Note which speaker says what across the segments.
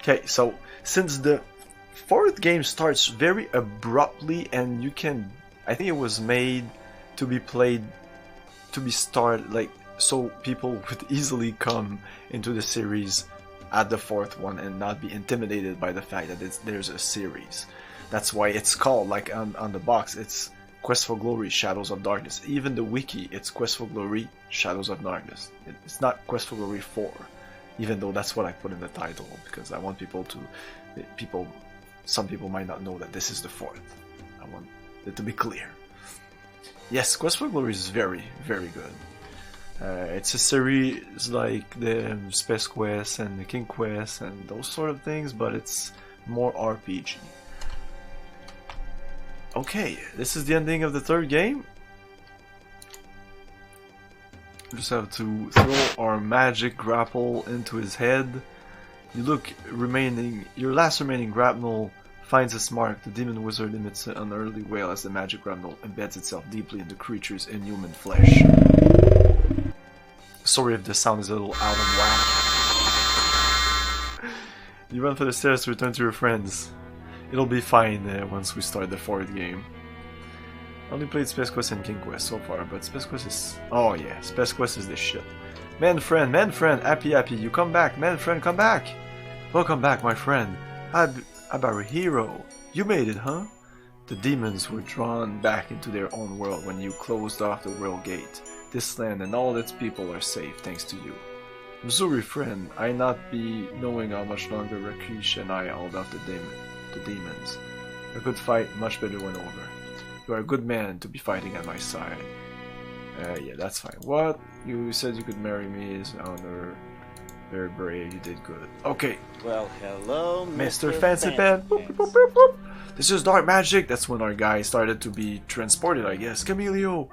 Speaker 1: Okay, so since the fourth game starts very abruptly, and you can, I think it was made to be played, to be started, like, so people would easily come into the series at the fourth one and not be intimidated by the fact that there's a series. That's why it's called, like on the box, it's Quest for Glory, Shadows of Darkness. Even the wiki, it's Quest for Glory, Shadows of Darkness. It's not Quest for Glory 4, even though that's what I put in the title, because I want people to, some people might not know that this is the fourth. I want it to be clear. Yes, Quest for Glory is very, very good. It's a series like the Space Quest and the King Quest and those sort of things, but it's more RPG. Okay, this is the ending of the third game. We just have to throw our magic grapple into his head. Your last remaining grapnel finds its mark. The demon wizard emits an unearthly wail as the magic grapnel embeds itself deeply in the creature's inhuman flesh. Sorry if the sound is a little out of whack. You run for the stairs to return to your friends. It'll be fine once we start the fourth game. I only played Space Quest and King Quest so far, but Space Quest is... Oh yeah, Space Quest is the shit. Man friend, happy, you come back, man friend, come back! Welcome back, my friend. I'm our hero. You made it, huh? The demons were drawn back into their own world when you closed off the world gate. This land and all its people are safe thanks to you. Missouri friend, I not be knowing how much longer Rakesh and I held off the demons. A good fight, much better when over. You are a good man to be fighting at my side. Yeah, that's fine. What? You said you could marry me as an honor. Very brave, you did good. Okay.
Speaker 2: Well, hello,
Speaker 1: Mr. Fancy Pants. Boop, boop, boop, boop. This is dark magic. That's when our guy started to be transported, I guess. Camilio.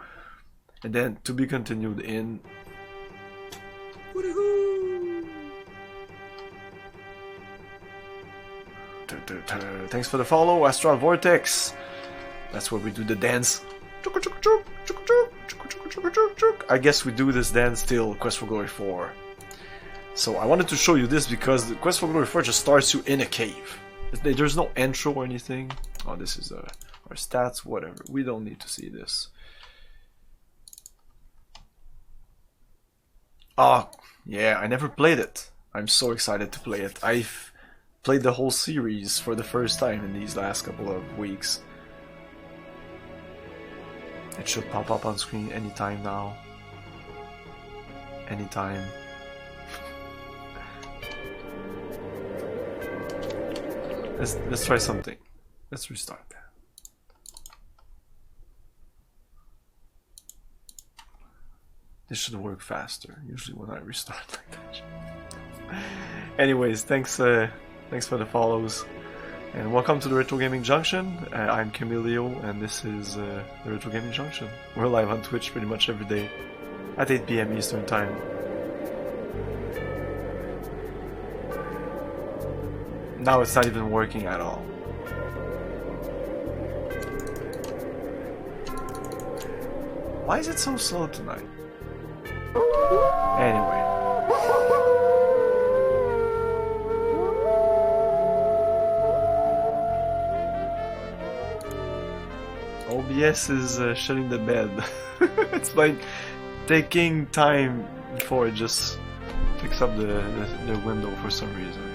Speaker 1: And then to be continued in... Thanks for the follow, Astral Vortex. That's where we do the dance. I guess we do this dance till Quest for Glory 4. So I wanted to show you this because the Quest for Glory 4 just starts you in a cave. There's no intro or anything. Oh, this is our stats, whatever. We don't need to see this. Oh, yeah, I never played it. I'm so excited to play it. I've played the whole series for the first time in these last couple of weeks. It should pop up on screen anytime now. Anytime. Let's try something. Let's restart that. This should work faster. Usually when I restart like that. Anyways, thanks for the follows, and welcome to the Retro Gaming Junction. I'm Camilio, and this is the Retro Gaming Junction. We're live on Twitch pretty much every day at 8 PM Eastern Time. Now it's not even working at all. Why is it so slow tonight? Anyway. OBS is shutting the bed. It's like taking time before it just picks up the window for some reason.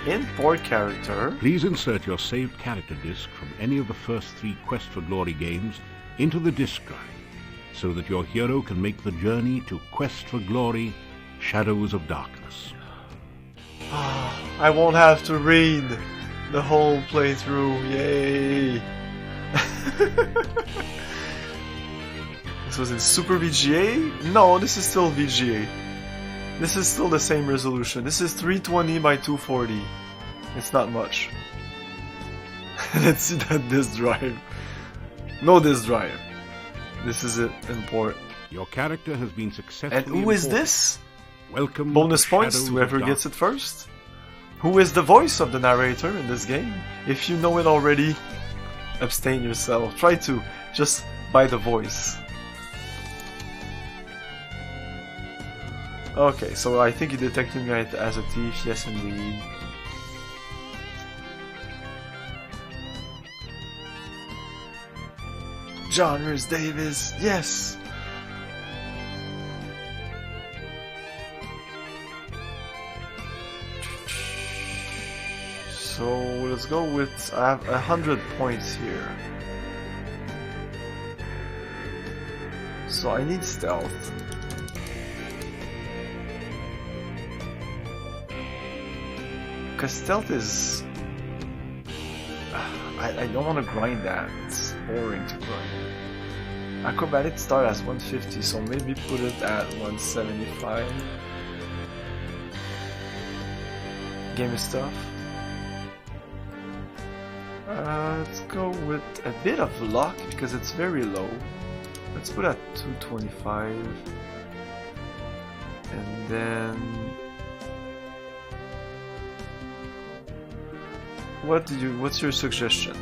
Speaker 1: Import character.
Speaker 3: Please insert your saved character disc from any of the first 3 Quest for Glory games into the disc drive, so that your hero can make the journey to Quest for Glory, Shadows of Darkness.
Speaker 1: I won't have to read the whole playthrough, yay! This was in Super VGA? No, this is still VGA. This is still the same resolution. This is 320 by 240. It's not much. Let's see that disk drive. No disk drive. This is it, import.
Speaker 3: Your character has been successfully
Speaker 1: And who is
Speaker 3: imported.
Speaker 1: this?
Speaker 3: Welcome
Speaker 1: Bonus
Speaker 3: to
Speaker 1: points
Speaker 3: Shadows
Speaker 1: to
Speaker 3: of
Speaker 1: whoever gets
Speaker 3: Darkness.
Speaker 1: it first. Who is the voice of the narrator in this game? If you know it already, abstain yourself. Try to, just by the voice. Okay, so I think you detected me as a thief. Yes, indeed. John Rhys Davis. Yes. So let's go with, I have 100 points here. So I need stealth. Because stealth is... I don't want to grind that. It's boring to grind. Acrobatic start as 150, so maybe put it at 175. Game is tough. Let's go with a bit of luck because it's very low. Let's put at 225. And then what's your suggestion?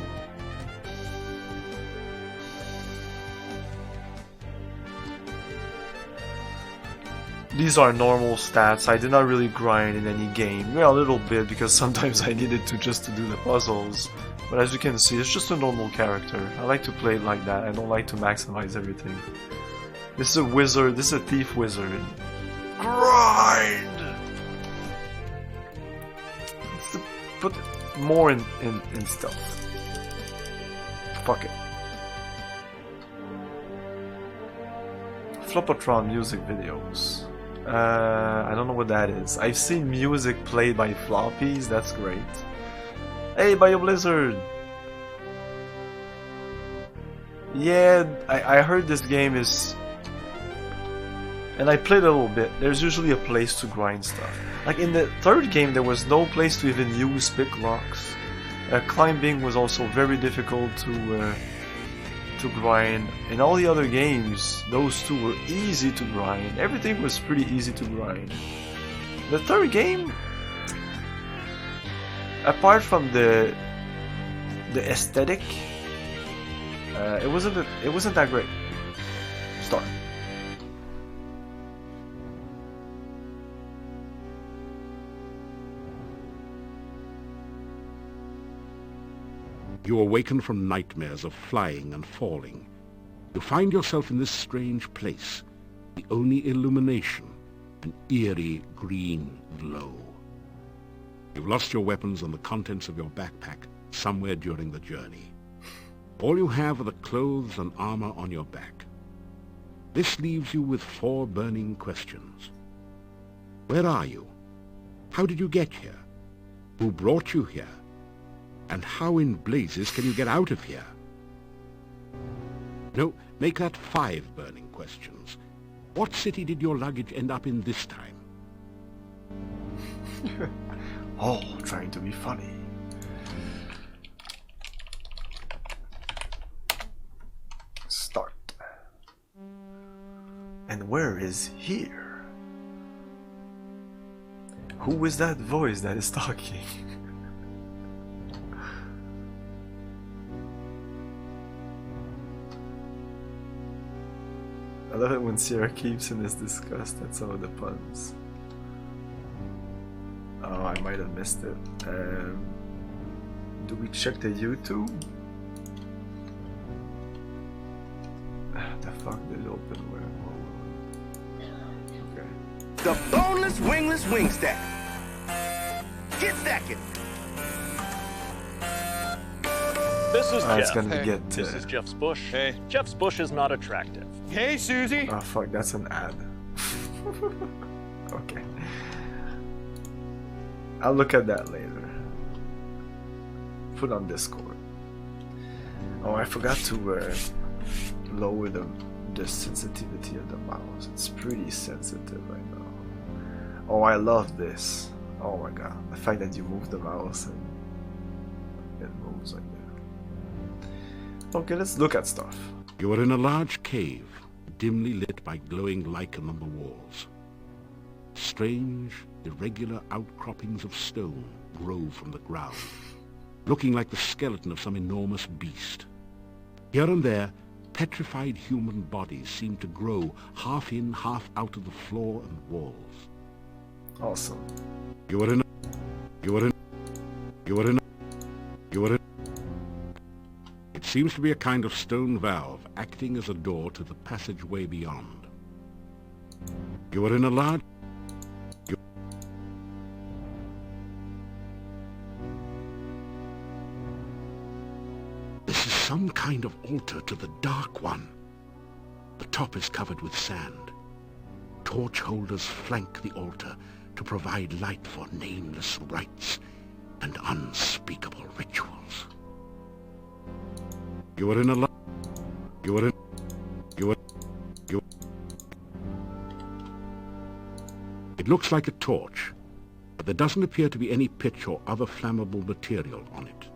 Speaker 1: These are normal stats. I did not really grind in any game. Well, a little bit because sometimes I needed to just to do the puzzles. But as you can see, it's just a normal character. I like to play it like that. I don't like to maximize everything. This is a wizard. This is a thief wizard. Grind! Let's put more in stealth. Fuck it. Floppatron music videos. I don't know what that is. I've seen music played by Floppies. That's great. Hey, BioBlizzard! Yeah, I heard this game is... And I played a little bit. There's usually a place to grind stuff. Like in the third game, there was no place to even use pick locks. Climbing was also very difficult to grind. In all the other games, those two were easy to grind. Everything was pretty easy to grind. The third game, apart from the aesthetic, it wasn't that great. Start.
Speaker 3: You awaken from nightmares of flying and falling. You find yourself in this strange place, the only illumination, an eerie green glow. You've lost your weapons and the contents of your backpack somewhere during the journey. All you have are the clothes and armor on your back. This leaves you with 4 burning questions. Where are you? How did you get here? Who brought you here? And how in blazes can you get out of here? No, make that 5 burning questions. What city did your luggage end up in this time?
Speaker 1: All trying to be funny. Start. And where is here? Who is that voice that is talking? I love it when Sierra keeps in his disgust at some of the puns. Oh, I might have missed it. Do we check the YouTube? The fuck did it open where? Okay.
Speaker 2: The boneless, wingless wing stack. Get stacking.
Speaker 4: This is Jeff.
Speaker 1: It's gonna get.
Speaker 4: This is Jeff's bush. Hey. Jeff's bush is not attractive.
Speaker 2: Hey, Susie.
Speaker 1: Oh fuck, that's an ad. Okay. I'll look at that later. Put on Discord. Oh, I forgot to lower the sensitivity of the mouse. It's pretty sensitive right now. Oh, I love this. Oh my god. The fact that you move the mouse and it moves like that. Okay, let's look at stuff.
Speaker 3: You are in a large cave, dimly lit by glowing lichen on the walls. Strange, irregular outcroppings of stone grow from the ground, looking like the skeleton of some enormous beast. Here and there, petrified human bodies seem to grow half in, half out of the floor and walls.
Speaker 1: Awesome.
Speaker 3: You are in. You are in. You are in. You are in. It seems to be a kind of stone valve acting as a door to the passageway beyond. You are in a large... This is some kind of altar to the Dark One. The top is covered with sand. Torch holders flank the altar to provide light for nameless rites and unspeakable rituals. You are in a... You are in... You are... You... It looks like a torch, but there doesn't appear to be any pitch or other flammable material on it.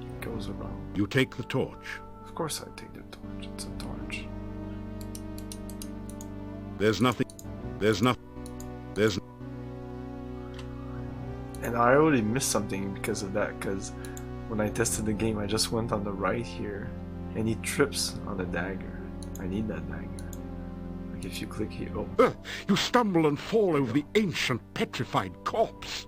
Speaker 1: It goes around.
Speaker 3: You take the torch.
Speaker 1: Of course I take the torch. It's a torch.
Speaker 3: There's nothing... There's nothing... There's...
Speaker 1: And I already missed something because of that, because when I tested the game, I just went on the right here, and he trips on the dagger. I need that dagger. Like if you click here, oh.
Speaker 3: You stumble and fall over the ancient petrified corpse.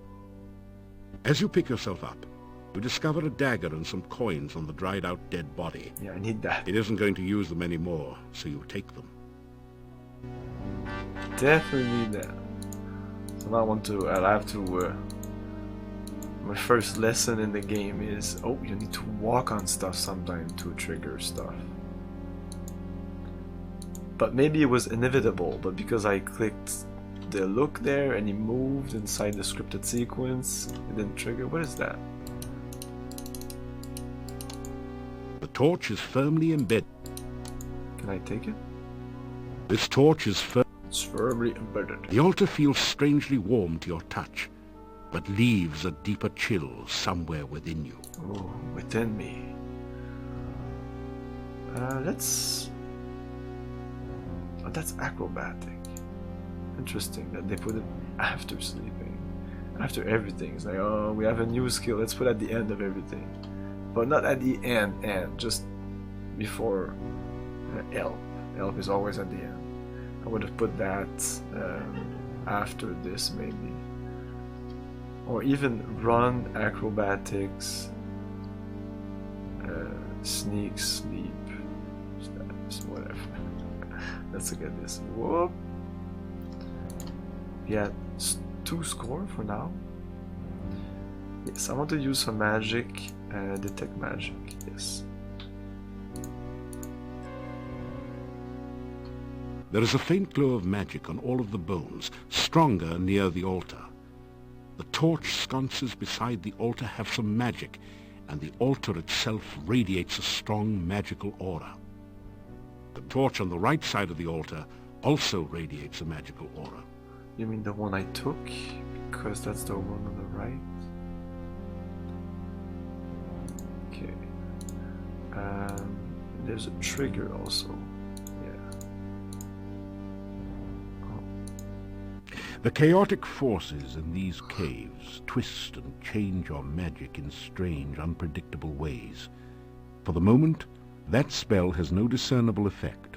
Speaker 3: As you pick yourself up, you discover a dagger and some coins on the dried out dead body.
Speaker 1: Yeah, I need that.
Speaker 3: It isn't going to use them anymore, so you take them.
Speaker 1: Definitely need that. So now I'll have to, my first lesson in the game is, oh, you need to walk on stuff sometime to trigger stuff. But maybe it was inevitable, but because I clicked the look there and he moved inside the scripted sequence, it didn't trigger. What is that?
Speaker 3: The torch is firmly embedded.
Speaker 1: Can I take it?
Speaker 3: This torch is
Speaker 1: It's firmly embedded.
Speaker 3: The altar feels strangely warm to your touch, but leaves a deeper chill somewhere within you.
Speaker 1: Oh, within me. Let's... Oh, that's acrobatic. Interesting that they put it after sleeping. After everything. It's like, oh, we have a new skill. Let's put it at the end of everything. But not at the end, just before help. Help is always at the end. I would have put that after this, maybe. Or even run, acrobatics, sneak, sleep, status, whatever. Let's look at this. Whoop! Yeah, 2 score for now. Yes, I want to use some magic, detect magic, yes.
Speaker 3: There is a faint glow of magic on all of the bones, stronger near the altar. The torch sconces beside the altar have some magic, and the altar itself radiates a strong magical aura. The torch on the right side of the altar also radiates a magical aura.
Speaker 1: You mean the one I took? Because that's the one on the right? Okay. There's a trigger also.
Speaker 3: The chaotic forces in these caves twist and change your magic in strange, unpredictable ways. For the moment, that spell has no discernible effect.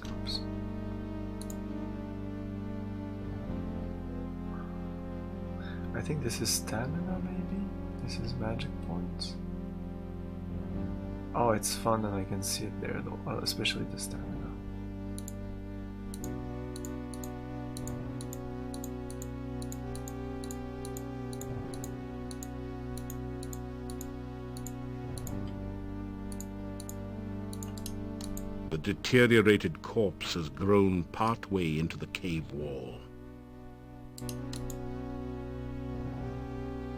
Speaker 1: Oops. I think this is stamina, maybe? This is magic points. Oh, it's fun and I can see it there though, especially the stamina.
Speaker 3: The deteriorated corpse has grown partway into the cave wall.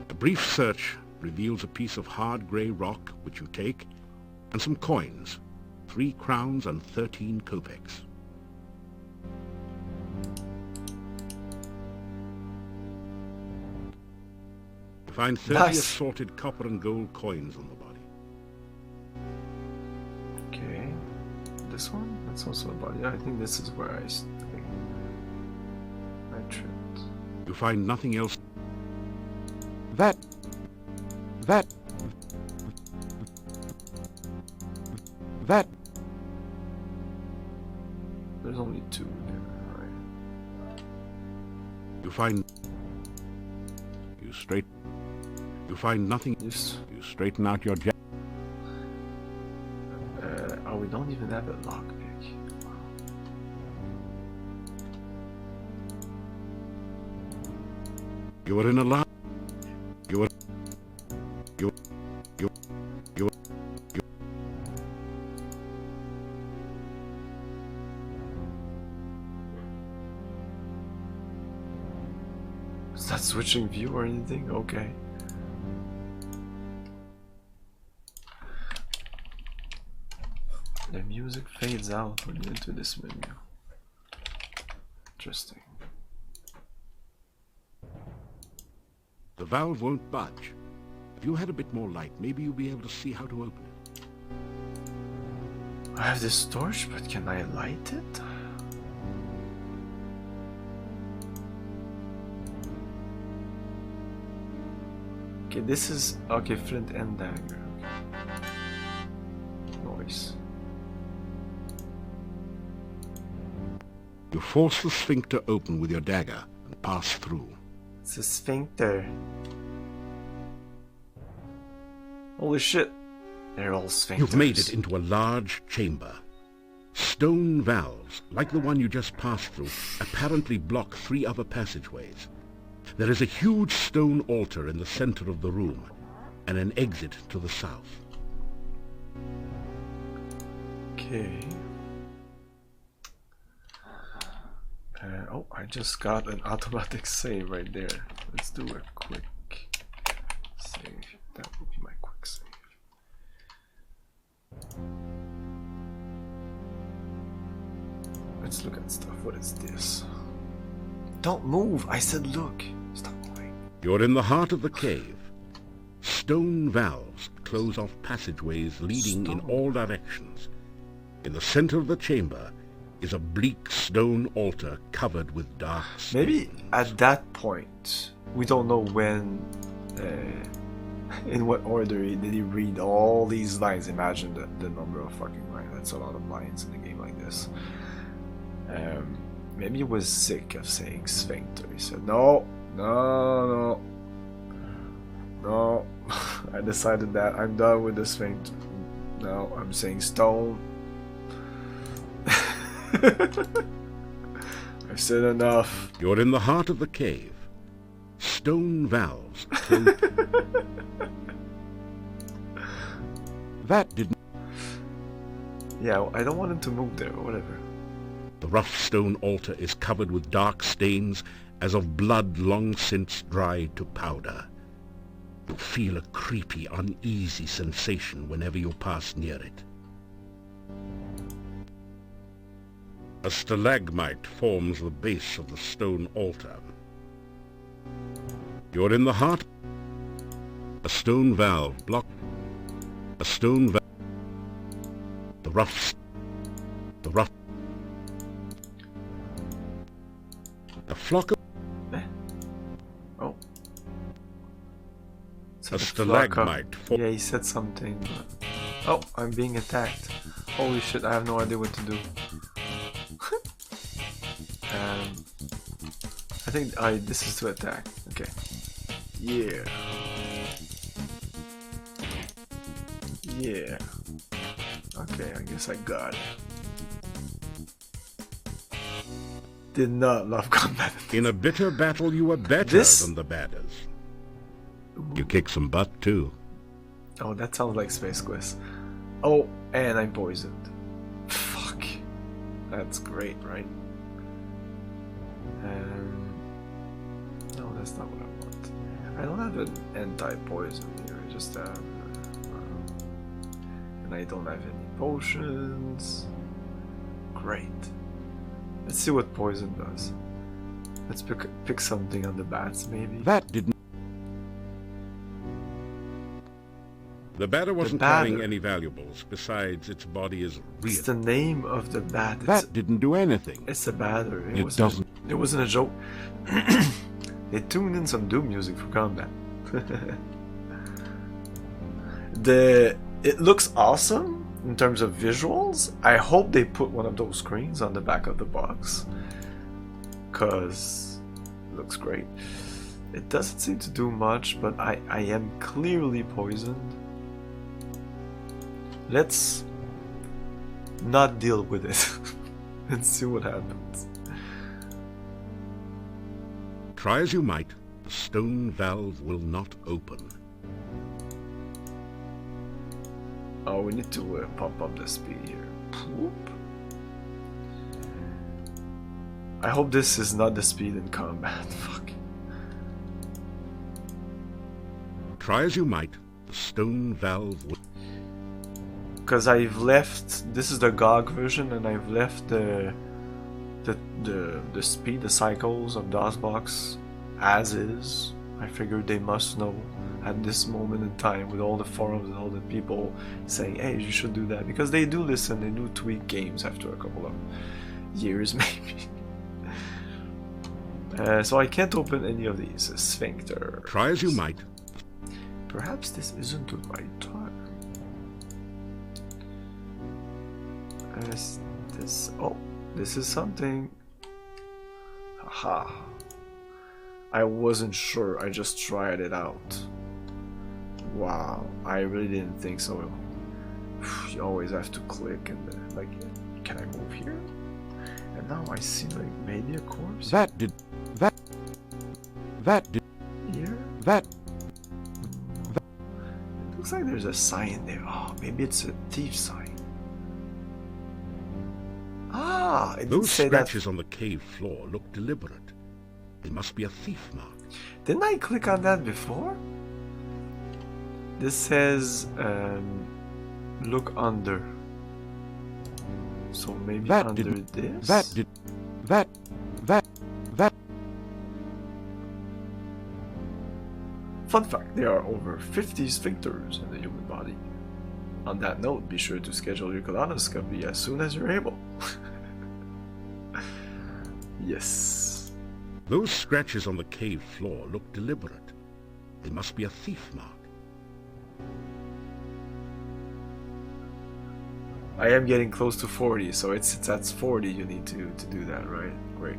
Speaker 3: A brief search reveals a piece of hard grey rock, which you take, and some coins, 3 crowns and 13 kopecks. You find 30
Speaker 1: Nice.
Speaker 3: assorted copper and gold coins on the body.
Speaker 1: Okay. This one? That's also a body. I think this is where I tripped.
Speaker 3: You find nothing else. That
Speaker 1: There's only 2 there, right?
Speaker 3: you find nothing.
Speaker 1: Yes.
Speaker 3: You straighten out your jacket.
Speaker 1: Oh, we don't even have a lockpick. Wow.
Speaker 3: You are in a lot. You are. You.
Speaker 1: Is that switching view or anything? Okay. The music fades out when you enter this menu. Interesting.
Speaker 3: The valve won't budge. If you had a bit more light, maybe you'll be able to see how to open it.
Speaker 1: I have this torch, but can I light it? Okay, this is okay. Flint and dagger. Okay. Noise.
Speaker 3: You force the sphincter open with your dagger and pass through.
Speaker 1: It's a sphincter. Holy shit! They're all sphincters.
Speaker 3: You've made it into a large chamber. Stone valves, like the one you just passed through, apparently block 3 other passageways. There is a huge stone altar in the center of the room, and an exit to the south.
Speaker 1: Okay. Oh, I just got an automatic save right there. Let's do a quick save. That would be my quick save. Let's look at stuff. What is this? Don't move! I said look! Stop moving.
Speaker 3: You're in the heart of the cave. Stone valves close off passageways leading in all directions. In the center of the chamber is a bleak stone altar covered with dark stains.
Speaker 1: Maybe at that point, we don't know when, in what order did he read all these lines. Imagine the number of fucking lines. That's a lot of lines in a game like this. Maybe he was sick of saying sphincter. He said, no. I decided that I'm done with the sphincter. No, I'm saying stone. I've said enough.
Speaker 3: You're in the heart of the cave. Stone valves close. That didn't.
Speaker 1: Yeah, I don't want him to move there, or whatever.
Speaker 3: The rough stone altar is covered with dark stains as of blood long since dried to powder. You feel a creepy, uneasy sensation whenever you pass near it. A stalagmite forms the base of the stone altar. You're in the heart. A stone valve blocked. A stone valve. The rough. A flock of.
Speaker 1: Oh.
Speaker 3: A stalagmite.
Speaker 1: Yeah, he said something. Oh, I'm being attacked. Holy shit, I have no idea what to do. I think this is to attack. Okay. Yeah. Yeah. Okay, I guess I got it. Did not love combat.
Speaker 3: In a bitter battle, you were better than the badders. You kick some butt too.
Speaker 1: Oh, that sounds like Space Quest. Oh, and I'm poisoned. Fuck. That's great, right? No, that's not what I want. I don't have an anti-poison here. I just have... and I don't have any potions. Great. Let's see what poison does. Let's pick something on the bats, maybe.
Speaker 3: That didn't... The batter wasn't carrying any valuables, besides its body is real.
Speaker 1: It's the name of the bat.
Speaker 3: That didn't do anything.
Speaker 1: It's a batter.
Speaker 3: It doesn't.
Speaker 1: It wasn't a joke. They tuned in some Doom music for combat. It looks awesome in terms of visuals, I hope they put one of those screens on the back of the box, cause it looks great. It doesn't seem to do much, but I am clearly poisoned. Let's not deal with it and see what happens.
Speaker 3: Try as you might, the stone valve will not open.
Speaker 1: Oh, we need to pump up the speed here. Whoop. I hope this is not the speed in combat. Fuck.
Speaker 3: Try as you might, the stone valve will...
Speaker 1: Because I've left, this is the GOG version, and I've left the speed, the cycles of DOSBox as is. I figured they must know at this moment in time, with all the forums and all the people saying, hey, you should do that, because they do listen, they do tweak games after a couple of years maybe. So I can't open any of these. Sphincter.
Speaker 3: Try as you might.
Speaker 1: Perhaps this isn't the right time. This, oh, this is something. Haha. I wasn't sure, I just tried it out. Wow, I really didn't think so. You always have to click and then, like, can I move here? And now I see, like, maybe a corpse.
Speaker 3: That did
Speaker 1: Here?
Speaker 3: That
Speaker 1: It looks like there's a sign there. Oh, maybe it's a thief sign. Ah, it didn't
Speaker 3: those
Speaker 1: say
Speaker 3: scratches
Speaker 1: that.
Speaker 3: on the cave floor look deliberate. They must be a thief mark.
Speaker 1: Didn't I click on that before? This says look under. So maybe
Speaker 3: That
Speaker 1: under
Speaker 3: didn't-
Speaker 1: this?
Speaker 3: That
Speaker 1: Fun fact, there are over 50 sphincters in the human body. On that note, be sure to schedule your colonoscopy as soon as you're able. Yes.
Speaker 3: Those scratches on the cave floor look deliberate. They must be a thief mark.
Speaker 1: I am getting close to 40, so it's at 40 you need to do that, right? Great.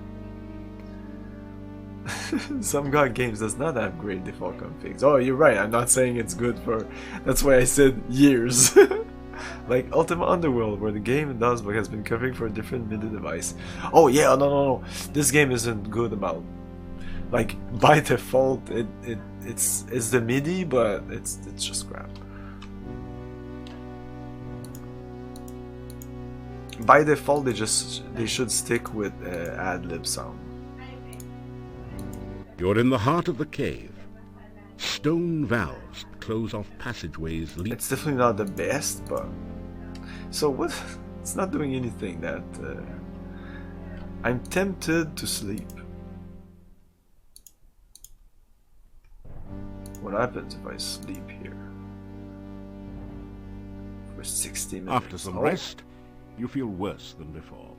Speaker 1: Some GOG games does not have great default configs. Oh, you're right, I'm not saying it's good for... That's why I said years. Like Ultima Underworld, where the game in DOSBox has been configured for a different MIDI device. Oh yeah, no. This game isn't good about... Like, by default, it's the MIDI, but it's just crap. By default, they should stick with ad-lib sound.
Speaker 3: You're in the heart of the cave. Stone valves close off passageways leading...
Speaker 1: It's definitely not the best, but... So what? It's not doing anything that... I'm tempted to sleep. What happens if I sleep here? For 60 minutes.
Speaker 3: After some rest, you feel worse than before.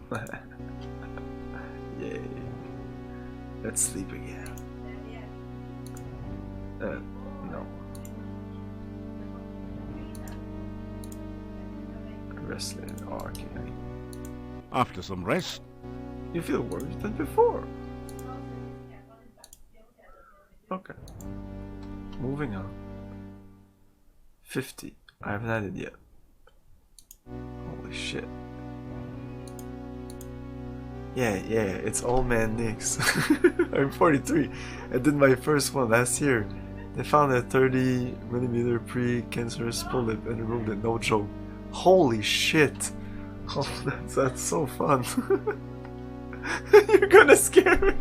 Speaker 1: Yay. Let's sleep again. No. Wrestling. Oh, okay.
Speaker 3: After some rest,
Speaker 1: You feel worse than before. Okay. Moving on. 50. I haven't had it yet. Holy shit. Yeah, it's Old Man Nick's. I'm 43. I did my first one last year. They found a 30mm pre-cancerous polyp and removed it, no joke. Holy shit! Oh, that's so fun. You're gonna scare me.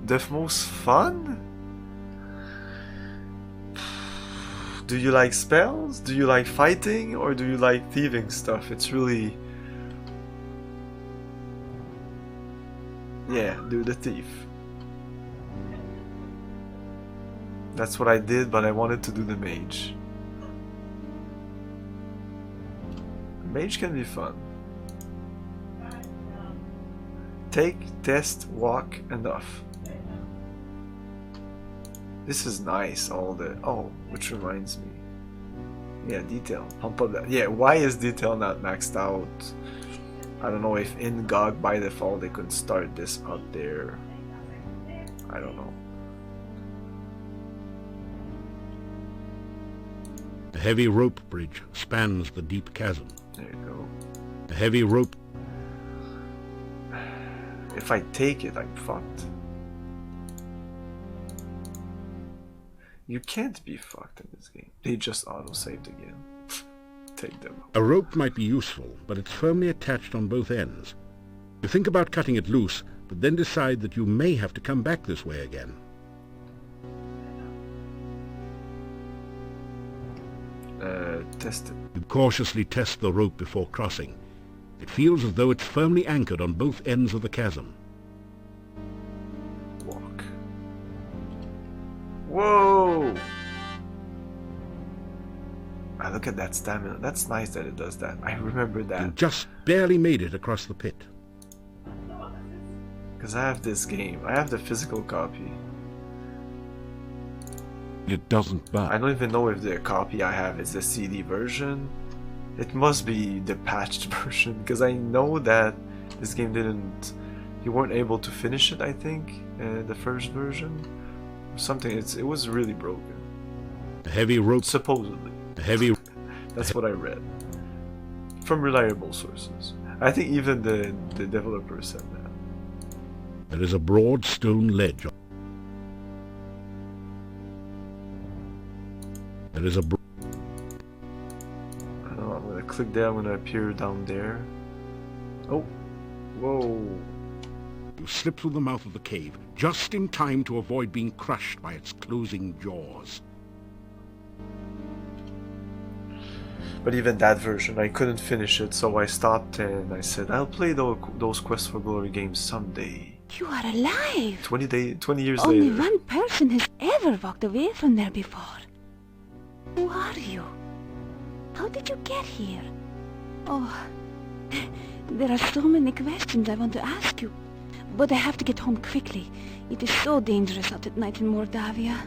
Speaker 1: The most fun? Do you like spells? Do you like fighting? Or do you like thieving stuff? It's really... Yeah, do the thief. That's what I did, but I wanted to do the mage. Mage can be fun. Take, test, walk, enough. This is nice, all the... Oh, which reminds me. Yeah, detail. Pump up that. Yeah, why is detail not maxed out? I don't know if in GOG by default they could start this up there. I don't know.
Speaker 3: A heavy rope bridge spans the deep chasm.
Speaker 1: There you go.
Speaker 3: A heavy rope...
Speaker 1: If I take it, I'm fucked. You can't be fucked in this game. They just auto-saved again. Take them out.
Speaker 3: A rope might be useful, but it's firmly attached on both ends. You think about cutting it loose, but then decide that you may have to come back this way again.
Speaker 1: Test it.
Speaker 3: You cautiously test the rope before crossing. It feels as though it's firmly anchored on both ends of the chasm.
Speaker 1: Walk. Whoa! Ah, look at that stamina. That's nice that it does that. I remember
Speaker 3: You
Speaker 1: that.
Speaker 3: just barely made it across the pit.
Speaker 1: Because I have this game. I have the physical copy.
Speaker 3: It doesn't
Speaker 1: I
Speaker 3: burn.
Speaker 1: don't even know if the copy I have is the CD version. It must be the patched version, because I know that this game didn't... You weren't able to finish it, I think, the first version. Or something. It was really broken.
Speaker 3: A heavy rope...
Speaker 1: Supposedly.
Speaker 3: A heavy...
Speaker 1: That's what I read. From reliable sources. I think even the developer said that.
Speaker 3: There is a broad stone ledge. There is a...
Speaker 1: I don't know, I'm gonna click there, I'm gonna appear down there. Oh! Whoa!
Speaker 3: You slip through the mouth of the cave, just in time to avoid being crushed by its closing jaws.
Speaker 1: But even that version, I couldn't finish it, so I stopped and I said, I'll play those Quest for Glory games someday.
Speaker 5: You are alive!
Speaker 1: 20 years
Speaker 5: Only
Speaker 1: later.
Speaker 5: one person has ever walked away from there before. Who are you? How did you get here? Oh, there are so many questions I want to ask you, but I have to get home quickly. It is so dangerous out at night in Mordavia.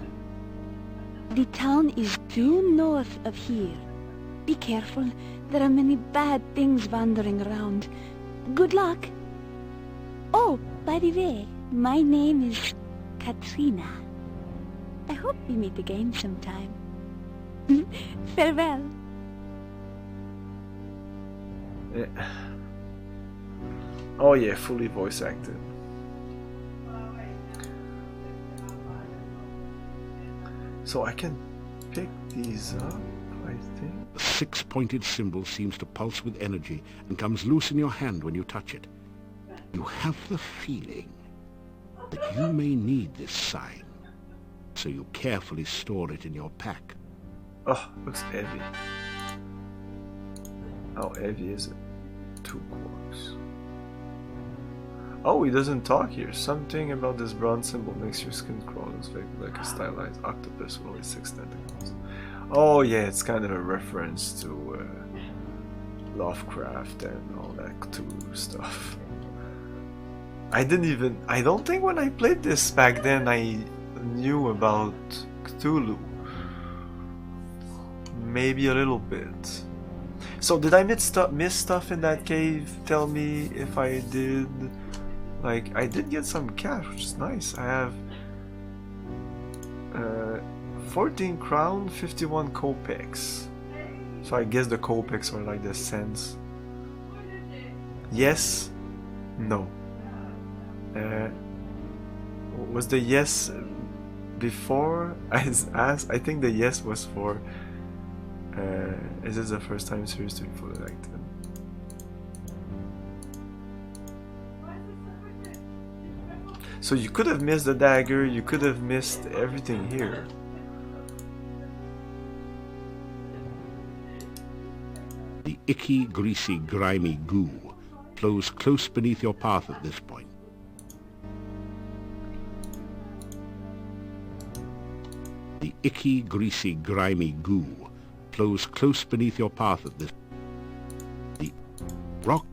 Speaker 5: The town is due north of here. Be careful, there are many bad things wandering around. Good luck! Oh, by the way, my name is Katrina. I hope we meet again sometime. Farewell.
Speaker 1: Yeah. Oh yeah, fully voice acted. So I can pick these up, I think.
Speaker 3: The six-pointed symbol seems to pulse with energy and comes loose in your hand when you touch it. You have the feeling that you may need this sign, so you carefully store it in your pack.
Speaker 1: Oh, looks heavy. How heavy is it? 2 quarks. Oh, he doesn't talk here. Something about this bronze symbol makes your skin crawl. It's like a stylized octopus with only 6 tentacles. Oh yeah, it's kind of a reference to Lovecraft and all that Cthulhu stuff. I don't think when I played this back then I knew about Cthulhu. Maybe a little bit. So did I miss stuff in that cave? Tell me if I did. Like, I did get some cash, which is nice. I have 14 crown, 51 kopecks. So I guess the kopecks are like the cents. Yes? No. Was the yes before I asked? I think the yes was for is this the first time series to be fully elected? So you could have missed the dagger, you could have missed everything here.
Speaker 3: The icky, greasy, grimy goo flows close beneath your path at this point. The icky, greasy, grimy goo flows close beneath your path at this... The rock...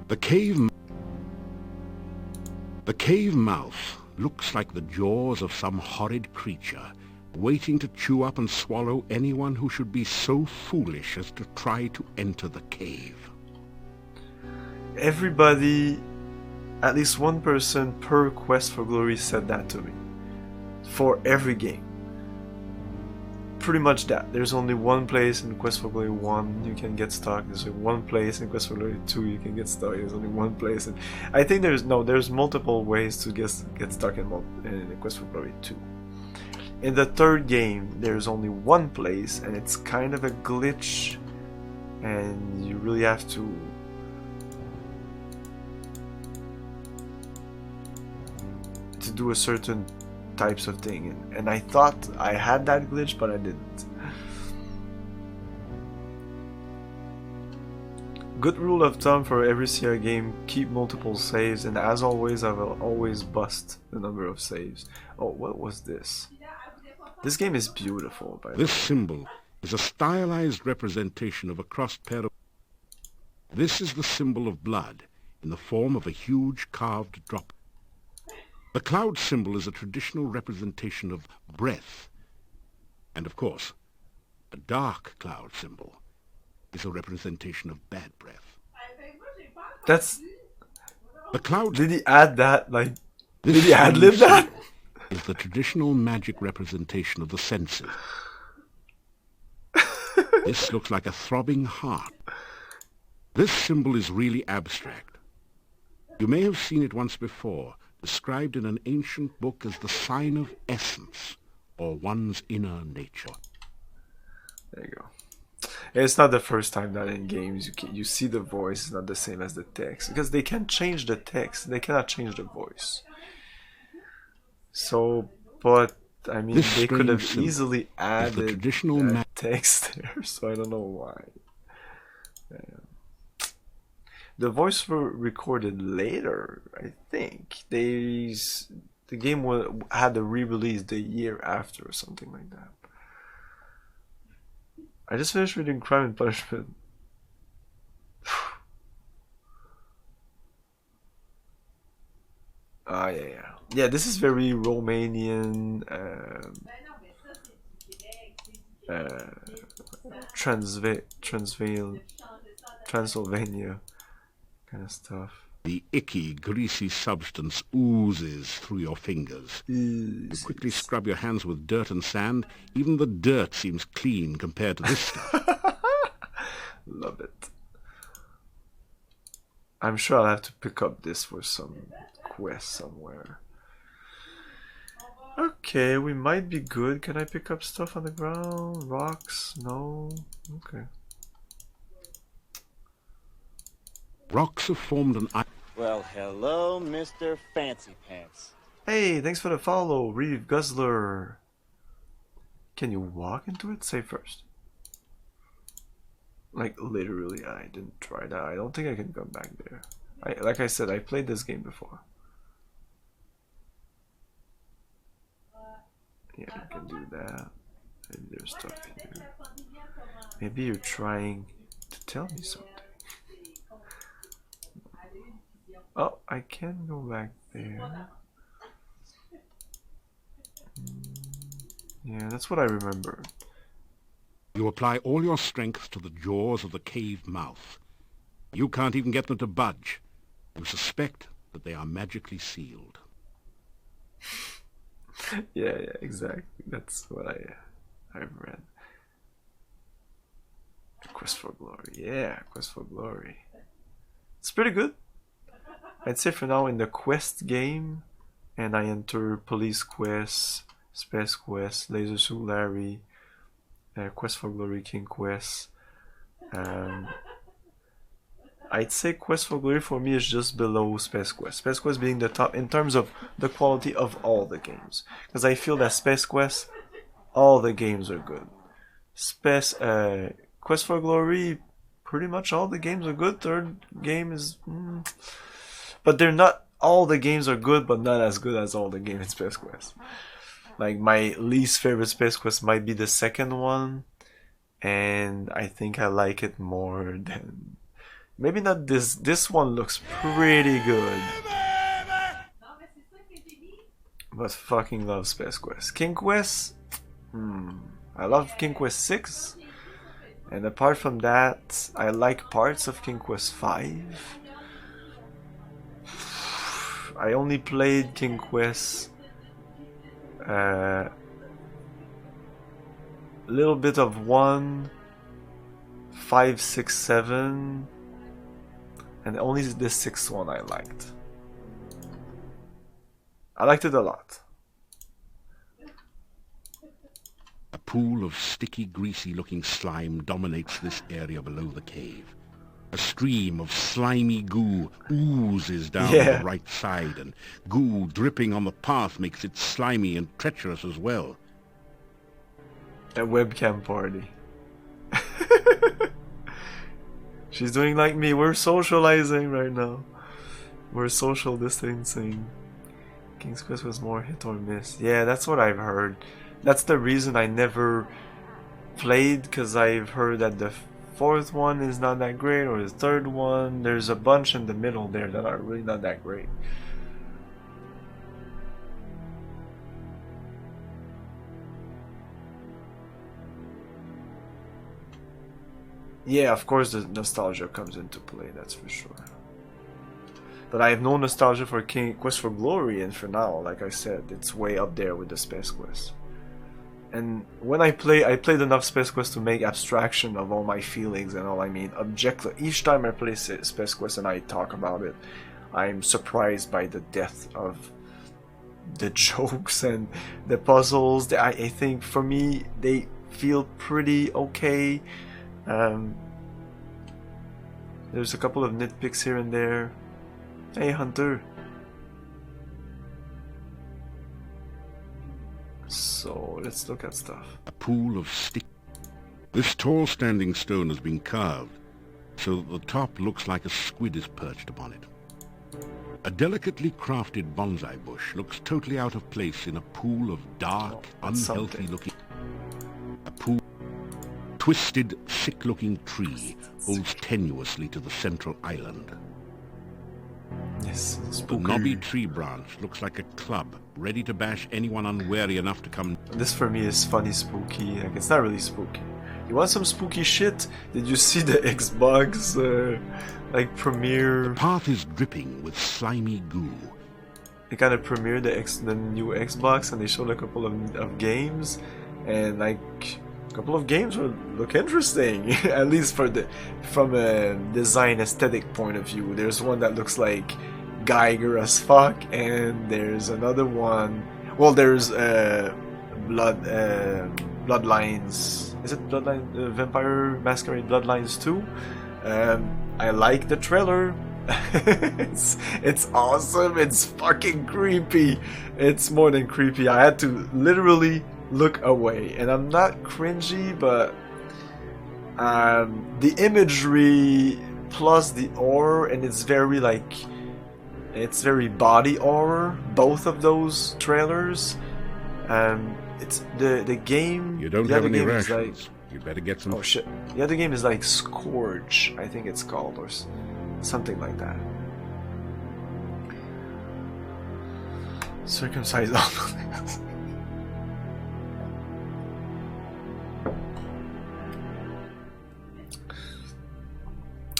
Speaker 3: The cave mouth looks like the jaws of some horrid creature, waiting to chew up and swallow anyone who should be so foolish as to try to enter the cave.
Speaker 1: Everybody, at least one person per Quest for Glory said that to me. For every game. Pretty much that. There's only one place in Quest for Glory 1 you can get stuck. There's only one place in Quest for Glory 2 you can get stuck. There's only one place. And I think there's multiple ways to get stuck in Quest for Glory 2. In the third game, there's only one place, and it's kind of a glitch, and you really have to do a certain types of thing, and I thought I had that glitch, but I didn't. Good rule of thumb for every CR game: keep multiple saves, and as always I will always bust the number of saves. Oh, what was this? This game is beautiful, by the way.
Speaker 3: This symbol is a stylized representation of a crossed pair of... This is the symbol of blood in the form of a huge carved drop. The cloud symbol is a traditional representation of breath. And of course, a dark cloud symbol is a representation of bad breath.
Speaker 1: That's...
Speaker 3: The cloud...
Speaker 1: Did he add that? Like, did he ad-lib that?
Speaker 3: Is the traditional magic representation of the senses. This looks like a throbbing heart. This symbol is really abstract. You may have seen it once before, described in an ancient book as the sign of essence, or one's inner nature.
Speaker 1: There you go. It's not the first time that in games you see the voice is not the same as the text, because they can change the text, they cannot change the voice. So, but I mean, they could have easily added
Speaker 3: the traditional
Speaker 1: text there, so I don't know why. The voice were recorded later, I think. The game had a re-release the year after or something like that. I just finished reading Crime and Punishment. Ah, yeah. Yeah, this is very Romanian, Transylvania kind of stuff.
Speaker 3: The icky, greasy substance oozes through your fingers. You quickly scrub your hands with dirt and sand. Even the dirt seems clean compared to this stuff.
Speaker 1: Love it. I'm sure I'll have to pick up this for some quest somewhere. Okay, we might be good. Can I pick up stuff on the ground? Rocks? No? Okay.
Speaker 3: Rocks have formed an...
Speaker 6: Well, hello, Mr. Fancy Pants.
Speaker 1: Hey, thanks for the follow, Reeve Guzzler. Can you walk into it? Say first. Like, literally, I didn't try that. I don't think I can come back there. Like I said, I played this game before. Yeah, you can do that. Maybe there's stuff here. Maybe you're trying to tell me something. Oh, I can go back there. Yeah, that's what I remember.
Speaker 3: You apply all your strength to the jaws of the cave mouth. You can't even get them to budge. You suspect that they are magically sealed.
Speaker 1: Yeah, exactly. That's what I've read. Quest for Glory. Yeah, Quest for Glory. It's pretty good. I'd say for now in the quest game, and I enter police quests, space quests, Laser Suit Larry, Quest for Glory King Quest. I'd say Quest for Glory for me is just below Space Quest. Space Quest being the top in terms of the quality of all the games, because I feel that Space Quest, all the games are good. Quest for Glory, pretty much all the games are good. Third game is, but they're not. All the games are good, but not as good as all the games in Space Quest. Like my least favorite Space Quest might be the second one, and I think I like it more than. Maybe not this. This one looks pretty good. but fucking love Space Quest. King Quest, I love King Quest 6, and apart from that, I like parts of King Quest 5. I only played King Quest a little bit of 1, 5, 6, 7, and only the 6th one I liked. I liked it a lot.
Speaker 3: A pool of sticky, greasy-looking slime dominates this area below the cave. A stream of slimy goo oozes down the right side, and goo dripping on the path makes it slimy and treacherous as well.
Speaker 1: A webcam party. She's doing like me. We're socializing right now. We're social distancing. King's Quest was more hit or miss. Yeah, that's what I've heard. That's the reason I never played, because I've heard that the 4th one is not that great, or the 3rd one. There's a bunch in the middle there that are really not that great. Yeah, of course the nostalgia comes into play, that's for sure. But I have no nostalgia for King Quest for Glory, and for now, like I said, it's way up there with the Space Quest. And when I played enough Space Quest to make abstraction of all my feelings and all. I mean, each time I play Space Quest and I talk about it, I'm surprised by the depth of the jokes and the puzzles. I think for me, they feel pretty okay. There's a couple of nitpicks here and there. Hey, Hunter. So let's look at stuff.
Speaker 3: A pool of stick. This tall standing stone has been carved, so that the top looks like a squid is perched upon it. A delicately crafted bonsai bush looks totally out of place in a pool of dark, unhealthy-looking... A pool... Twisted, sick-looking tree holds tenuously to the central island.
Speaker 1: Yes,
Speaker 3: The knobby tree branch looks like a club, ready to bash anyone unwary enough to come...
Speaker 1: This for me is funny spooky. Like, it's not really spooky. You want some spooky shit? Did you see the Xbox like premiere?
Speaker 3: The path is dripping with slimy goo.
Speaker 1: They kind of premiered the new Xbox, and they showed a couple of games, and like a couple of games would look interesting, at least from a design aesthetic point of view. There's one that looks like Geiger as fuck, and there's another one. Well, there's Bloodlines. Is it Bloodline? Vampire Masquerade Bloodlines 2. I like the trailer. it's awesome. It's fucking creepy. It's more than creepy. I had to literally look away, and I'm not cringy, but the imagery plus the horror, and it's very body horror. Both of those trailers. It's the game.
Speaker 3: You don't have any rations. You better get some.
Speaker 1: Oh shit! The other game is like Scourge, I think it's called, or something like that. Circumcised obelisks.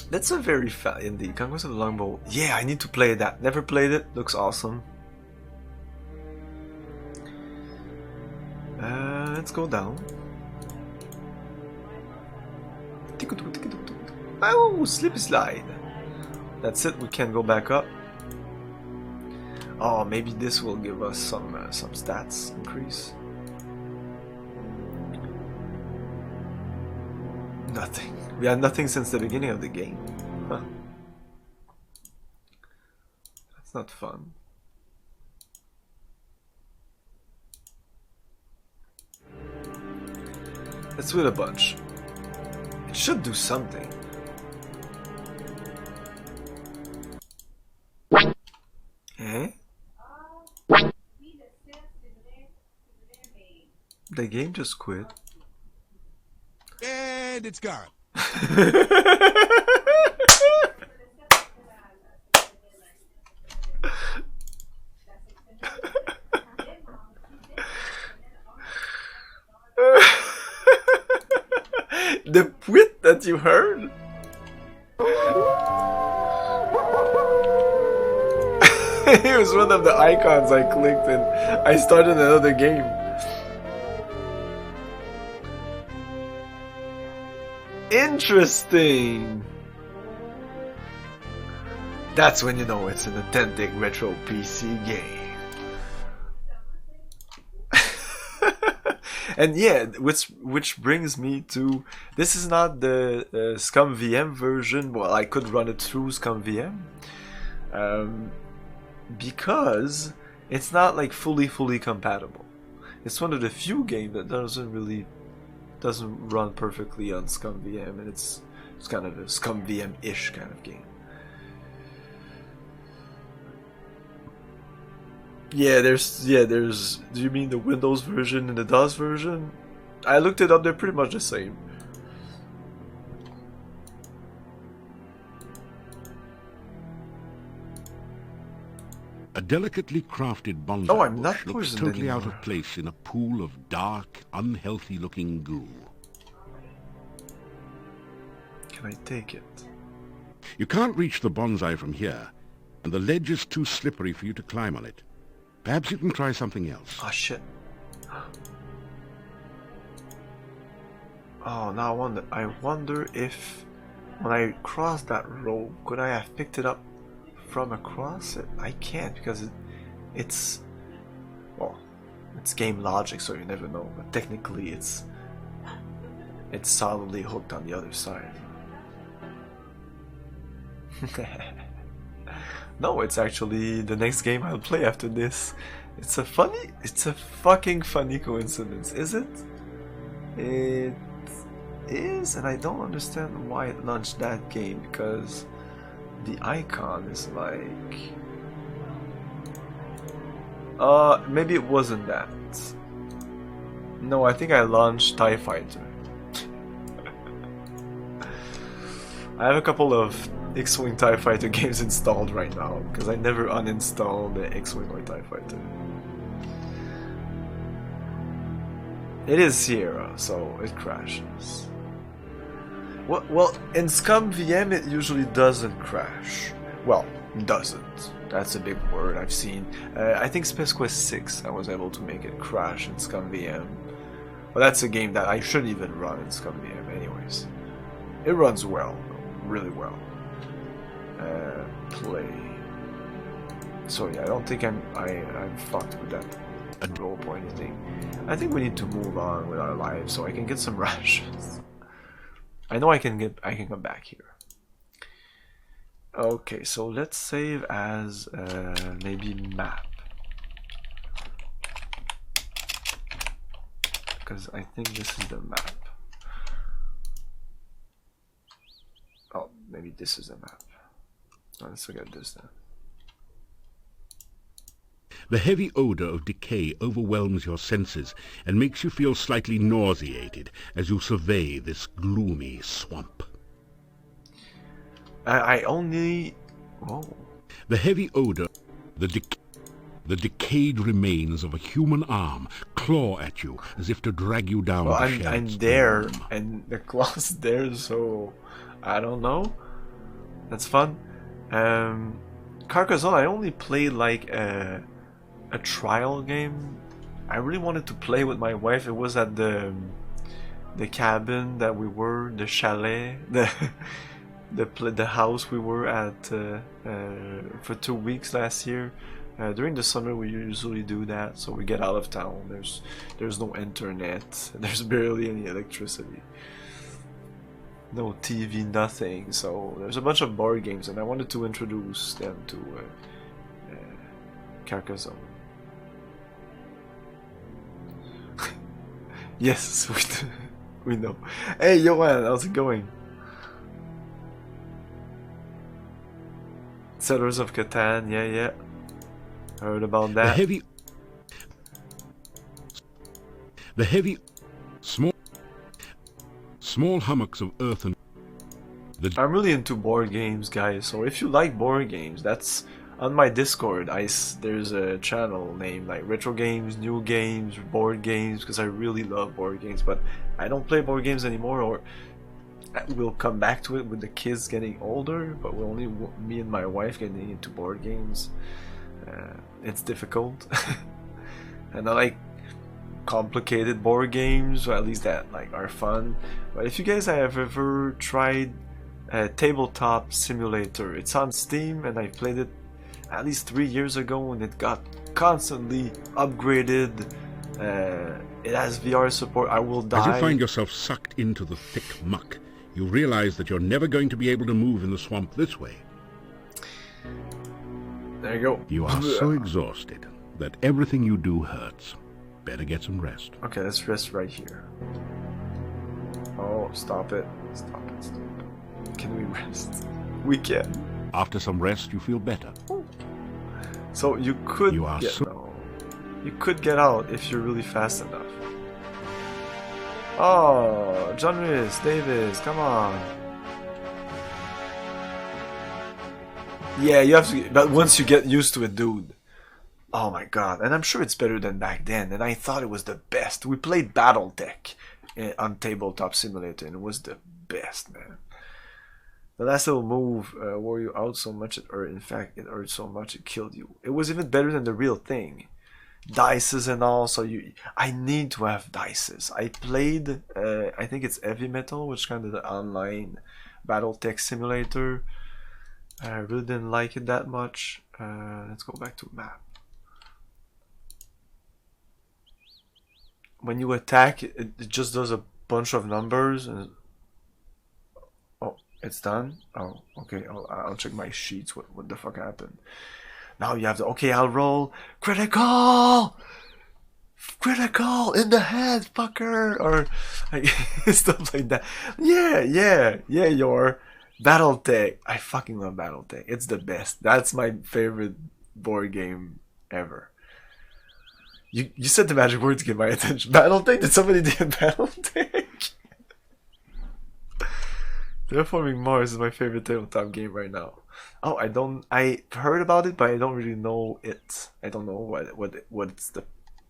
Speaker 1: That's a very fat indeed. Conquest of the Longbow. Yeah, I need to play that. Never played it. Looks awesome. Let's go down. Oh, slip slide. That's it. We can't go back up. Oh, maybe this will give us some stats increase. Nothing. We had nothing since the beginning of the game. Huh. That's not fun. Let's win a bunch. It should do something. Eh? The game just quit.
Speaker 7: And it's gone.
Speaker 1: The pwit that you heard? It was one of the icons I clicked and I started another game. Interesting. That's when you know it's an authentic retro PC game. And yeah, which brings me to, this is not the Scum VM version. Well, I could run it through Scum VM, because it's not like fully compatible. It's one of the few games that doesn't run perfectly on Scum VM, and it's kind of a Scum VM-ish kind of game. Yeah, there's. Do you mean the Windows version and the DOS version? I looked it up. They're pretty much the same.
Speaker 3: A delicately crafted bonsai
Speaker 1: Oh, I'm not
Speaker 3: bush looks
Speaker 1: poisoned
Speaker 3: totally out
Speaker 1: anymore.
Speaker 3: of place in a pool of dark, unhealthy-looking goo.
Speaker 1: Can I take it?
Speaker 3: You can't reach the bonsai from here, and the ledge is too slippery for you to climb on it. Perhaps you can try something else.
Speaker 1: Oh shit. Oh, now I wonder if when I cross that rope, could I have picked it up from across it? I can't, because it's well, it's game logic, so you never know. But technically, it's solidly hooked on the other side. No, it's actually the next game I'll play after this. It's a fucking funny coincidence, is it? It is, and I don't understand why it launched that game, because the icon is like... maybe it wasn't that. No, I think I launched TIE Fighter. I have a couple of X-Wing TIE Fighter games installed right now, because I never uninstall the X-Wing or TIE Fighter. It is Sierra, so it crashes. Well, in Scum VM it usually doesn't crash. Well, doesn't. That's a big word. I've seen. I think Space Quest 6 I was able to make it crash in Scum VM. But that's a game that I shouldn't even run in Scum VM anyways. It runs well, really well. Play. So yeah, I don't think I'm fucked with that rope or anything. I think we need to move on with our lives so I can get some rations. I know I can come back here. Okay, so let's save as maybe map, because I think this is the map. Oh, maybe this is the map. Oh, let's forget this then.
Speaker 3: The heavy odor of decay overwhelms your senses and makes you feel slightly nauseated as you survey this gloomy swamp.
Speaker 1: I only... Whoa.
Speaker 3: The heavy odor, the decayed remains of a human arm claw at you as if to drag you down.
Speaker 1: Well,
Speaker 3: the
Speaker 1: I'm
Speaker 3: shell's
Speaker 1: there,
Speaker 3: gloom.
Speaker 1: and the claw's there, so I don't know. That's fun. Carcassonne, I only played like a trial game. I really wanted to play with my wife. It was at the cabin that we were, the chalet, the house we were at for 2 weeks last year. During the summer we usually do that, so we get out of town. There's no internet, there's barely any electricity, no TV, nothing. So there's a bunch of board games, and I wanted to introduce them to Carcassonne. Yes, we know. Hey, Johan, how's it going? Settlers of Catan, yeah. Heard about that.
Speaker 3: The heavy, small hummocks of earth and...
Speaker 1: I'm really into board games, guys, so if you like board games, that's on my Discord. There's a channel named like Retro Games, New Games, Board Games, because I really love board games, but I don't play board games anymore, or we'll come back to it with the kids getting older, but we're only me and my wife getting into board games. It's difficult. And I like complicated board games, or at least that like are fun. But if you guys have ever tried Tabletop Simulator, it's on Steam, and I played it at least 3 years ago, and it got constantly upgraded. It has VR support. I will die.
Speaker 3: As you find yourself sucked into the thick muck, you realize that you're never going to be able to move in the swamp this way.
Speaker 1: There you go.
Speaker 3: You are so exhausted that everything you do hurts. Better get some rest.
Speaker 1: Okay, let's rest right here. Oh, stop it. Stop it, stop it. Can we rest? We can.
Speaker 3: After some rest, you feel better.
Speaker 1: So you could
Speaker 3: You are
Speaker 1: get no. You could get out if you're really fast enough. Oh, John Rhys, Davis, come on. Yeah, you have to, but once you get used to it, dude. Oh my god, and I'm sure it's better than back then, and I thought it was the best. We played Battletech on Tabletop Simulator, and it was the best, man. The last little move wore you out so much it hurt. In fact, it hurt so much it killed you. It was even better than the real thing. Dices and all, so I need to have dices. I played, I think it's Heavy Metal, which kind of the online Battletech simulator. I really didn't like it that much. Let's go back to map. When you attack, it just does a bunch of numbers. And oh, it's done? Oh, okay, I'll check my sheets. What the fuck happened? Now you have to, okay, I'll roll. Critical! Critical! In the head, fucker! Or like, stuff like that. Yeah, your Battletech. I fucking love Battletech. It's the best. That's my favorite board game ever. You said the magic word to get my attention. Battletech? Did somebody do Battletech? Terraforming Mars is my favorite tabletop game right now. Oh, I heard about it, but I don't really know it. I don't know what's the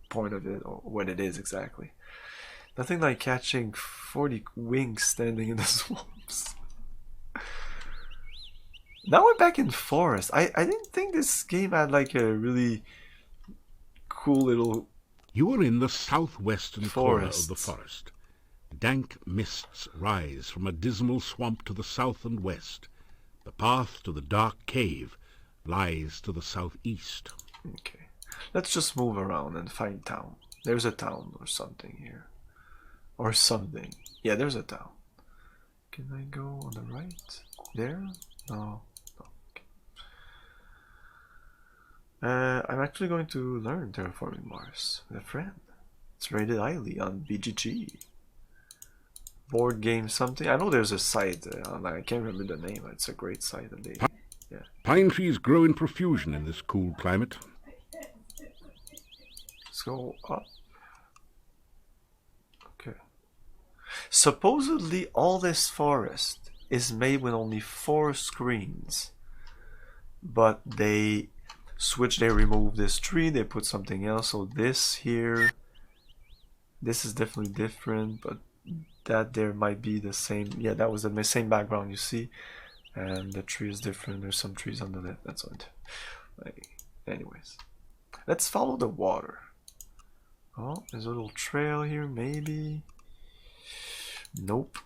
Speaker 1: point of it or what it is exactly. Nothing like catching 40 wings standing in the swamps. Now we're back in forest. I didn't think this game had like a really cool little
Speaker 3: You are in the southwestern corner
Speaker 1: forest.
Speaker 3: of the forest. Dank mists rise from a dismal swamp to the south and west. The path to the dark cave lies to the southeast.
Speaker 1: Okay. Let's just move around and find town. There's a town or something here. Or something. Yeah, there's a town. Can I go on the right? There? No. Okay. I'm actually going to learn Terraforming Mars with a friend. It's rated highly on BGG. Board game something. I know there's a site online. I can't remember the name. It's a great site. And they, yeah.
Speaker 3: Pine trees grow in profusion in this cool climate.
Speaker 1: Let's go up. Okay. Supposedly all this forest is made with only 4 screens. But they remove this tree, they put something else. So this here, this is definitely different, but that there might be the same. Yeah, that was the same background you see, and the tree is different. There's some trees on the left. That's it. Like, anyways, let's follow the water. Oh, there's a little trail here, maybe. Nope,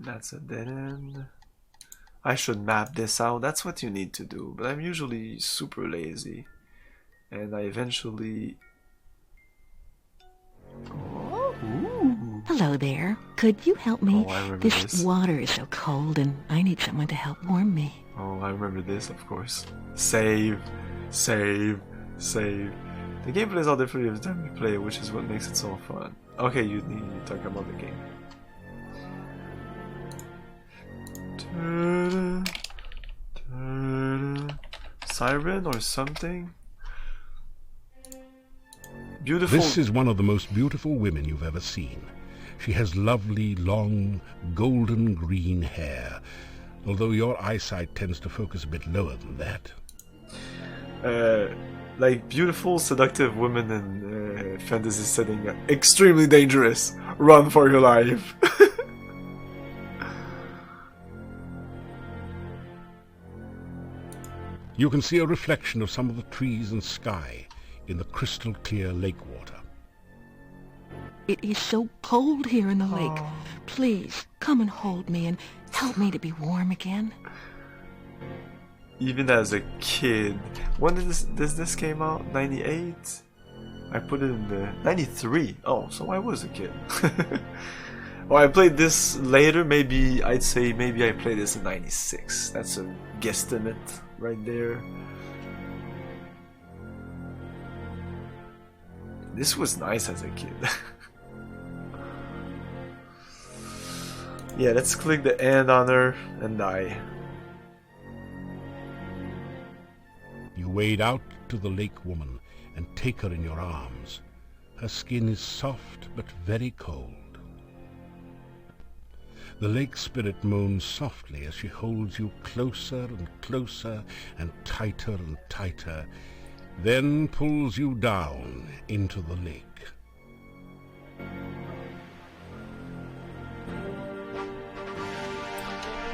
Speaker 1: that's a dead end. I should map this out. That's what you need to do. But I'm usually super lazy, and I eventually. Oh, ooh.
Speaker 5: Hello there. Could you help me?
Speaker 1: Oh, I remember this.
Speaker 5: Water is so cold and I need someone to help warm me.
Speaker 1: Oh, I remember this, of course. Save, save, save. The gameplay is all different every time you play it, which is what makes it so fun. Okay, you talk about the game. Siren or something? Beautiful.
Speaker 3: This is one of the most beautiful women you've ever seen. She has lovely, long, golden green hair, although your eyesight tends to focus a bit lower than that.
Speaker 1: Like beautiful, seductive women in fantasy setting, extremely dangerous. Run for your life.
Speaker 3: You can see a reflection of some of the trees and sky in the crystal clear lake water.
Speaker 7: It is so cold here in the lake. Please, come and hold me and help me to be warm again.
Speaker 1: Even as a kid, when did this came out? 98? I put it in the 93. Oh, so I was a kid. Well, I played this later. Maybe I'd say maybe I played this in 96. That's a guesstimate right there. This was nice as a kid. Yeah, let's click the end on her and die.
Speaker 3: You wade out to the lake woman and take her in your arms. Her skin is soft but very cold. The lake spirit moans softly as she holds you closer and closer and tighter, then pulls you down into the lake.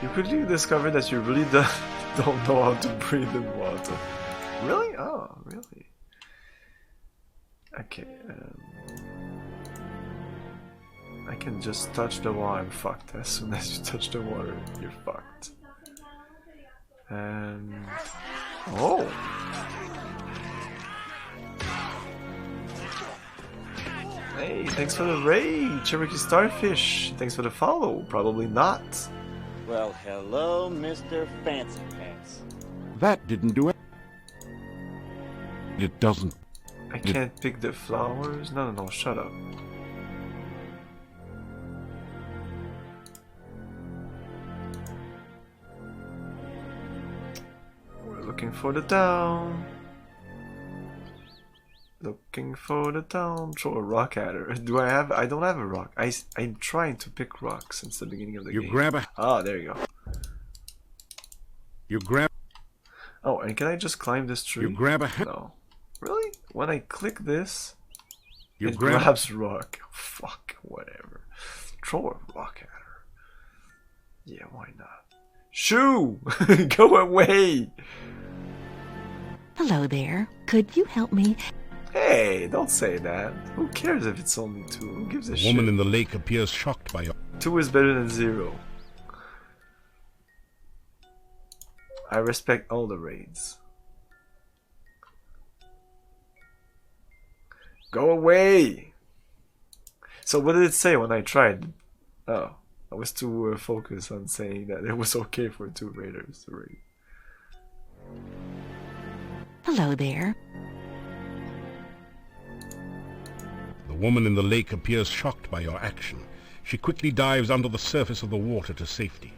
Speaker 1: You quickly discover that you really don't know how to breathe in water. Really? Oh, really? Okay. I can just touch the water. I'm fucked. As soon as you touch the water, you're fucked. And oh. Hey, thanks for the raid, Cherokee Starfish. Thanks for the follow. Probably not.
Speaker 6: Well, hello, Mr. Fancy Pants.
Speaker 3: That didn't do it. It doesn't.
Speaker 1: I can't pick the flowers. No, shut up. We're looking for the town. Looking for the town. Throw a rock at her. Do I have? I don't have a rock. I'm trying to pick rocks since the beginning of the game.
Speaker 3: You grab a.
Speaker 1: Ah, there you go.
Speaker 3: You grab.
Speaker 1: Oh, and can I just climb this tree?
Speaker 3: You grab a.
Speaker 1: No. Really? When I click this,
Speaker 3: You
Speaker 1: it
Speaker 3: grab.
Speaker 1: grabs rock. Fuck, whatever. Throw a rock at her. Yeah, why not? Shoo! Go away!
Speaker 7: Hello there. Could you help me?
Speaker 1: Hey, don't say that. Who cares if it's only 2? Who gives a
Speaker 3: The
Speaker 1: shit?
Speaker 3: woman in the lake appears shocked by your.
Speaker 1: 2 is better than 0. I respect all the raids. Go away! So what did it say when I tried? Oh, I was too focused on saying that it was okay for 2 raiders to raid.
Speaker 7: Hello there.
Speaker 3: The woman in the lake appears shocked by your action. She quickly dives under the surface of the water to safety.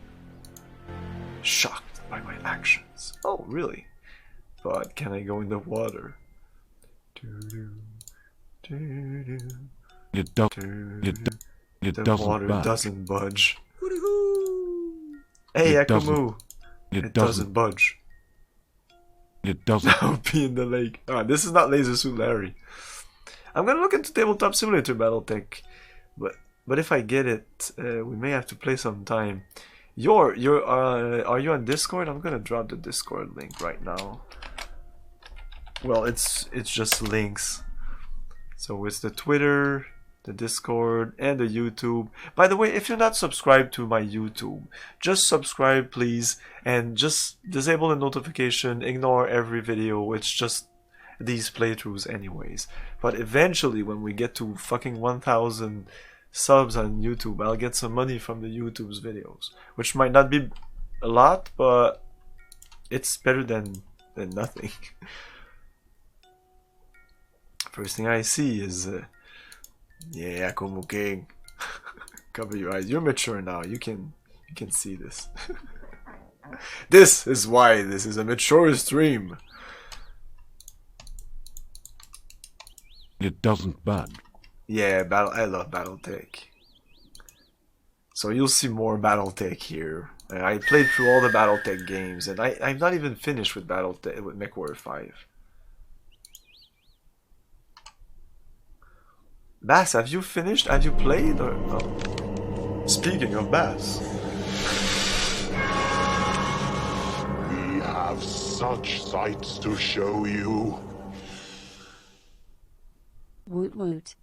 Speaker 1: Shocked by my actions. Oh, really? But can I go in the water?
Speaker 3: It does. It
Speaker 1: The
Speaker 3: doesn't
Speaker 1: water
Speaker 3: budge.
Speaker 1: doesn't budge. Hey,
Speaker 3: It
Speaker 1: Akumu!
Speaker 3: It
Speaker 1: doesn't budge.
Speaker 3: It doesn't.
Speaker 1: I'll be in the lake. Ah, this is not Laser Suit Larry. I'm gonna look into Tabletop Simulator Battletech, but if I get it, we may have to play some time. Are you on Discord? I'm gonna drop the Discord link right now. Well, it's just links. So it's the Twitter, the Discord, and the YouTube. By the way, if you're not subscribed to my YouTube, just subscribe please, and just disable the notification, ignore every video. It's just these playthroughs anyways. But eventually when we get to fucking 1,000 subs on YouTube, I'll get some money from the YouTube's videos, which might not be a lot, but it's better than nothing. First thing I see is yeah, Kumu King. Cover your eyes. You're mature now. You can see this. This is why this is a mature stream.
Speaker 3: It doesn't budge.
Speaker 1: Yeah, I love Battletech. So you'll see more Battletech here. I played through all the Battletech games, and I'm not even finished with Battletech with MechWarrior 5. Bass, have you finished? Have you played? Or no? Speaking of Bass.
Speaker 8: We have have such sights to show you.
Speaker 9: Woot woot.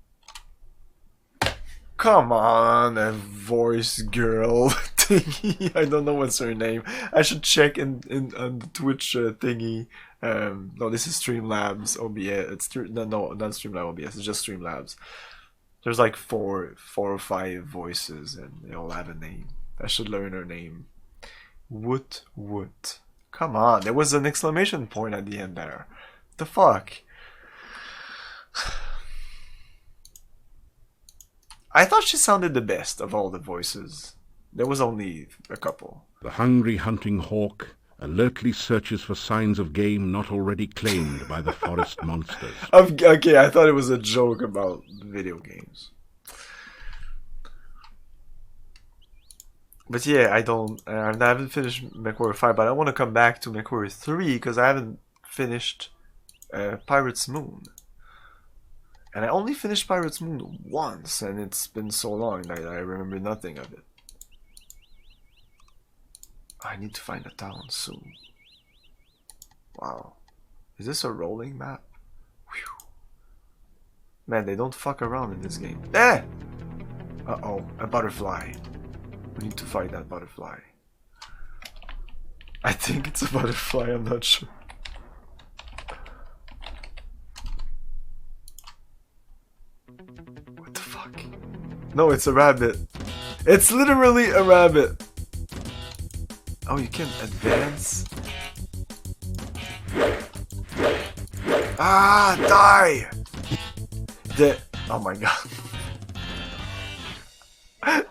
Speaker 1: Come on, a voice girl thingy. I don't know what's her name. I should check in on the Twitch thingy. No, this is Streamlabs OBS. It's no, not Streamlabs OBS. It's just Streamlabs. There's like four or five voices, and they all have a name. I should learn her name. Woot woot. Come on, there was an exclamation point at the end there. What the fuck? I thought she sounded the best of all the voices. There was only a couple.
Speaker 3: The hungry hunting hawk alertly searches for signs of game not already claimed by the forest monsters.
Speaker 1: Okay, I thought it was a joke about video games. But yeah, I haven't finished MechWarrior 5, but I want to come back to MechWarrior 3 because I haven't finished Pirate's Moon. And I only finished Pirate's Moon once, and it's been so long that I remember nothing of it. I need to find a town soon. Wow. Is this a rolling map? Whew. Man, they don't fuck around in this game. Eh! Uh-oh, a butterfly. We need to fight that butterfly. I think it's a butterfly, I'm not sure. What the fuck? No, it's a rabbit. It's literally a rabbit. Oh, you can advance? Ah, die! Oh my god.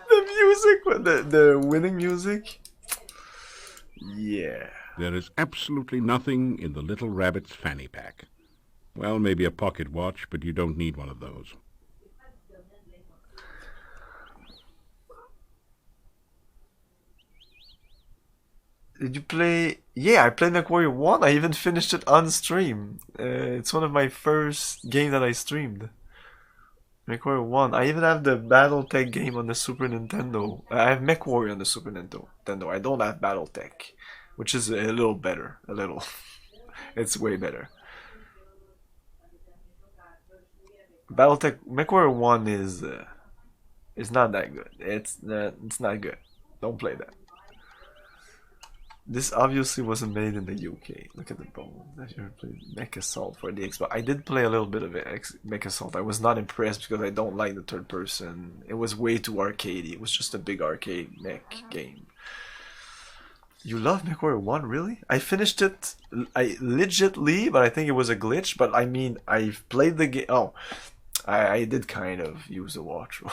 Speaker 1: The music, the winning music? Yeah.
Speaker 3: There is absolutely nothing in the little rabbit's fanny pack. Well, maybe a pocket watch, but you don't need one of those.
Speaker 1: Did you play? Yeah, I played MechWarrior 1. I even finished it on stream. It's one of my first games that I streamed. MechWarrior 1. I even have the Battletech game on the Super Nintendo. I have MechWarrior on the Super Nintendo. I don't have Battletech, which is a little better. A little. It's way better. Battletech MechWarrior 1 is not that good. It's not good. Don't play that. This obviously wasn't made in the UK. Look at the bone. I ever played Mech Assault for the Xbox. I did play a little bit of it, Mech Assault. I was not impressed because I don't like the third person. It was way too arcadey. It was just a big arcade mech game. You love MechWarrior 1, really? I finished it, legitly, but I think it was a glitch. But I mean, I've played the game. Oh, I did kind of use a watch,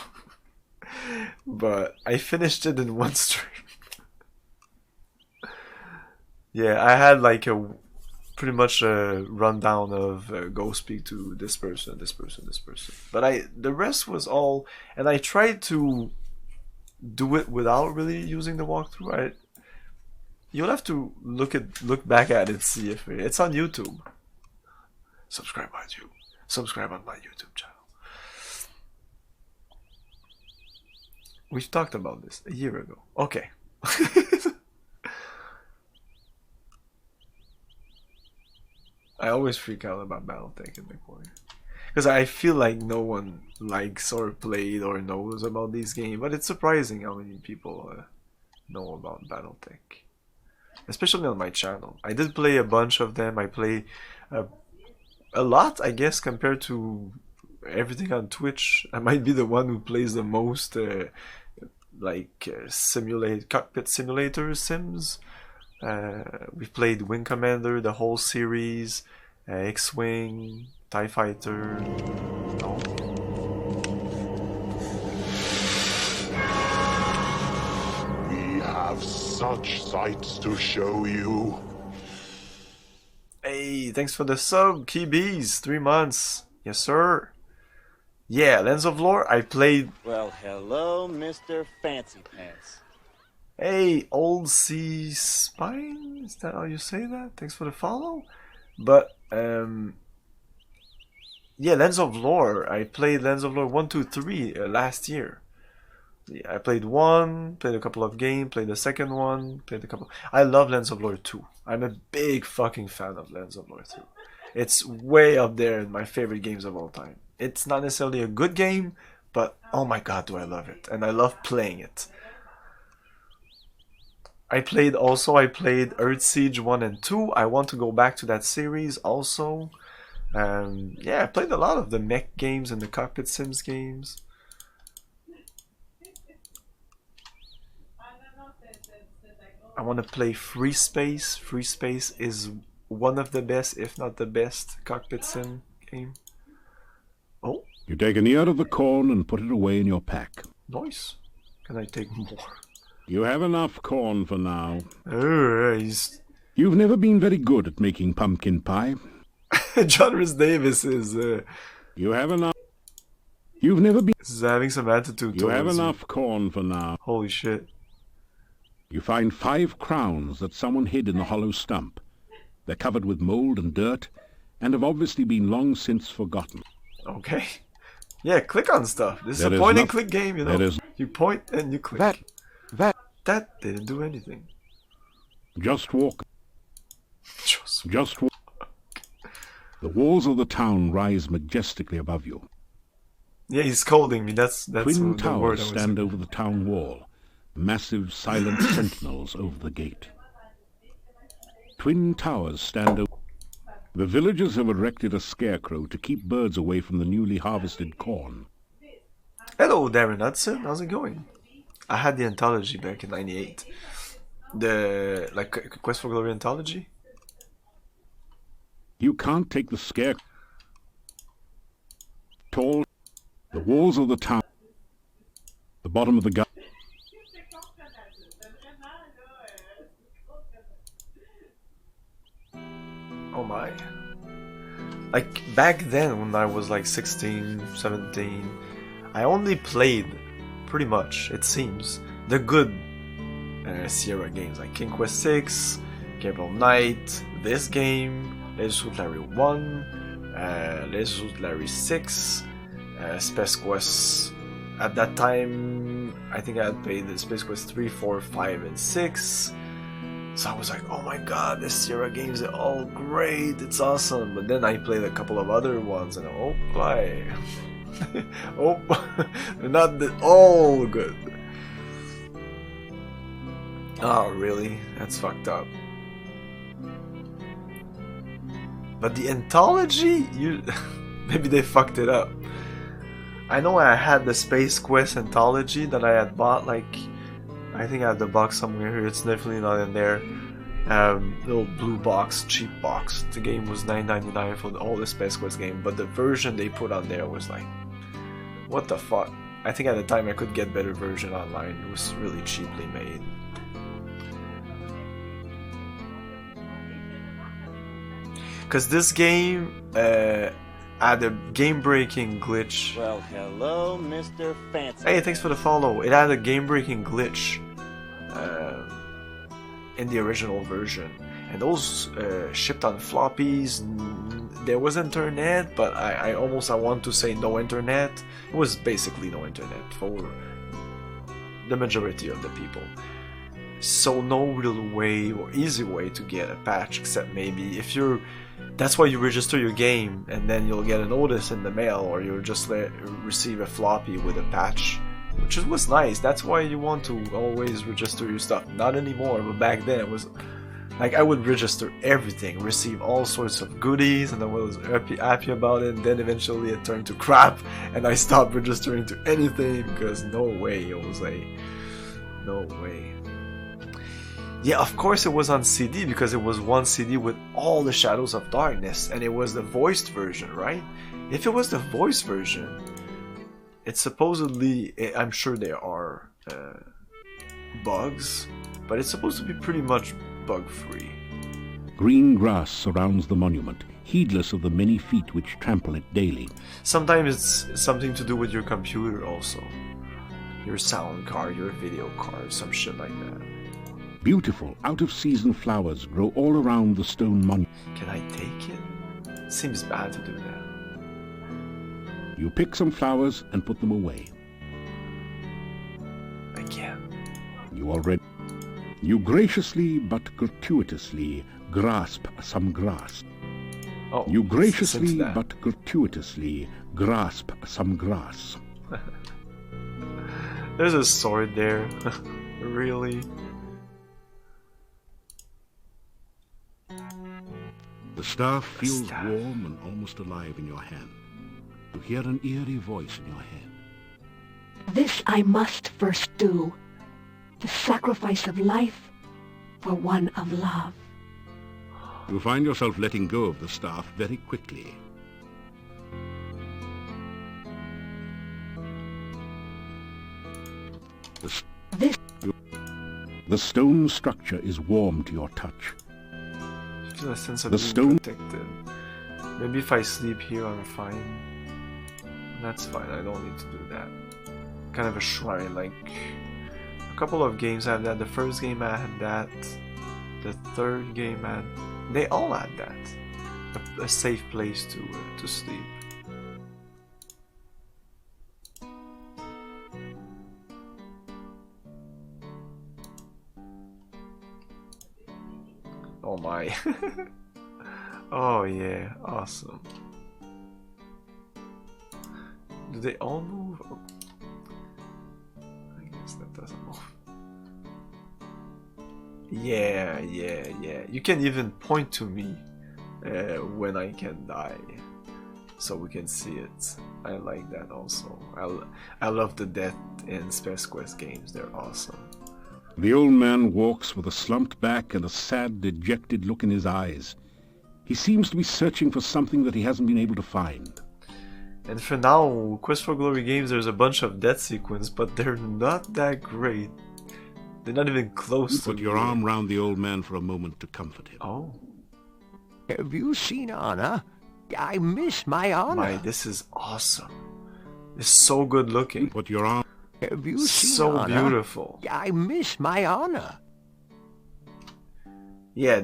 Speaker 1: but I finished it in one stream. Yeah, I had like pretty much a rundown of go speak to this person, this person, this person. But the rest was all, and I tried to do it without really using the walkthrough. You'll have to look back at it, see if it's on YouTube. Subscribe on my YouTube channel. We've talked about this a year ago. Okay. I always freak out about Battletech in MechWarrior because I feel like no one likes or played or knows about these games, but it's surprising how many people know about Battletech, especially on my channel. I did play a bunch of them. I play a lot, I guess, compared to everything on Twitch. I might be the one who plays the most cockpit simulator sims. We've played Wing Commander, the whole series, X-Wing, TIE Fighter. No.
Speaker 8: We have such sights to show you.
Speaker 1: Hey, thanks for the sub, Keybees, 3 months. Yes, sir. Yeah, Lens of Lore, I played.
Speaker 6: Well, hello, Mr. Fancy Pants.
Speaker 1: Hey, Old Sea Spine? Is that how you say that? Thanks for the follow. But, yeah, Lens of Lore. I played Lens of Lore 1, 2, 3 last year. Yeah, I played one, played a couple of games, played the second one, played a couple. I love Lands of Lore 2. I'm a big fucking fan of Lands of Lore 2. It's way up there in my favorite games of all time. It's not necessarily a good game, but oh my god, do I love it. And I love playing it. I played Earth Siege 1 and 2. I want to go back to that series also. Yeah, I played a lot of the mech games and the cockpit sims games. I want to play Free Space. Free Space is one of the best, if not the best, cockpit sim game. Oh,
Speaker 3: You take an ear of the corn and put it away in your pack.
Speaker 1: nice. Can I take more?
Speaker 3: You have enough corn for now.
Speaker 1: Oh,
Speaker 3: You've never been very good at making pumpkin pie.
Speaker 1: John Rhys Davis is
Speaker 3: You have enough. You've never been.
Speaker 1: having some attitude
Speaker 3: You have
Speaker 1: towards me.
Speaker 3: enough corn for now.
Speaker 1: Holy shit.
Speaker 3: You find 5 crowns that someone hid in the hollow stump. They're covered with mold and dirt, and have obviously been long since forgotten.
Speaker 1: Okay. Yeah, click on stuff. This is
Speaker 3: There
Speaker 1: a
Speaker 3: is
Speaker 1: point and
Speaker 3: noth-
Speaker 1: click game, you know.
Speaker 3: there is-
Speaker 1: You point and you click. That didn't do anything.
Speaker 3: Just walk.
Speaker 1: Just
Speaker 3: Just walk. The walls of the town rise majestically above you.
Speaker 1: yeah, he's scolding me. That's
Speaker 3: Twin
Speaker 1: the word
Speaker 3: towers
Speaker 1: I was
Speaker 3: stand over the town wall, massive silent sentinels over the gate. Twin towers stand over. The villagers have erected a scarecrow to keep birds away from the newly harvested corn.
Speaker 1: Hello, Darren Hudson. How's it going? I had the anthology back in '98. The Quest for Glory anthology.
Speaker 3: You can't take the scare. Tall. The walls of the town. The bottom of the gut.
Speaker 1: Oh my. Like back then when I was like 16, 17, I only played pretty much, it seems, the good Sierra games like King Quest 6, Gabriel Knight, this game, Legends of Larry 1, Legends of Larry 6, Space Quest. At that time, I think I had played the Space Quest 3, 4, 5, and 6. So I was like, oh my god, the Sierra games are all great, it's awesome. But then I played a couple of other ones and oh my. Oh, they're not all good. Oh, really? That's fucked up. But the anthology, maybe they fucked it up. I know I had the Space Quest anthology that I had bought, like, I think I have the box somewhere here, it's definitely not in there. Little blue box, cheap box. The game was $9.99 for all the Space Quest game, but the version they put on there was like, what the fuck? I think at the time I could get better version online. It was really cheaply made. Cause this game had a game-breaking glitch.
Speaker 6: Well, hello, Mr. Fancy.
Speaker 1: Hey, thanks for the follow. It had a game-breaking glitch in the original version, and those shipped on floppies. There was internet, but I want to say no internet. It was basically no internet for the majority of the people. So no real way or easy way to get a patch, except maybe if you're. That's why you register your game, and then you'll get a notice in the mail, or you'll just receive a floppy with a patch, which was nice. That's why you want to always register your stuff. Not anymore, but back then it was like I would register everything, receive all sorts of goodies, and I was happy about it. And then eventually it turned to crap, and I stopped registering to anything because no way. It was like, no way. Yeah, of course it was on CD because it was one CD with all the Shadows of Darkness, and it was the voiced version, right? If it was the voiced version, it's supposedly, I'm sure there are bugs, but it's supposed to be pretty much bug-free.
Speaker 3: Green grass surrounds the monument, heedless of the many feet which trample it daily.
Speaker 1: Sometimes it's something to do with your computer also. Your sound card, your video card, some shit like that.
Speaker 3: Beautiful, out-of-season flowers grow all around the stone monument.
Speaker 1: Can I take it? Seems bad to do that.
Speaker 3: You pick some flowers and put them away. You already... You graciously but gratuitously grasp some grass.
Speaker 1: Oh,
Speaker 3: You graciously
Speaker 1: since that.
Speaker 3: but gratuitously grasp some grass.
Speaker 1: There's a sword there. Really?
Speaker 3: The staff feels
Speaker 1: staff.
Speaker 3: warm and almost alive in your hand. You hear an eerie voice in your head.
Speaker 7: This I must first do. The sacrifice of life for one of love.
Speaker 3: You find yourself letting go of the staff very quickly. The stone structure is warm to your touch.
Speaker 1: Just a sense of
Speaker 3: The
Speaker 1: being
Speaker 3: stone-
Speaker 1: protected. Maybe if I sleep here, I'm fine. That's fine. I don't need to do that. Kind of a shrine, like a couple of games have that. The first game I had that. The third game had. They all had that. A safe place to sleep. Oh my. Oh yeah, awesome. Do they all move? Oh. I guess that doesn't move. Yeah. You can even point to me when I can die, so we can see it. I like that also. I love the death in Space Quest games. They're awesome.
Speaker 3: The old man walks with a slumped back and a sad, dejected look in his eyes. He seems to be searching for something that he hasn't been able to find.
Speaker 1: And for now, Quest for Glory games, there's a bunch of death sequence, but they're not that great. They're not even close to
Speaker 3: Put your arm round the old man for a moment to comfort him.
Speaker 1: Oh.
Speaker 9: Have you seen Anna? I miss my Anna.
Speaker 1: This is awesome. It's so good looking.
Speaker 3: Put your arm...
Speaker 9: Have you seen
Speaker 1: So
Speaker 9: Anna?
Speaker 1: beautiful.
Speaker 9: I miss my Anna.
Speaker 1: Yeah,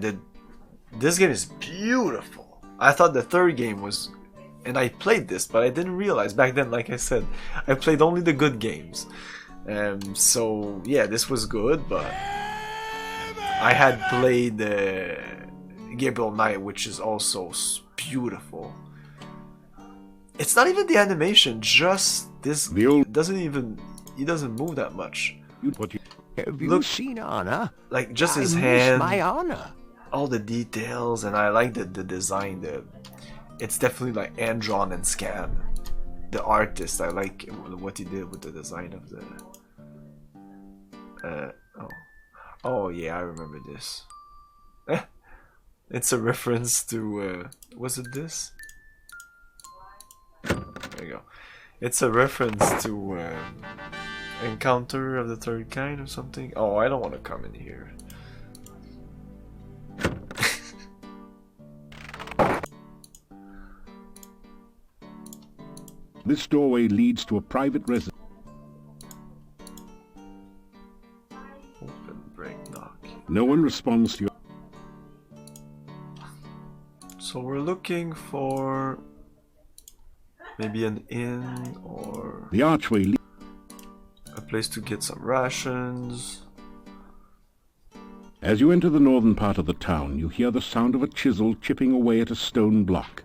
Speaker 1: this game is beautiful. I thought the third game was... And I played this, but I didn't realize back then, like I said, I played only the good games. So, yeah, this was good, but... I had played Gabriel Knight, which is also beautiful. It's not even the animation, just this... He doesn't move that much.
Speaker 9: Have you
Speaker 1: Look,
Speaker 9: seen Anna?
Speaker 1: Like, just his
Speaker 9: I
Speaker 1: hand.
Speaker 9: miss my Anna.
Speaker 1: All the details, and I like the design. It's definitely like hand drawn and scanned. The artist, I like what he did with the design of the. Oh yeah, I remember this. It's a reference to. Was it this? There you go. It's a reference to Encounter of the Third Kind or something. Oh, I don't want to come in here.
Speaker 3: This doorway leads to a private residence.
Speaker 1: Open, break, knock.
Speaker 3: No one responds to your...
Speaker 1: So we're looking for maybe an inn or
Speaker 3: The archway leads...
Speaker 1: a place to get some rations.
Speaker 3: As you enter the northern part of the town, you hear the sound of a chisel chipping away at a stone block.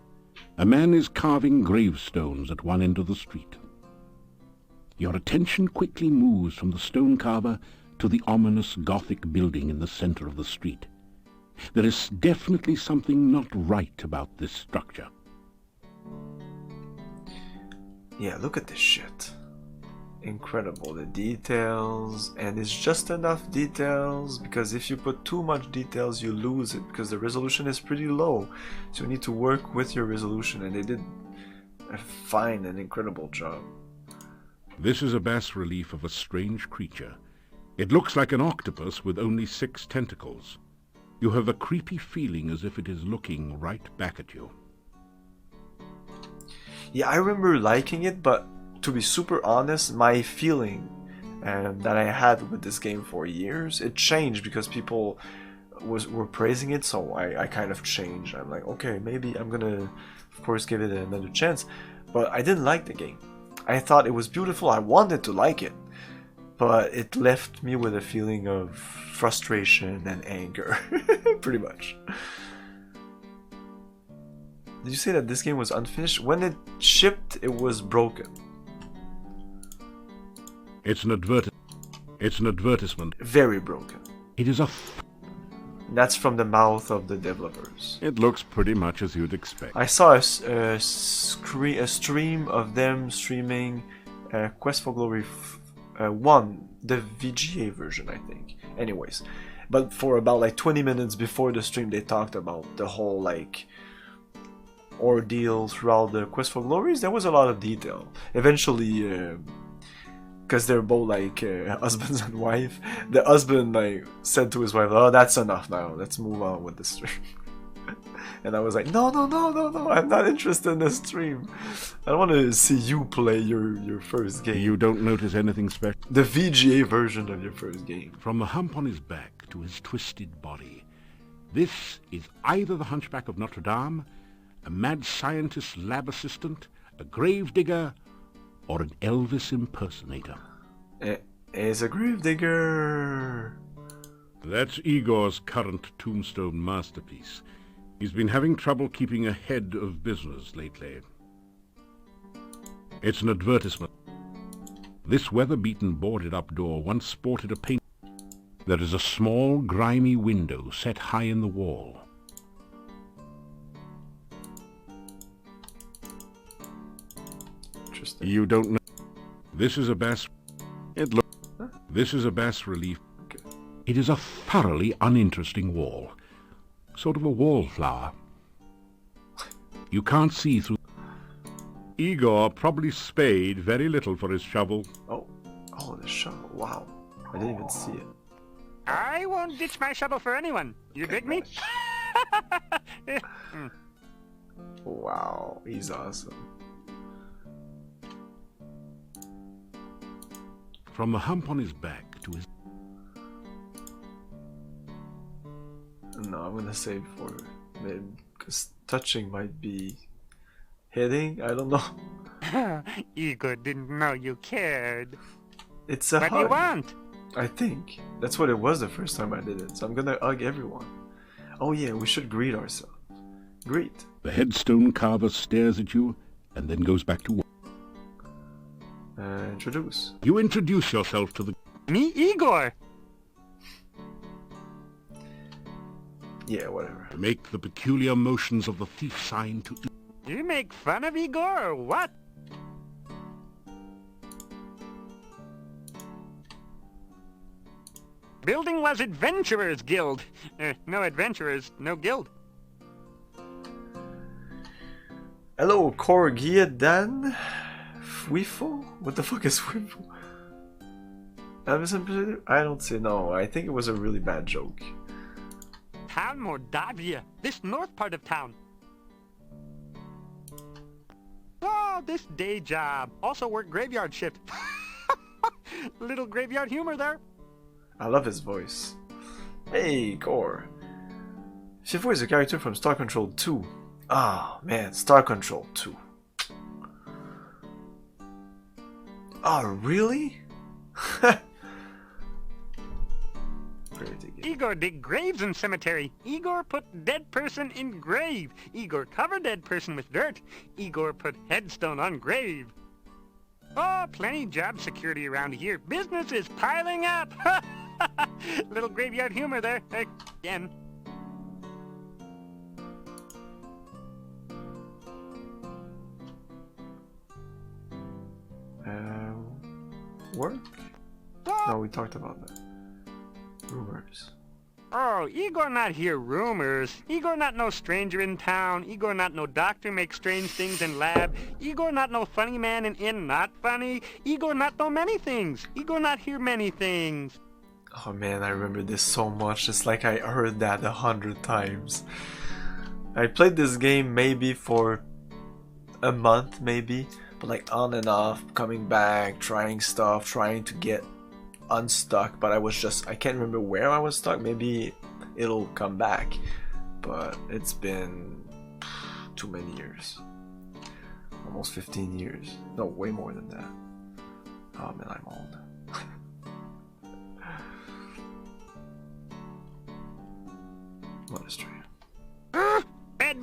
Speaker 3: A man is carving gravestones at one end of the street. Your attention quickly moves from the stone carver to the ominous Gothic building in the center of the street. There is definitely something not right about this structure.
Speaker 1: Yeah, look at this shit. Incredible, the details, and it's just enough details, because if you put too much details you lose it, because the resolution is pretty low, so you need to work with your resolution, and they did a fine and incredible job.
Speaker 3: This is a bas-relief of a strange creature. It looks like an octopus with only 6 tentacles. You have a creepy feeling as if it is looking right back at you.
Speaker 1: Yeah, I remember liking it, but to be super honest, my feeling that I had with this game for years, it changed because people were praising it, so I kind of changed. I'm like, okay, maybe I'm gonna, of course, give it another chance. But I didn't like the game. I thought it was beautiful. I wanted to like it. but it left me with a feeling of frustration and anger, pretty much. Did you say that this game was unfinished? When it shipped, it was broken.
Speaker 3: It's an advertisement.
Speaker 1: Very broken.
Speaker 3: It is a...
Speaker 1: That's from the mouth of the developers.
Speaker 3: It looks pretty much as you'd expect.
Speaker 1: I saw a stream of them streaming Quest for Glory 1, the VGA version, I think. Anyways, but for about like 20 minutes before the stream, they talked about the whole like ordeal throughout the Quest for Glories. There was a lot of detail. Eventually, because they're both like husbands and wife, the husband like said to his wife, "Oh, that's enough now. Let's move on with the stream." And I was like, no, I'm not interested in the stream. I don't want to see you play your first game.
Speaker 3: You don't notice anything special?
Speaker 1: The VGA version of your first game.
Speaker 3: From the hump on his back to his twisted body, this is either the Hunchback of Notre Dame, a mad scientist lab assistant, a gravedigger, or an Elvis impersonator.
Speaker 1: It's a gravedigger.
Speaker 3: That's Igor's current tombstone masterpiece. He's been having trouble keeping ahead of business lately. It's an advertisement. This weather-beaten boarded-up door once sported a paint. There is a small, grimy window set high in the wall.
Speaker 1: Interesting.
Speaker 3: You don't know. This is a bass. This is a bas relief.
Speaker 1: Okay.
Speaker 3: It is a thoroughly uninteresting wall. Sort of a wallflower. You can't see through. Igor probably spade very little for his shovel.
Speaker 1: Oh, the shovel. Wow. I didn't even see it.
Speaker 10: I won't ditch my shovel for anyone. You dig me?
Speaker 1: Wow, he's awesome.
Speaker 3: From the hump on his back to his...
Speaker 1: No, I'm gonna save for maybe because touching might be hitting. I don't know.
Speaker 10: Igor didn't know you cared.
Speaker 1: It's a
Speaker 10: What do you want?
Speaker 1: I think that's what it was the first time I did it. So I'm gonna hug everyone. Oh yeah, we should greet ourselves. Greet.
Speaker 3: The headstone carver stares at you and then goes back to work.
Speaker 1: Introduce.
Speaker 3: You introduce yourself to the...
Speaker 10: Me, Igor.
Speaker 1: Yeah, whatever.
Speaker 3: Make the peculiar motions of the thief sign to...
Speaker 10: You make fun of Igor or what? Building was Adventurers Guild. No adventurers, no guild.
Speaker 1: Hello, Corgia Dan? Fwifo? What the fuck is Fwifo? I don't say no. I think it was a really bad joke.
Speaker 10: Town Mordavia, this north part of town. Oh, this day job. Also work graveyard shift. Little graveyard humor there.
Speaker 1: I love his voice. Hey, Core. Fwifo is a character from Star Control 2. Ah, man, Star Control 2. Oh, really?
Speaker 10: Igor dig graves in cemetery. Igor put dead person in grave. Igor cover dead person with dirt. Igor put headstone on grave. Oh, plenty job security around here. Business is piling up. Little graveyard humor there. Again.
Speaker 1: Work? No, we talked about that. Rumors.
Speaker 10: Oh, Igor not hear rumors. Igor not no stranger in town. Igor not no doctor make strange things in lab. Igor not no funny man in inn not funny. Igor not know many things. Igor not hear many things.
Speaker 1: Oh man, I remember this so much. It's like I heard that 100 times. I played this game maybe for a month, maybe. But like on and off, coming back, trying stuff, trying to get unstuck, but I can't remember where I was stuck. Maybe it'll come back, but it's been too many years. Almost 15 years. No, way more than that. Oh man, I'm old.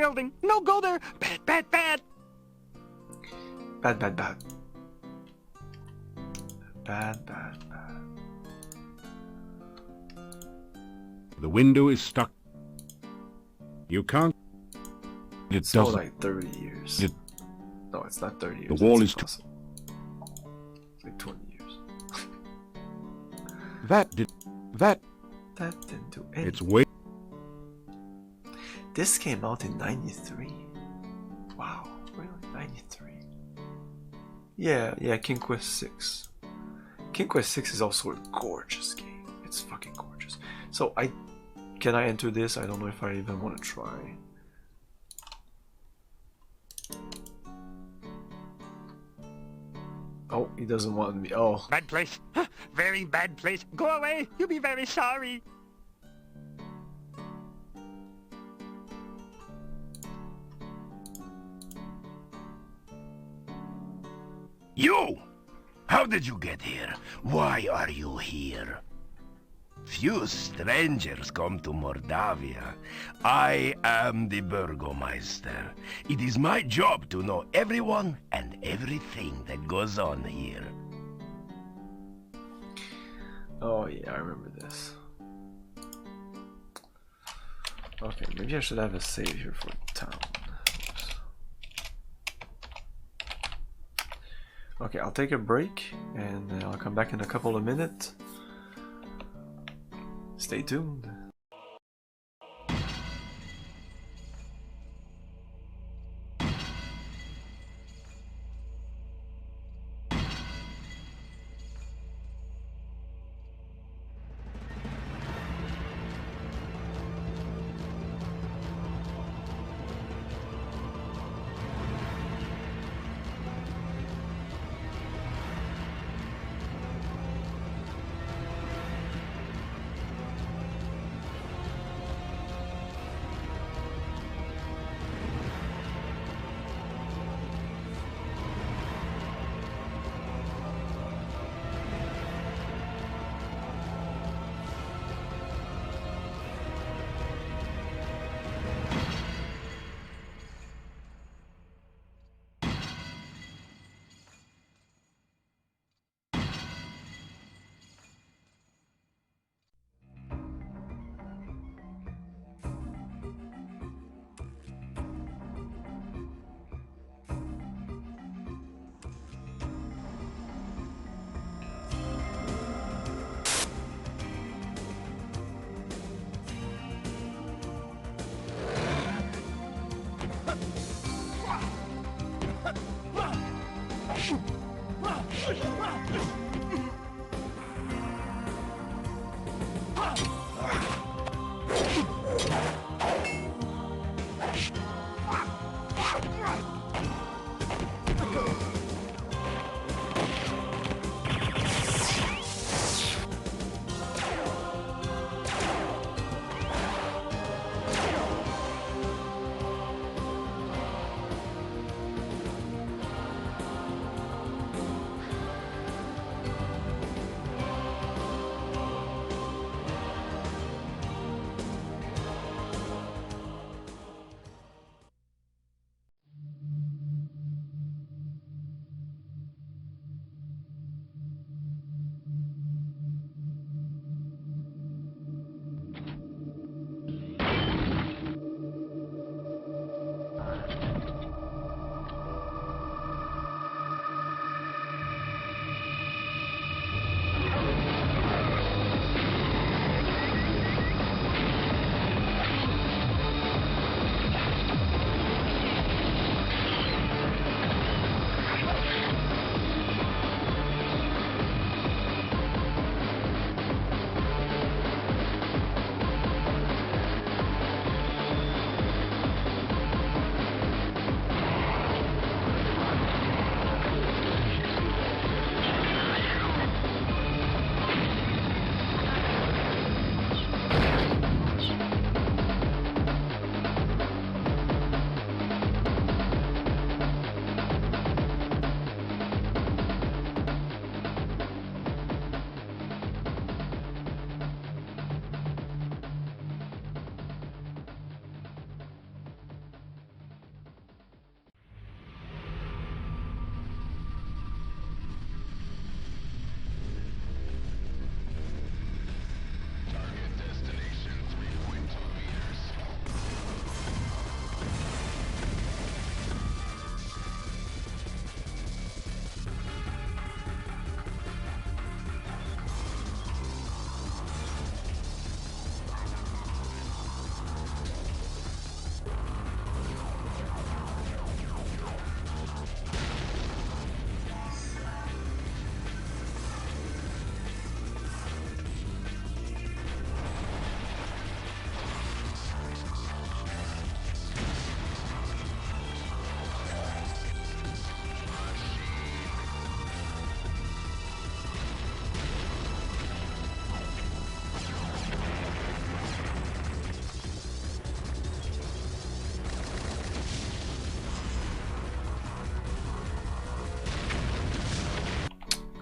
Speaker 10: building. No, go there. Bad, bad, bad.
Speaker 1: Bad, bad, bad. Bad, bad, bad.
Speaker 3: The window is stuck. You can't. It
Speaker 1: It's more
Speaker 3: doesn't.
Speaker 1: like 30 years. No, it's not 30 years.
Speaker 3: The wall
Speaker 1: That's
Speaker 3: is
Speaker 1: impossible. It's like 20 years.
Speaker 3: That
Speaker 1: didn't do anything.
Speaker 3: It's way.
Speaker 1: This came out in 93. Wow, really? 93. Yeah, King Quest 6. King Quest 6 is also a gorgeous game. It's fucking gorgeous. So can I enter this? I don't know if I even want to try. Oh, he doesn't want me. Oh.
Speaker 10: Bad place. Very bad place. Go away. You'll be very sorry.
Speaker 11: You! How did you get here? Why are you here? Few strangers come to Mordavia. I am the Burgomeister. It is my job to know everyone and everything that goes on here.
Speaker 1: Oh yeah, I remember this. Okay, maybe I should have a save here for town. Oops. Okay, I'll take a break and I'll come back in a couple of minutes. Stay tuned.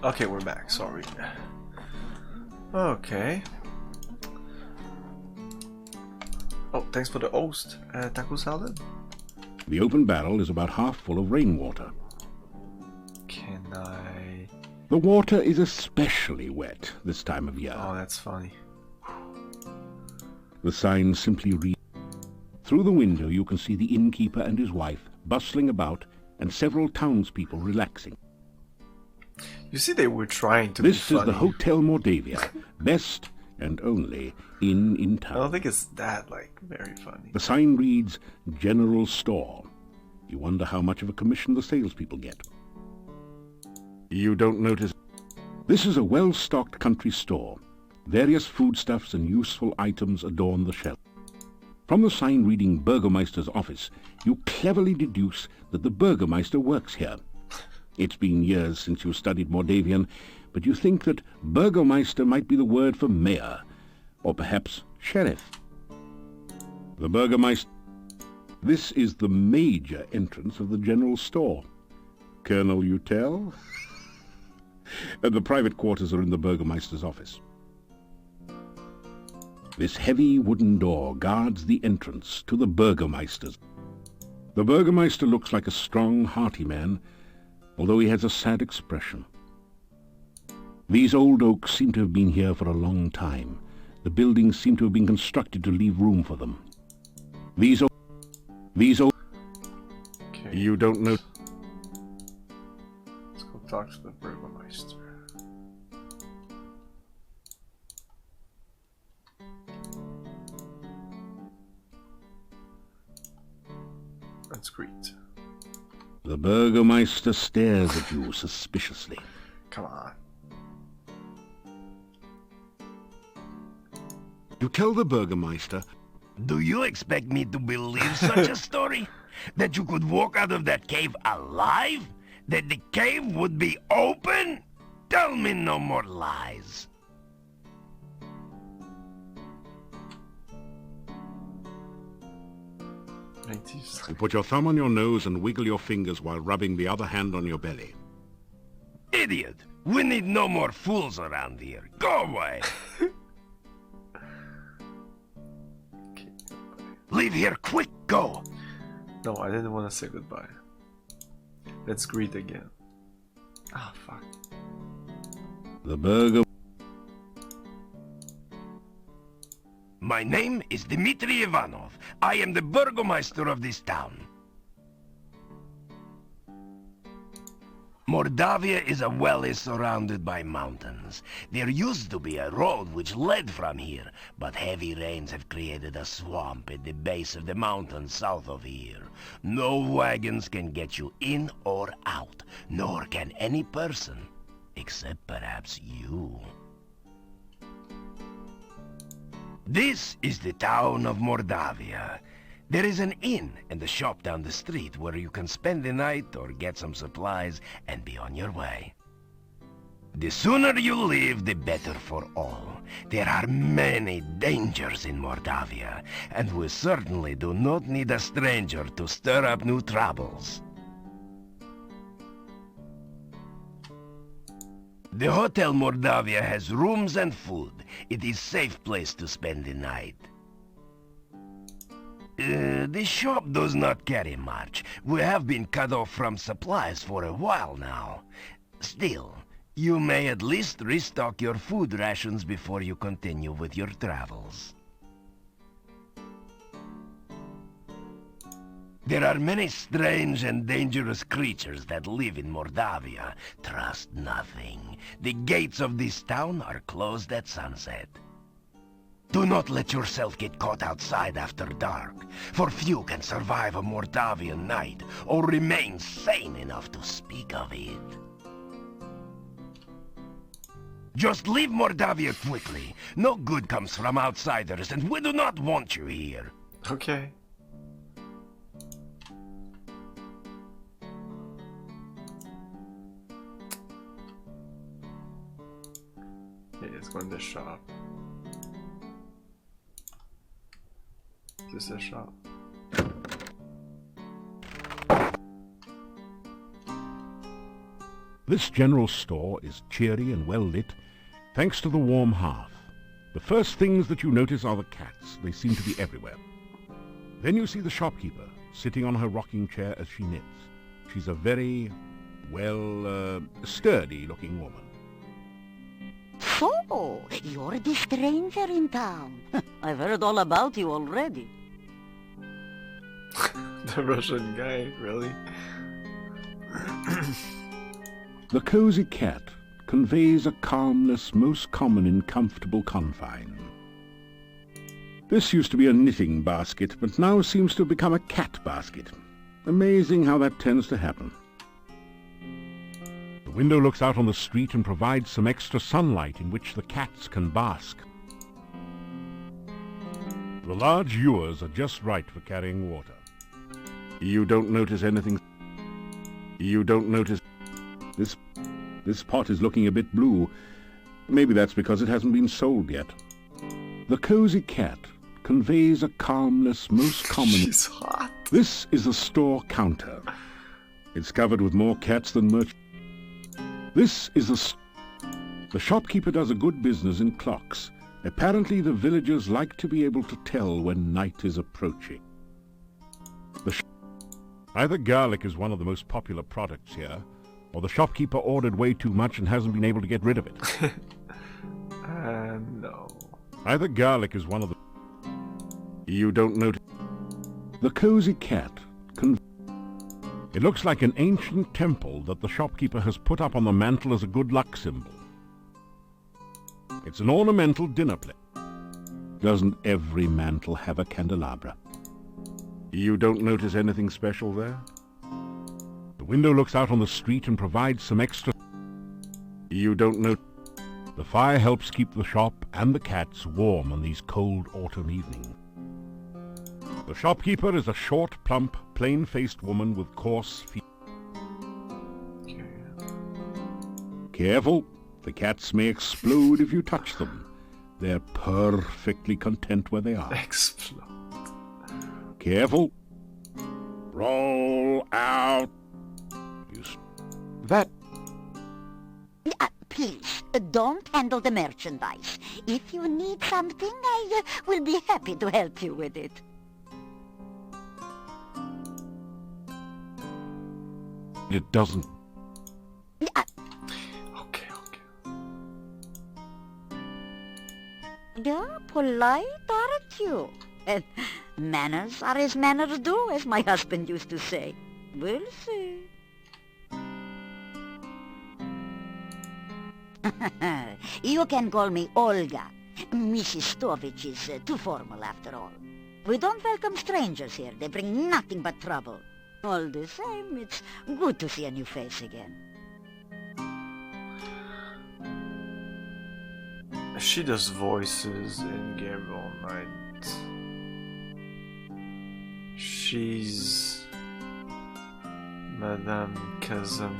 Speaker 1: Okay, we're back. Sorry. Okay. Oh, thanks for the host. Taco salad.
Speaker 3: The open barrel is about half full of rainwater.
Speaker 1: Can I...
Speaker 3: The water is especially wet this time of year.
Speaker 1: Oh, that's funny.
Speaker 3: The sign simply reads. Through the window you can see the innkeeper and his wife bustling about and several townspeople relaxing.
Speaker 1: You see, they were trying to be
Speaker 3: This is
Speaker 1: funny.
Speaker 3: the Hotel Mordavia, best and only inn in
Speaker 1: I
Speaker 3: town.
Speaker 1: don't think it's that, like, very funny.
Speaker 3: The sign reads General Store. You wonder how much of a commission the salespeople get. You don't notice. This is a well-stocked country store. Various foodstuffs and useful items adorn the shelf. From the sign reading Burgomeister's office, you cleverly deduce that the Burgomeister works here. It's been years since you studied Mordavian, but you think that Burgomeister might be the word for mayor, or perhaps sheriff. The Burgomeister. This is the major entrance of the general store. Colonel, you tell? And the private quarters are in the Burgomeister's office. This heavy wooden door guards the entrance to the Burgomeister's. The Burgomeister looks like a strong, hearty man, although he has a sad expression. These old oaks seem to have been here for a long time. The buildings seem to have been constructed to leave room for them. These old...
Speaker 1: Okay.
Speaker 3: You don't know...
Speaker 1: Let's go talk to the Burgomeister. That's great.
Speaker 3: The Burgomeister stares at you suspiciously.
Speaker 1: Come on.
Speaker 3: You tell the Burgomeister...
Speaker 11: Do you expect me to believe such a story? That you could walk out of that cave alive? That the cave would be open? Tell me no more lies.
Speaker 3: You put your thumb on your nose and wiggle your fingers while rubbing the other hand on your belly.
Speaker 11: Idiot! We need no more fools around here. Go away! Leave here quick, go!
Speaker 1: No, I didn't want to say goodbye. Let's greet again. Ah, fuck.
Speaker 3: The Burgo...
Speaker 11: My name is Dmitri Ivanov. I am the Burgomeister of this town. Mordavia is a valley surrounded by mountains. There used to be a road which led from here, but heavy rains have created a swamp at the base of the mountain south of here. No wagons can get you in or out, nor can any person, except perhaps you. This is the town of Mordavia. There is an inn and a shop down the street where you can spend the night or get some supplies and be on your way. The sooner you leave, the better for all. There are many dangers in Mordavia, and we certainly do not need a stranger to stir up new troubles. The Hotel Mordavia has rooms and food. It is a safe place to spend the night. The shop does not carry much. We have been cut off from supplies for a while now. Still, you may at least restock your food rations before you continue with your travels. There are many strange and dangerous creatures that live in Mordavia. Trust nothing. The gates of this town are closed at sunset. Do not let yourself get caught outside after dark, for few can survive a Mordavian night or remain sane enough to speak of it. Just leave Mordavia quickly. No good comes from outsiders, and we do not want you here.
Speaker 1: Okay. Okay, let's go in the shop. Is this a shop?
Speaker 3: This general store is cheery and well lit, thanks to the warm hearth. The first things that you notice are the cats. They seem to be everywhere. Then you see the shopkeeper, sitting on her rocking chair as she knits. She's a very, well, sturdy-looking woman.
Speaker 12: So, you're the stranger in town. I've heard all about you already.
Speaker 1: The Russian guy, really?
Speaker 3: The cozy cat conveys a calmness most common in comfortable confine. This used to be a knitting basket, but now seems to have become a cat basket. Amazing how that tends to happen. The window looks out on the street and provides some extra sunlight in which the cats can bask. The large ewers are just right for carrying water. You don't notice anything. You don't notice. This pot is looking a bit blue. Maybe that's because it hasn't been sold yet. The cozy cat conveys a calmness most common.
Speaker 1: She's hot.
Speaker 3: This is a store counter. It's covered with more cats than merch. This is the shopkeeper does a good business in clocks. Apparently the villagers like to be able to tell when night is approaching. Either garlic is one of the most popular products here, or the shopkeeper ordered way too much and hasn't been able to get rid of it.
Speaker 1: No.
Speaker 3: Either garlic is one of the... You don't notice... The cozy cat It looks like an ancient temple that the shopkeeper has put up on the mantel as a good luck symbol. It's an ornamental dinner plate. Doesn't every mantel have a candelabra? You don't notice anything special there? The window looks out on the street and provides some extra... You don't know... The fire helps keep the shop and the cats warm on these cold autumn evenings. The shopkeeper is a short, plump, plain-faced woman with coarse feet. Careful, the cats may explode if you touch them. They're perfectly content where they are.
Speaker 1: Explode.
Speaker 3: Careful. Roll out. That...
Speaker 12: Please, don't handle the merchandise. If you need something, I will be happy to help you with it.
Speaker 3: It doesn't...
Speaker 1: Okay.
Speaker 12: You're polite, aren't you? Manners are as manners do, as my husband used to say. We'll see. You can call me Olga. Mrs. Stovich is too formal after all. We don't welcome strangers here. They bring nothing but trouble. All the same, it's good to see a new face again.
Speaker 1: She does voices in Game All Night. She's... Madame Kaza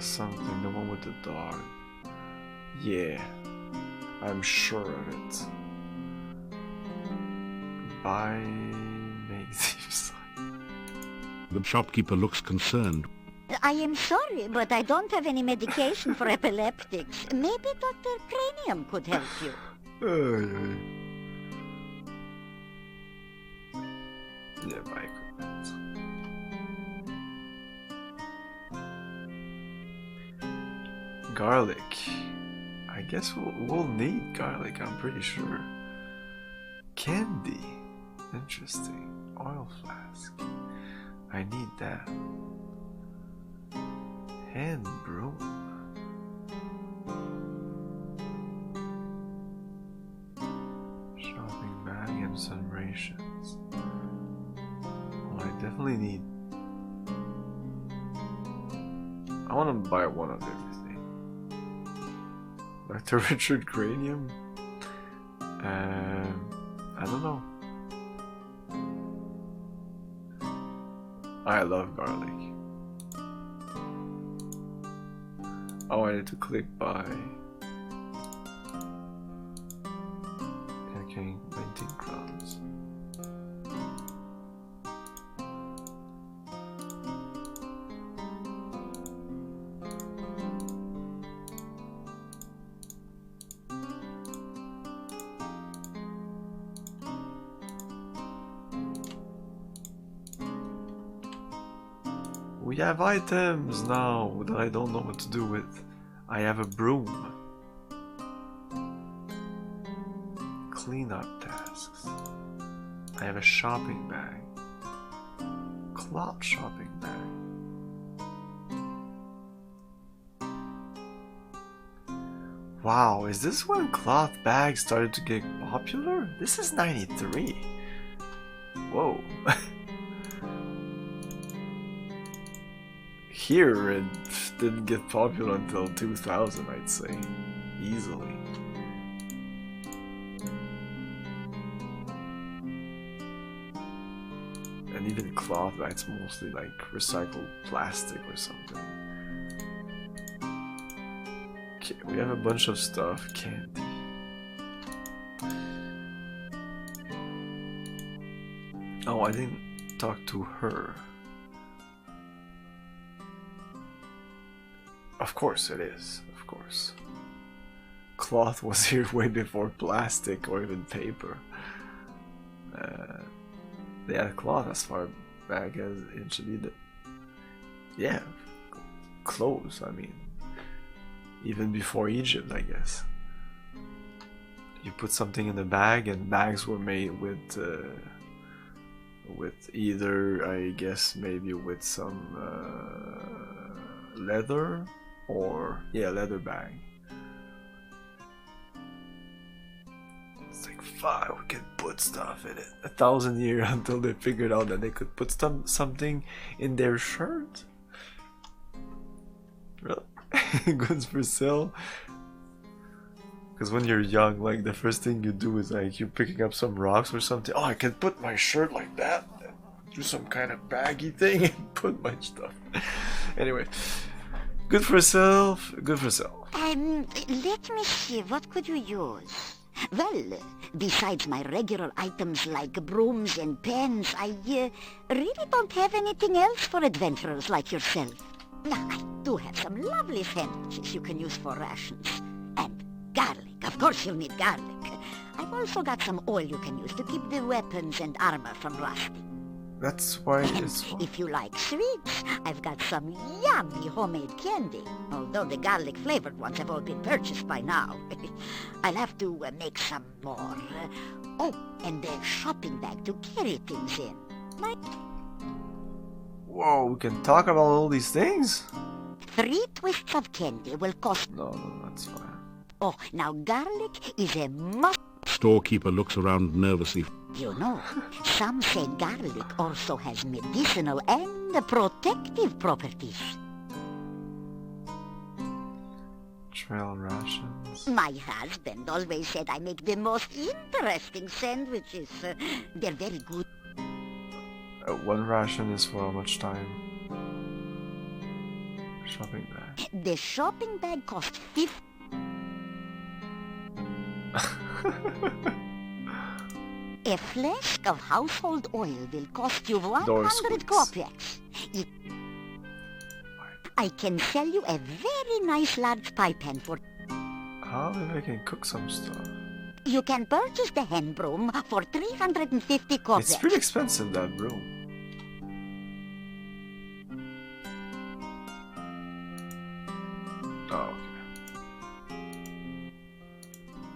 Speaker 1: something, the one with the dog. Yeah, I'm sure of it. By Magazine.
Speaker 3: The shopkeeper looks concerned.
Speaker 12: I am sorry, but I don't have any medication for epileptics. Maybe Dr. Cranium could help you.
Speaker 1: Yeah, Michael. Garlic. I guess we'll need garlic, I'm pretty sure. Candy. Interesting. Oil flask. I need that. Hand broom. Shopping bag and some rations. Oh, I definitely need... I want to buy one of everything. Dr. Richard Cranium? I don't know. I love garlic. Oh, I need to click buy. Okay, 19 crowns. we have items now that I don't know what to do with. I have a broom. Cleanup tasks. I have a shopping bag. Cloth shopping bag. Wow, is this when cloth bags started to get popular? This is 93. Whoa. Here it didn't get popular until 2000, I'd say. Easily. And even cloth bags, mostly like recycled plastic or something. Okay, we have a bunch of stuff. Candy. Oh, I didn't talk to her. Of course it is, of course. Cloth was here way before plastic or even paper. They had cloth as far back as actually yeah, clothes, I mean. Even before Egypt, I guess. You put something in a bag, and bags were made with either, I guess, maybe with some leather, or yeah, leather bag. It's like, fine, we can put stuff in it. 1,000 years until they figured out that they could put something in their shirt. Really? Goods for sale. Because when you're young, like the first thing you do is like you're picking up some rocks or something. Oh, I can put my shirt like that, do some kind of baggy thing, and put my stuff. Anyway, good for sale. Good for sale.
Speaker 12: Let me see. What could you use? Well, besides my regular items like brooms and pens, I really don't have anything else for adventurers like yourself. Now, I do have some lovely sandwiches you can use for rations. And garlic. Of course you'll need garlic. I've also got some oil you can use to keep the weapons and armor from rusting.
Speaker 1: That's why it's...
Speaker 12: If you like sweets, I've got some yummy homemade candy. Although the garlic-flavored ones have all been purchased by now. I'll have to make some more. Oh, and a shopping bag to carry things in.
Speaker 1: Whoa, we can talk about all these things?
Speaker 12: 3 twists of candy will cost...
Speaker 1: No, that's fine.
Speaker 12: Oh, now garlic is a must...
Speaker 3: Storekeeper looks around nervously.
Speaker 12: You know, some say garlic also has medicinal and protective properties.
Speaker 1: Trail rations.
Speaker 12: My husband always said I make the most interesting sandwiches. They're very good.
Speaker 1: 1 ration is for how much time? Shopping bag.
Speaker 12: The shopping bag costs 50. A flask of household oil will cost you 100 kopecks. I can sell you a very nice large pie pan for...
Speaker 1: How maybe I can cook some stuff?
Speaker 12: You can purchase the hen broom for 350 kopecks.
Speaker 1: It's pretty expensive, that broom. Oh, okay.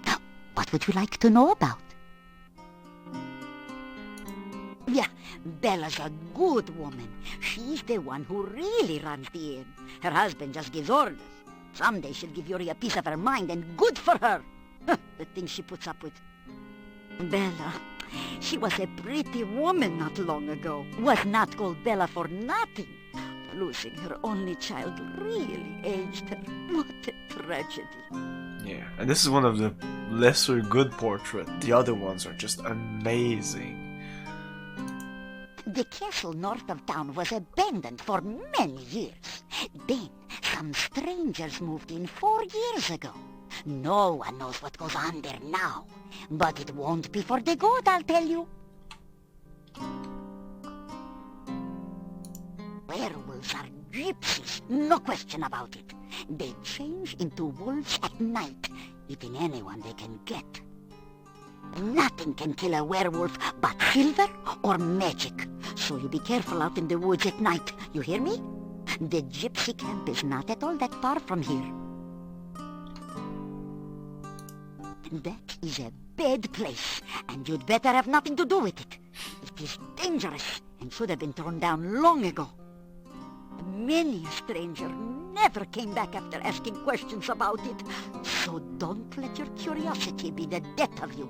Speaker 12: Now, what would you like to know about? Yeah, Bella's a good woman. She's the one who really runs the inn. Her husband just gives orders. Someday she'll give Yuri a piece of her mind, and good for her. The things she puts up with. Bella, she was a pretty woman not long ago. Was not called Bella for nothing. Losing her only child really aged her. What a tragedy.
Speaker 1: Yeah, and this is one of the lesser good portraits. The other ones are just amazing.
Speaker 12: The castle north of town was abandoned for many years. Then, some strangers moved in 4 years ago. No one knows what goes on there now. But it won't be for the good, I'll tell you. Werewolves are gypsies, no question about it. They change into wolves at night, eating anyone they can get. Nothing can kill a werewolf but silver or magic. So you be careful out in the woods at night, you hear me? The gypsy camp is not at all that far from here. That is a bad place, and you'd better have nothing to do with it. It is dangerous and should have been torn down long ago. Many a stranger never came back after asking questions about it, so don't let your curiosity be the death of you.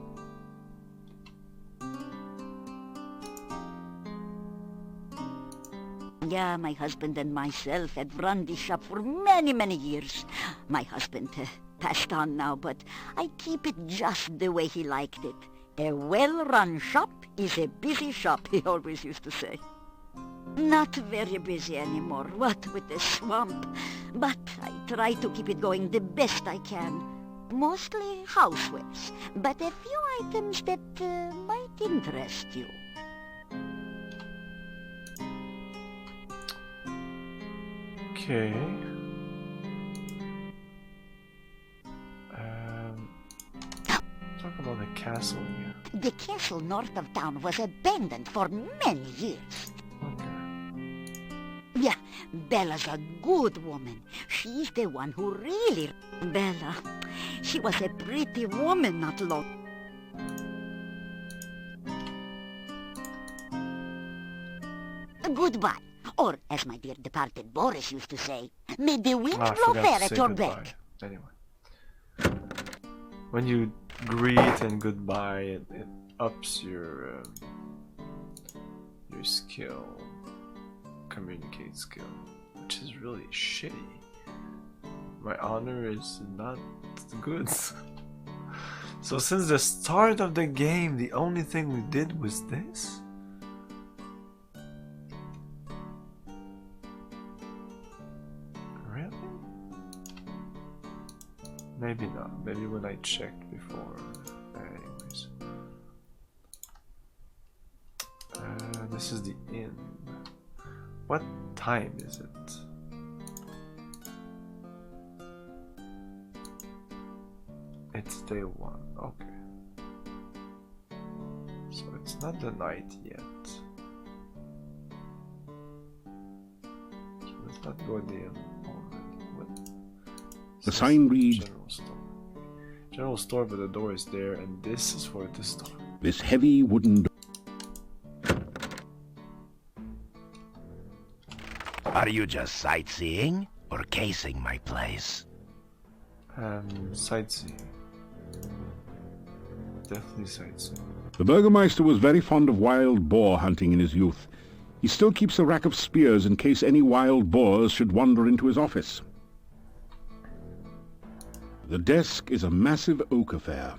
Speaker 12: Yeah, my husband and myself had run this shop for many, many years. My husband passed on now, but I keep it just the way he liked it. A well-run shop is a busy shop, he always used to say. Not very busy anymore, what with the swamp. But I try to keep it going the best I can. Mostly housewares, but a few items that might interest you.
Speaker 1: Okay. Talk about the castle again.
Speaker 12: The castle north of town was abandoned for many years.
Speaker 1: Okay.
Speaker 12: Yeah, Bella's a good woman. She's the one who really... Bella, she was a pretty woman not long. Goodbye. Or, as my dear departed Boris used to say, may the wind blow fair at your back.
Speaker 1: Anyway. When you greet and goodbye, it ups your skill, communicate skill, which is really shitty. My honor is not good. So since the start of the game, the only thing we did was this? Really? Maybe not. Maybe when I checked before. Anyways. This is the inn. What time is it? It's day 1. Okay. So it's not the night yet. So let's not go in the inn already. What?
Speaker 3: The sign reads
Speaker 1: General store. General store, but the door is there, and this is for the store.
Speaker 3: This heavy wooden door.
Speaker 11: Are you just sightseeing or casing my place?
Speaker 1: Sightseeing. Definitely sightseeing.
Speaker 3: The Burgomaster was very fond of wild boar hunting in his youth. He still keeps a rack of spears in case any wild boars should wander into his office. The desk is a massive oak affair.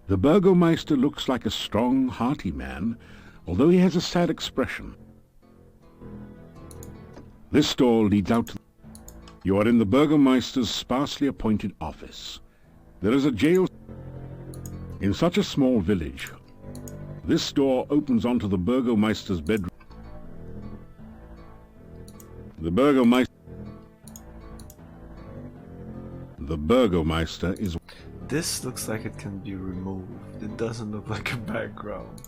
Speaker 3: The Burgomaster looks like a strong, hearty man, although he has a sad expression. This door leads out to... You are in the Burgomaster's sparsely appointed office. There is a jail... In such a small village, this door opens onto the Burgomaster's bedroom. The Burgomaster is...
Speaker 1: This looks like it can be removed. It doesn't look like a background.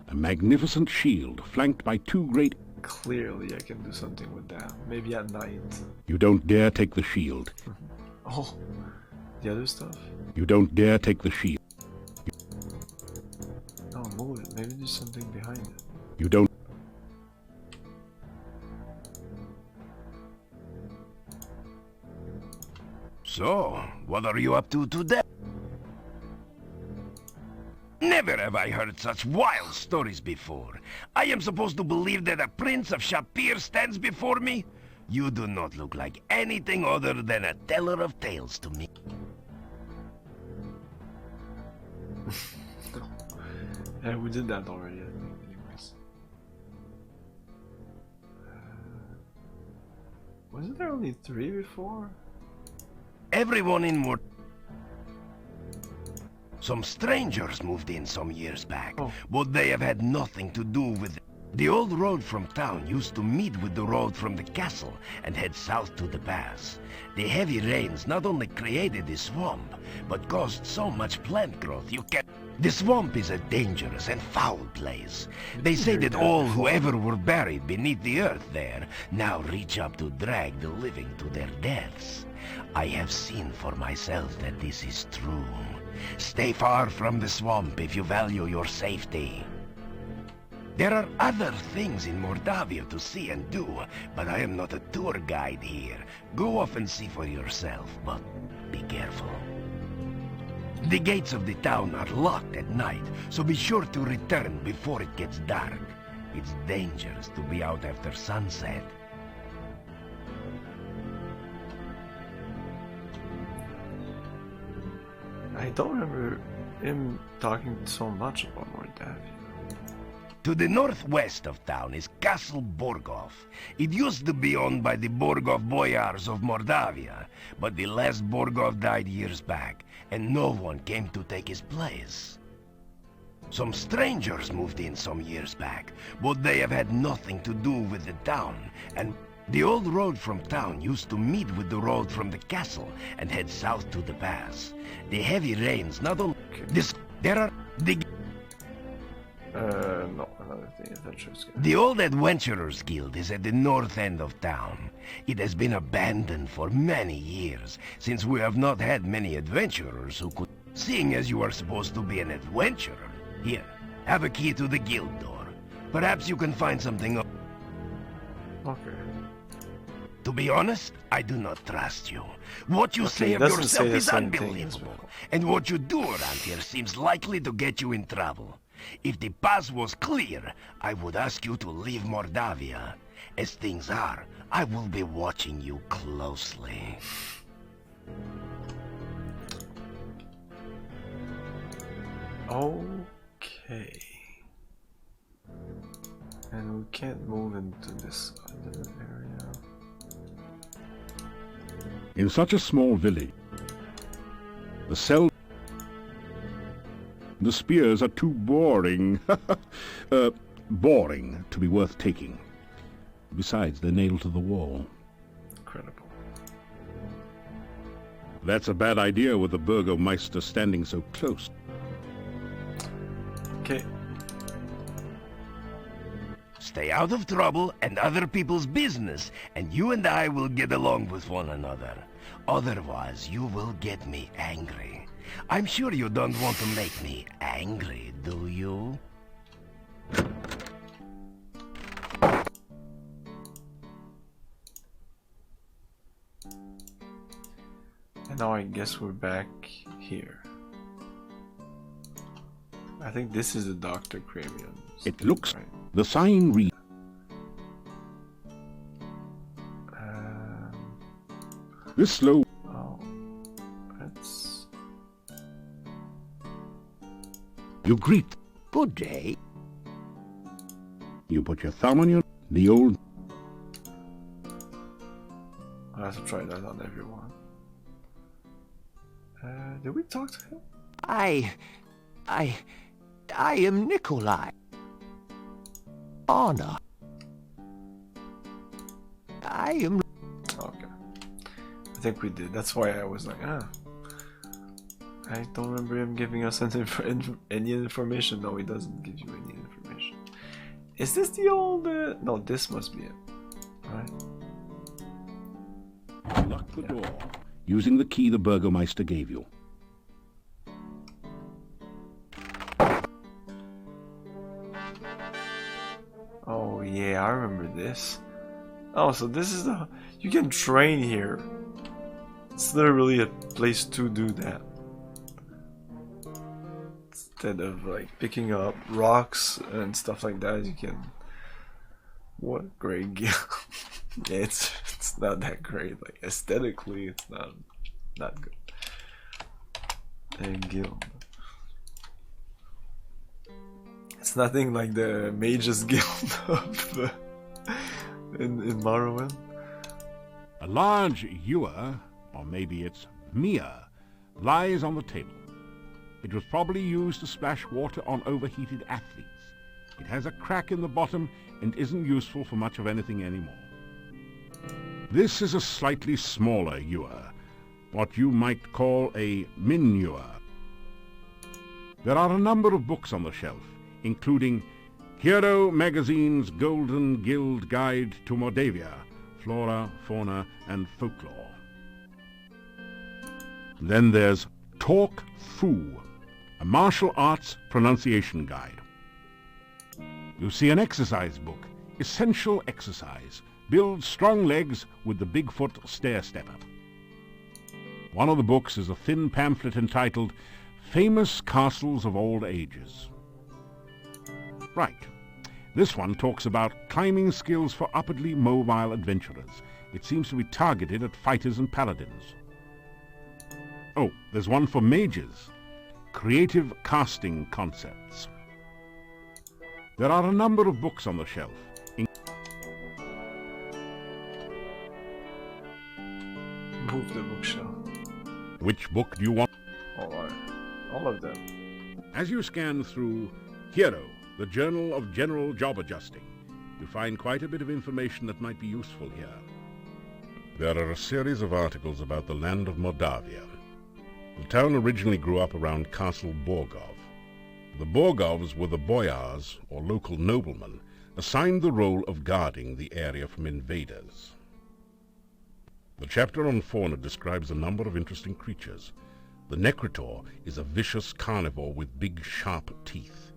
Speaker 3: A magnificent shield flanked by 2 great...
Speaker 1: Clearly I can do something with that. Maybe at night.
Speaker 3: You don't dare take the shield.
Speaker 1: Oh, the other stuff?
Speaker 3: You don't dare take the shield.
Speaker 1: No, move it. Maybe there's something behind it.
Speaker 3: You don't...
Speaker 11: So, what are you up to today? Never have I heard such wild stories before. I am supposed to believe that a Prince of Shapir stands before me? You do not look like anything other than a teller of tales to me.
Speaker 1: Yeah, we did that already, I think, anyways. Wasn't there only 3 before?
Speaker 11: Everyone in Mort... Some strangers moved in some years back, but they have had nothing to do with it. The old road from town used to meet with the road from the castle and head south to the pass. The heavy rains not only created the swamp, but caused so much plant growth you can... The swamp is a dangerous and foul place. They say that all who ever were buried beneath the earth there now reach up to drag the living to their deaths. I have seen for myself that this is true. Stay far from the swamp if you value your safety. There are other things in Mordavia to see and do, but I am not a tour guide here. Go off and see for yourself, but be careful. The gates of the town are locked at night, so be sure to return before it gets dark. It's dangerous to be out after sunset.
Speaker 1: I don't remember him talking so much about Mordavia.
Speaker 11: To the northwest of town is Castle Borgov. It used to be owned by the Borgov boyars of Mordavia, but the last Borgov died years back, and no one came to take his place. Some strangers moved in some years back, but they have had nothing to do with the town, and the old road from town used to meet with the road from the castle and head south to the pass. The heavy rains not only... There are...
Speaker 1: No, another thing, Adventurers Guild.
Speaker 11: The old Adventurers Guild is at the north end of town. It has been abandoned for many years, since we have not had many adventurers who could... Seeing as you are supposed to be an adventurer, here, have a key to the guild door. Perhaps you can find something...
Speaker 1: Okay.
Speaker 11: To be honest, I do not trust you. What you say of yourself is unbelievable, and what you do around here seems likely to get you in trouble. If the pass was clear, I would ask you to leave Mordavia. As things are, I will be watching you closely.
Speaker 1: Okay. And we can't move into this other area.
Speaker 3: In such a small village, the spears are too boring. Boring to be worth taking. Besides, they're nailed to the wall.
Speaker 1: Incredible.
Speaker 3: That's a bad idea with the Burgomeister standing so close.
Speaker 1: Okay.
Speaker 11: Stay out of trouble and other people's business, and you and I will get along with one another. Otherwise, you will get me angry. I'm sure you don't want to make me angry, do you?
Speaker 1: And now I guess we're back here. I think this is the Dr. Cramion.
Speaker 3: It looks... Right. The sign reads... This slow...
Speaker 1: Oh, that's...
Speaker 3: You greet.
Speaker 9: Good day.
Speaker 3: You put your thumb on your... The old...
Speaker 1: I have to try that on everyone. Did we talk to him?
Speaker 9: I am Nikolai. Anna. I am...
Speaker 1: Okay. I think we did. That's why I was like, ah. I don't remember him giving us any information. No, he doesn't give you any information. Is this the old... No, this must be it. Alright.
Speaker 3: Lock the door, using the key the Burgomeister gave you.
Speaker 1: Oh yeah, I remember this. Oh, so this is the... You can train here. It's literally a place to do that. Instead of like picking up rocks and stuff like that, you can... What great guild. Yeah, it's not that great. Like aesthetically, it's not good. And guild. It's nothing like the Mages Guild of in Morrowind.
Speaker 3: A large ewer, or maybe it's Mia, lies on the table. It was probably used to splash water on overheated athletes. It has a crack in the bottom and isn't useful for much of anything anymore. This is a slightly smaller ewer, what you might call a min ewer. There are a number of books on the shelf, including Hero Magazine's Golden Guild Guide to Mordavia, Flora, Fauna, and Folklore. Then there's Talk Fu, a martial arts pronunciation guide. You see an exercise book, Essential Exercise, Build Strong Legs with the Bigfoot Stair Stepper. One of the books is a thin pamphlet entitled Famous Castles of All Ages. Right. This one talks about climbing skills for upwardly mobile adventurers. It seems to be targeted at fighters and paladins. Oh, there's one for mages. Creative Casting Concepts. There are a number of books on the shelf.
Speaker 1: Move the bookshelf.
Speaker 3: Which book do you want?
Speaker 1: All of them.
Speaker 3: As you scan through Hero, the Journal of General Job Adjusting, you find quite a bit of information that might be useful here. There are a series of articles about the land of Moldavia. The town originally grew up around Castle Borgov. The Borgovs were the boyars, or local noblemen, assigned the role of guarding the area from invaders. The chapter on fauna describes a number of interesting creatures. The Necritor is a vicious carnivore with big, sharp teeth.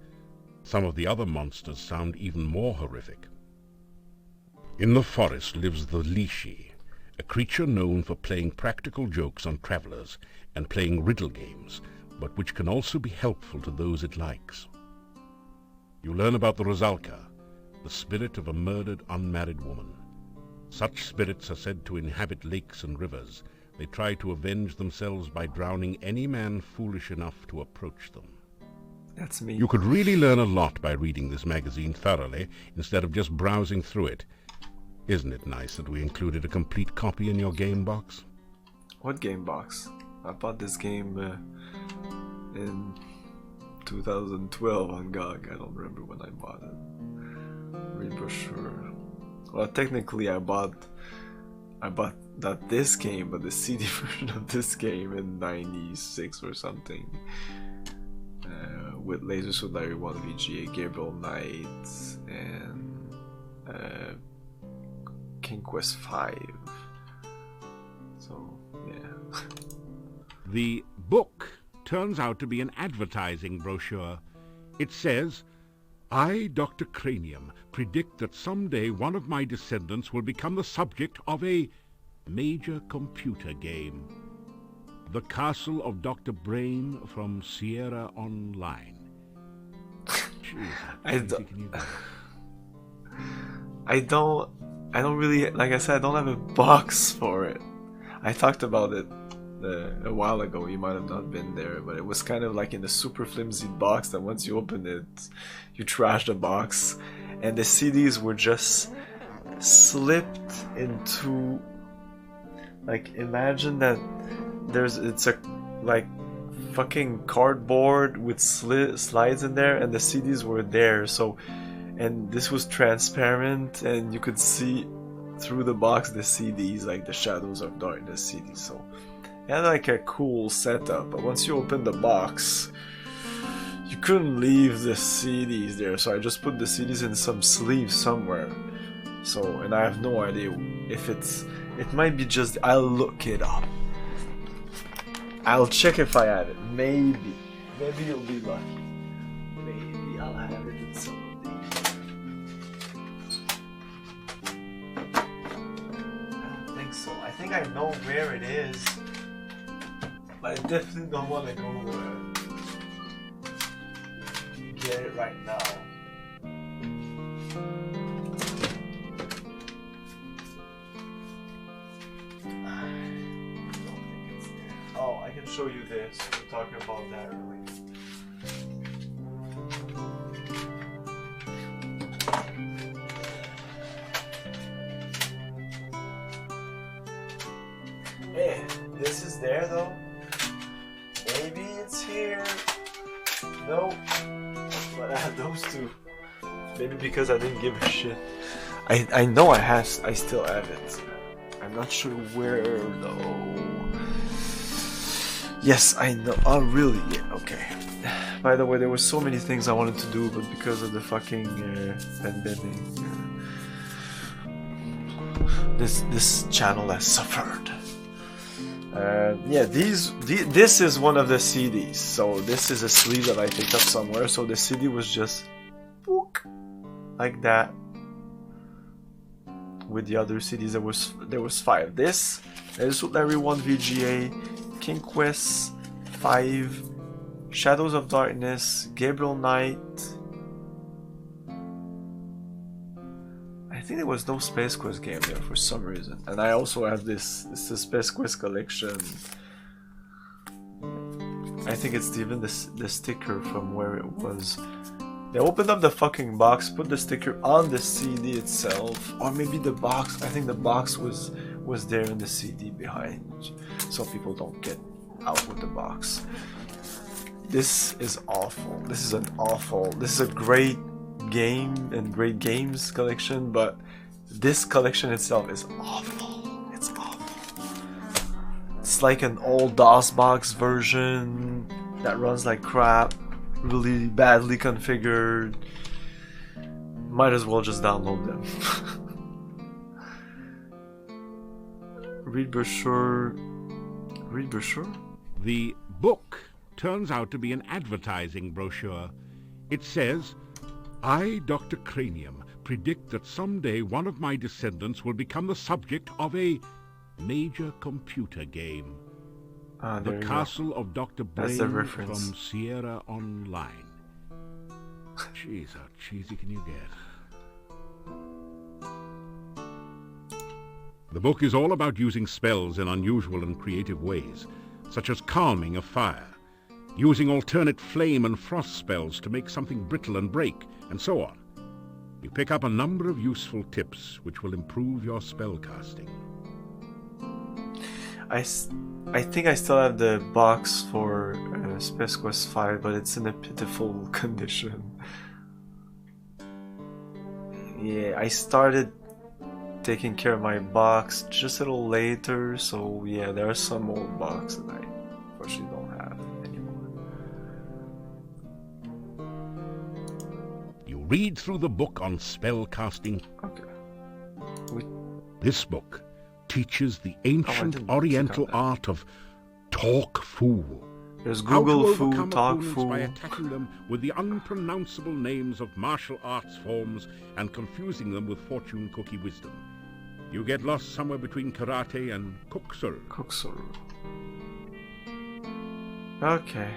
Speaker 3: Some of the other monsters sound even more horrific. In the forest lives the Lishi, a creature known for playing practical jokes on travelers and playing riddle games, but which can also be helpful to those it likes. You learn about the Rosalka, the spirit of a murdered unmarried woman. Such spirits are said to inhabit lakes and rivers. They try to avenge themselves by drowning any man foolish enough to approach them.
Speaker 1: That's me.
Speaker 3: You could really learn a lot by reading this magazine thoroughly instead of just browsing through it. Isn't it nice that we included a complete copy in your game box?
Speaker 1: What game box? I bought this game in 2012 on GOG. I don't remember when I bought it. Read brochure. Well, technically I bought not this game, but the CD version of this game in '96 or something. With Laser Suit Larry 1 VGA, Gabriel Knight, and King Quest 5. So, yeah.
Speaker 3: The book turns out to be an advertising brochure. It says, I, Dr. Cranium, predict that someday one of my descendants will become the subject of a major computer game. The Castle of Dr. Brain from Sierra Online. Jeez,
Speaker 1: I don't really, like I said, I don't have a box for it. I talked about it a while ago. You might have not been there, but it was kind of like in a super flimsy box that once you open it, you trash the box, and the CDs were just slipped into, like, imagine that it's a like fucking cardboard with slides in there, and the CDs were there. So, and this was transparent, and you could see through the box the CDs, like the shadows of darkness CDs. So it had like a cool setup, but once you open the box, you couldn't leave the CDs there. So I just put the CDs in some sleeve somewhere. So, and I have no idea if it might be just, I'll look it up. I'll check if I have it. Maybe you'll be lucky. Maybe I'll have it in some of these. I don't think so. I think I know where it is, but I definitely don't want to go get it right now. Oh, I can show you this. We were talking about that earlier. Hey, this is there though. Maybe it's here. Nope. But I have those two. Maybe because I didn't give a shit. I know I still have it. I'm not sure where though. Yes, I know. Oh, really? Yeah, okay. by the way, there were so many things I wanted to do, but because of the fucking pandemic, this channel has suffered. Yeah, this is one of the CDs. So this is a sleeve that I picked up somewhere. So the CD was just like that. With the other CDs, there was 5. This is Larry 1 VGA, King Quest 5, Shadows of Darkness, Gabriel Knight. I think there was no Space Quest game there for some reason. And I also have this is Space Quest collection. I think it's even the sticker from where it was. They opened up the fucking box, put the sticker on the CD itself, or maybe the box. I think the box was there in the CD behind, so people don't get out with the box. This is awful. This is a great game and great games collection, but this collection itself is awful. It's awful. It's like an old DOS box version that runs like crap. Really badly configured. Might as well just download them. Read brochure.
Speaker 3: The book turns out to be an advertising brochure. It says, I, Dr. Cranium, predict that someday one of my descendants will become the subject of a major computer game. The Castle of Dr. Brain from Sierra Online. Jeez, how cheesy can you get? The book is all about using spells in unusual and creative ways, such as calming a fire, using alternate flame and frost spells to make something brittle and break, and so on. You pick up a number of useful tips which will improve your spellcasting.
Speaker 1: I think I still have the box for Space Quest 5, but it's in a pitiful condition. Yeah, I started taking care of my box just a little later, so yeah, there are some old boxes that I unfortunately don't have anymore.
Speaker 3: You read through the book on spellcasting.
Speaker 1: Okay.
Speaker 3: This book teaches the ancient Oriental art of talk fool.
Speaker 1: There's Google
Speaker 3: How to
Speaker 1: Fu,
Speaker 3: overcome
Speaker 1: Talk
Speaker 3: opponents
Speaker 1: Fu.
Speaker 3: by attacking them with the unpronounceable names of martial arts forms and confusing them with fortune cookie wisdom. You get lost somewhere between karate and kokusuru.
Speaker 1: Okay.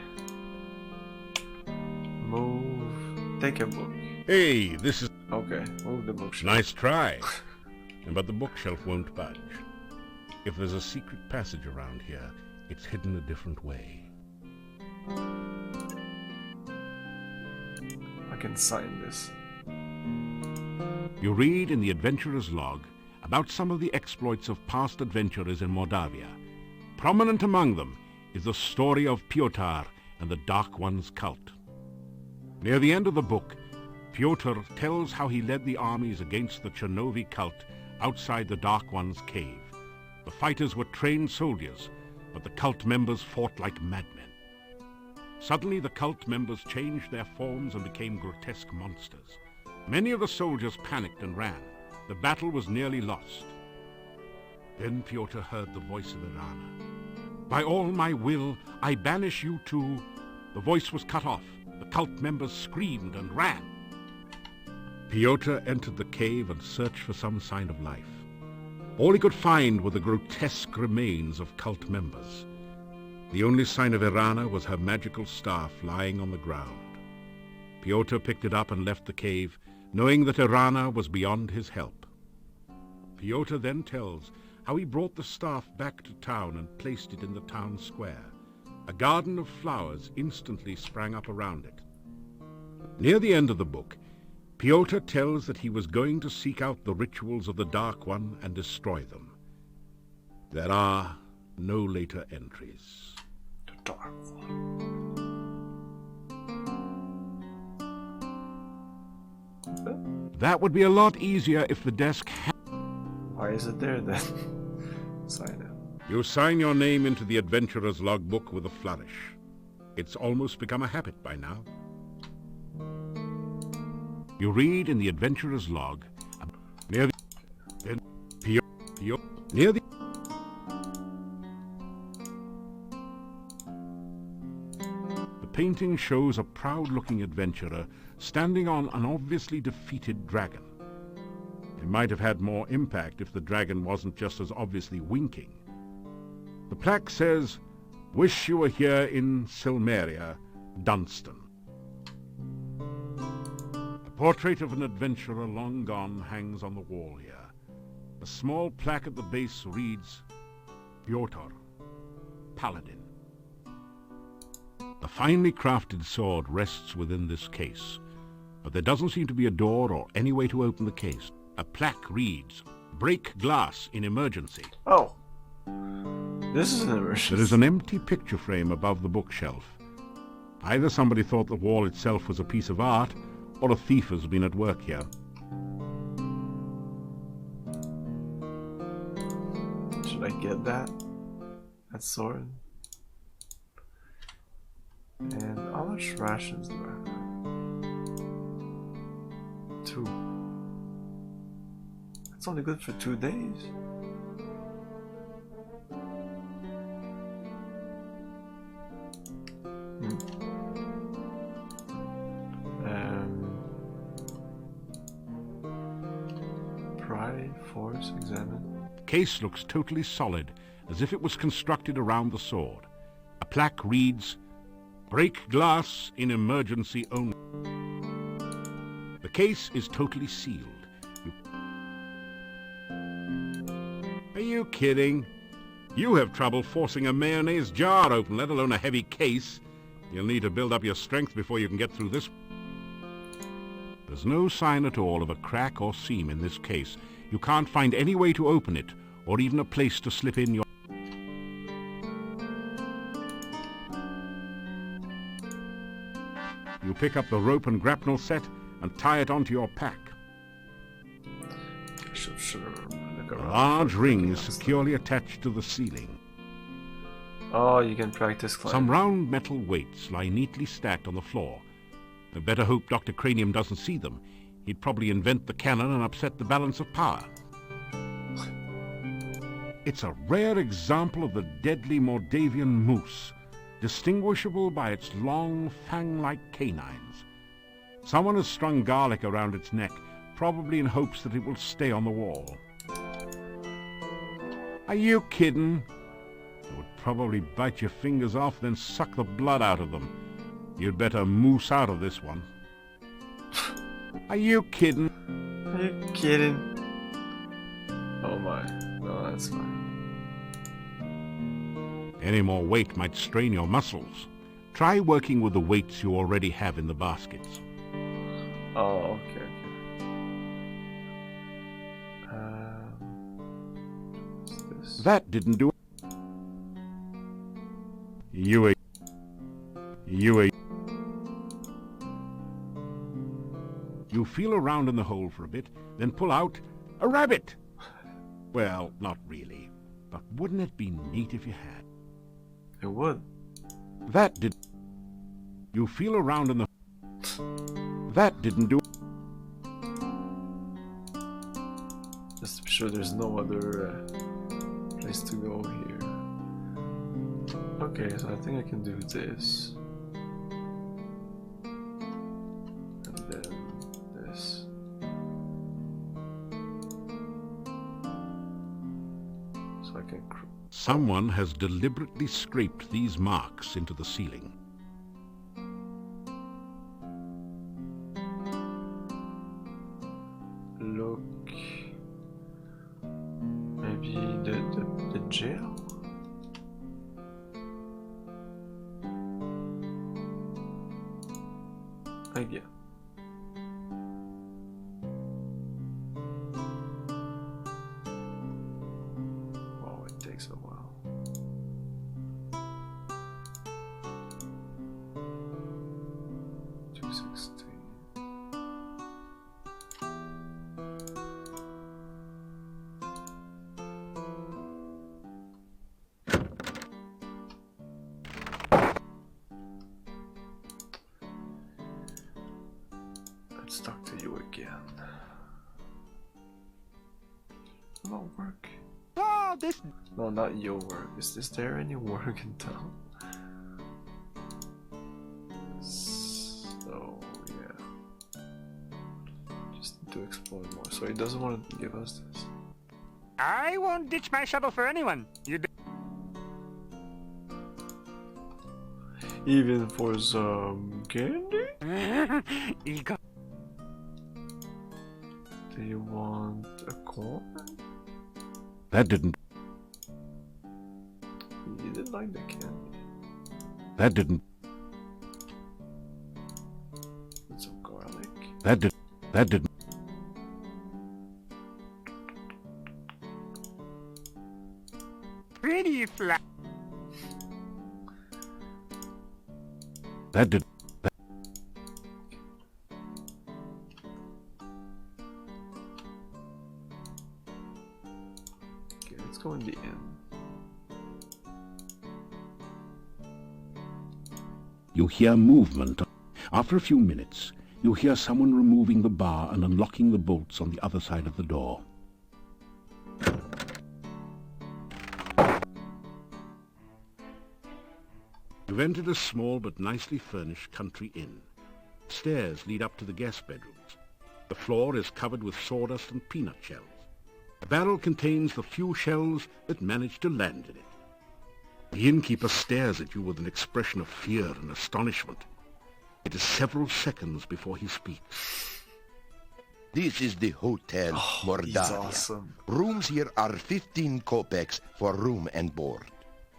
Speaker 1: Move. Take a book.
Speaker 3: Hey, this is...
Speaker 1: Okay, move the bookshelf.
Speaker 3: Nice try. But the bookshelf won't budge. If there's a secret passage around here, it's hidden a different way.
Speaker 1: I can sign this.
Speaker 3: You read in the adventurer's log about some of the exploits of past adventurers in Mordavia. Prominent among them is the story of Piotr and the Dark One's cult. Near the end of the book, Piotr tells how he led the armies against the Chernovi cult outside the Dark One's cave. The fighters were trained soldiers, but the cult members fought like madmen. Suddenly the cult members changed their forms and became grotesque monsters. Many of the soldiers panicked and ran. The battle was nearly lost. Then Piotr heard the voice of Irana. By all my will, I banish you to... The voice was cut off. The cult members screamed and ran. Piotr entered the cave and searched for some sign of life. All he could find were the grotesque remains of cult members. The only sign of Irana was her magical staff lying on the ground. Piotr picked it up and left the cave, knowing that Irana was beyond his help. Piotr then tells how he brought the staff back to town and placed it in the town square. A garden of flowers instantly sprang up around it. Near the end of the book, Piotr tells that he was going to seek out the rituals of the Dark One and destroy them. There are no later entries.
Speaker 1: The Dark One.
Speaker 3: That would be a lot easier if the desk had...
Speaker 1: Why is it there then? Sign it.
Speaker 3: You sign your name into the adventurer's logbook with a flourish. It's almost become a habit by now. You read in the adventurer's log, near the painting shows a proud-looking adventurer standing on an obviously defeated dragon. It might have had more impact if the dragon wasn't just as obviously winking. The plaque says, "Wish you were here in Silmeria, Dunstan." A portrait of an adventurer long gone hangs on the wall here. A small plaque at the base reads, "Piotr, Paladin." A finely crafted sword rests within this case, but there doesn't seem to be a door or any way to open the case. A plaque reads, "Break glass in emergency."
Speaker 1: Oh. This is an emergency.
Speaker 3: There is an empty picture frame above the bookshelf. Either somebody thought the wall itself was a piece of art, or a thief has been at work here.
Speaker 1: Should I get that? That sword? And how much rations do I have? 2. That's only good for 2 days. Pry, force, examine.
Speaker 3: Case looks totally solid, as if it was constructed around the sword. A plaque reads, "Break glass in emergency only." The case is totally sealed. Are you kidding? You have trouble forcing a mayonnaise jar open, let alone a heavy case. You'll need to build up your strength before you can get through this. There's no sign at all of a crack or seam in this case. You can't find any way to open it, or even a place to slip in your... You pick up the rope and grapnel set and tie it onto your pack. A large ring is securely attached to the ceiling.
Speaker 1: Oh, you can practice climbing.
Speaker 3: Some round metal weights lie neatly stacked on the floor. I better hope Dr. Cranium doesn't see them. He'd probably invent the cannon and upset the balance of power. It's a rare example of the deadly Mordavian moose, distinguishable by its long, fang-like canines. Someone has strung garlic around its neck, probably in hopes that it will stay on the wall. Are you kidding? It would probably bite your fingers off, then suck the blood out of them. You'd better moose out of this one. Are you kidding?
Speaker 1: Are you kidding? Oh my. No, that's fine.
Speaker 3: Any more weight might strain your muscles. Try working with the weights you already have in the baskets.
Speaker 1: Oh, okay, what's this?
Speaker 3: That didn't do it. You feel around in the hole for a bit, then pull out a rabbit. Well, not really, but wouldn't it be neat if you had?
Speaker 1: It would.
Speaker 3: That did. You feel around in the... That didn't do...
Speaker 1: Just to be sure there's no other place to go here. Okay, so I think I can do this. And then this. So I can...
Speaker 3: Someone has deliberately scraped these marks into the ceiling.
Speaker 1: Look... Maybe the jail? Idea. Oh, it takes a while. Let's talk to you again. About work.
Speaker 10: Oh, this.
Speaker 1: No, not your work. Is there any work in town? So yeah, just to explore more. So he doesn't want to give us this.
Speaker 10: I won't ditch my shuttle for anyone. You do.
Speaker 1: Even for some candy?
Speaker 10: Ego.
Speaker 1: Do you want a corn?
Speaker 3: That didn't.
Speaker 1: You didn't like the candy.
Speaker 3: That didn't.
Speaker 1: With some garlic.
Speaker 3: That did. That didn't.
Speaker 10: Pretty flat.
Speaker 3: That did. That.
Speaker 1: Okay, let's go in the inn.
Speaker 3: You hear movement. After a few minutes, you hear someone removing the bar and unlocking the bolts on the other side of the door. You've entered a small but nicely furnished country inn. Stairs lead up to the guest bedrooms. The floor is covered with sawdust and peanut shells. The barrel contains the few shells that managed to land in it. The innkeeper stares at you with an expression of fear and astonishment. It is several seconds before he speaks.
Speaker 11: This is the Hotel Mordavia.
Speaker 1: Awesome.
Speaker 11: Rooms here are 15 kopecks for room and board.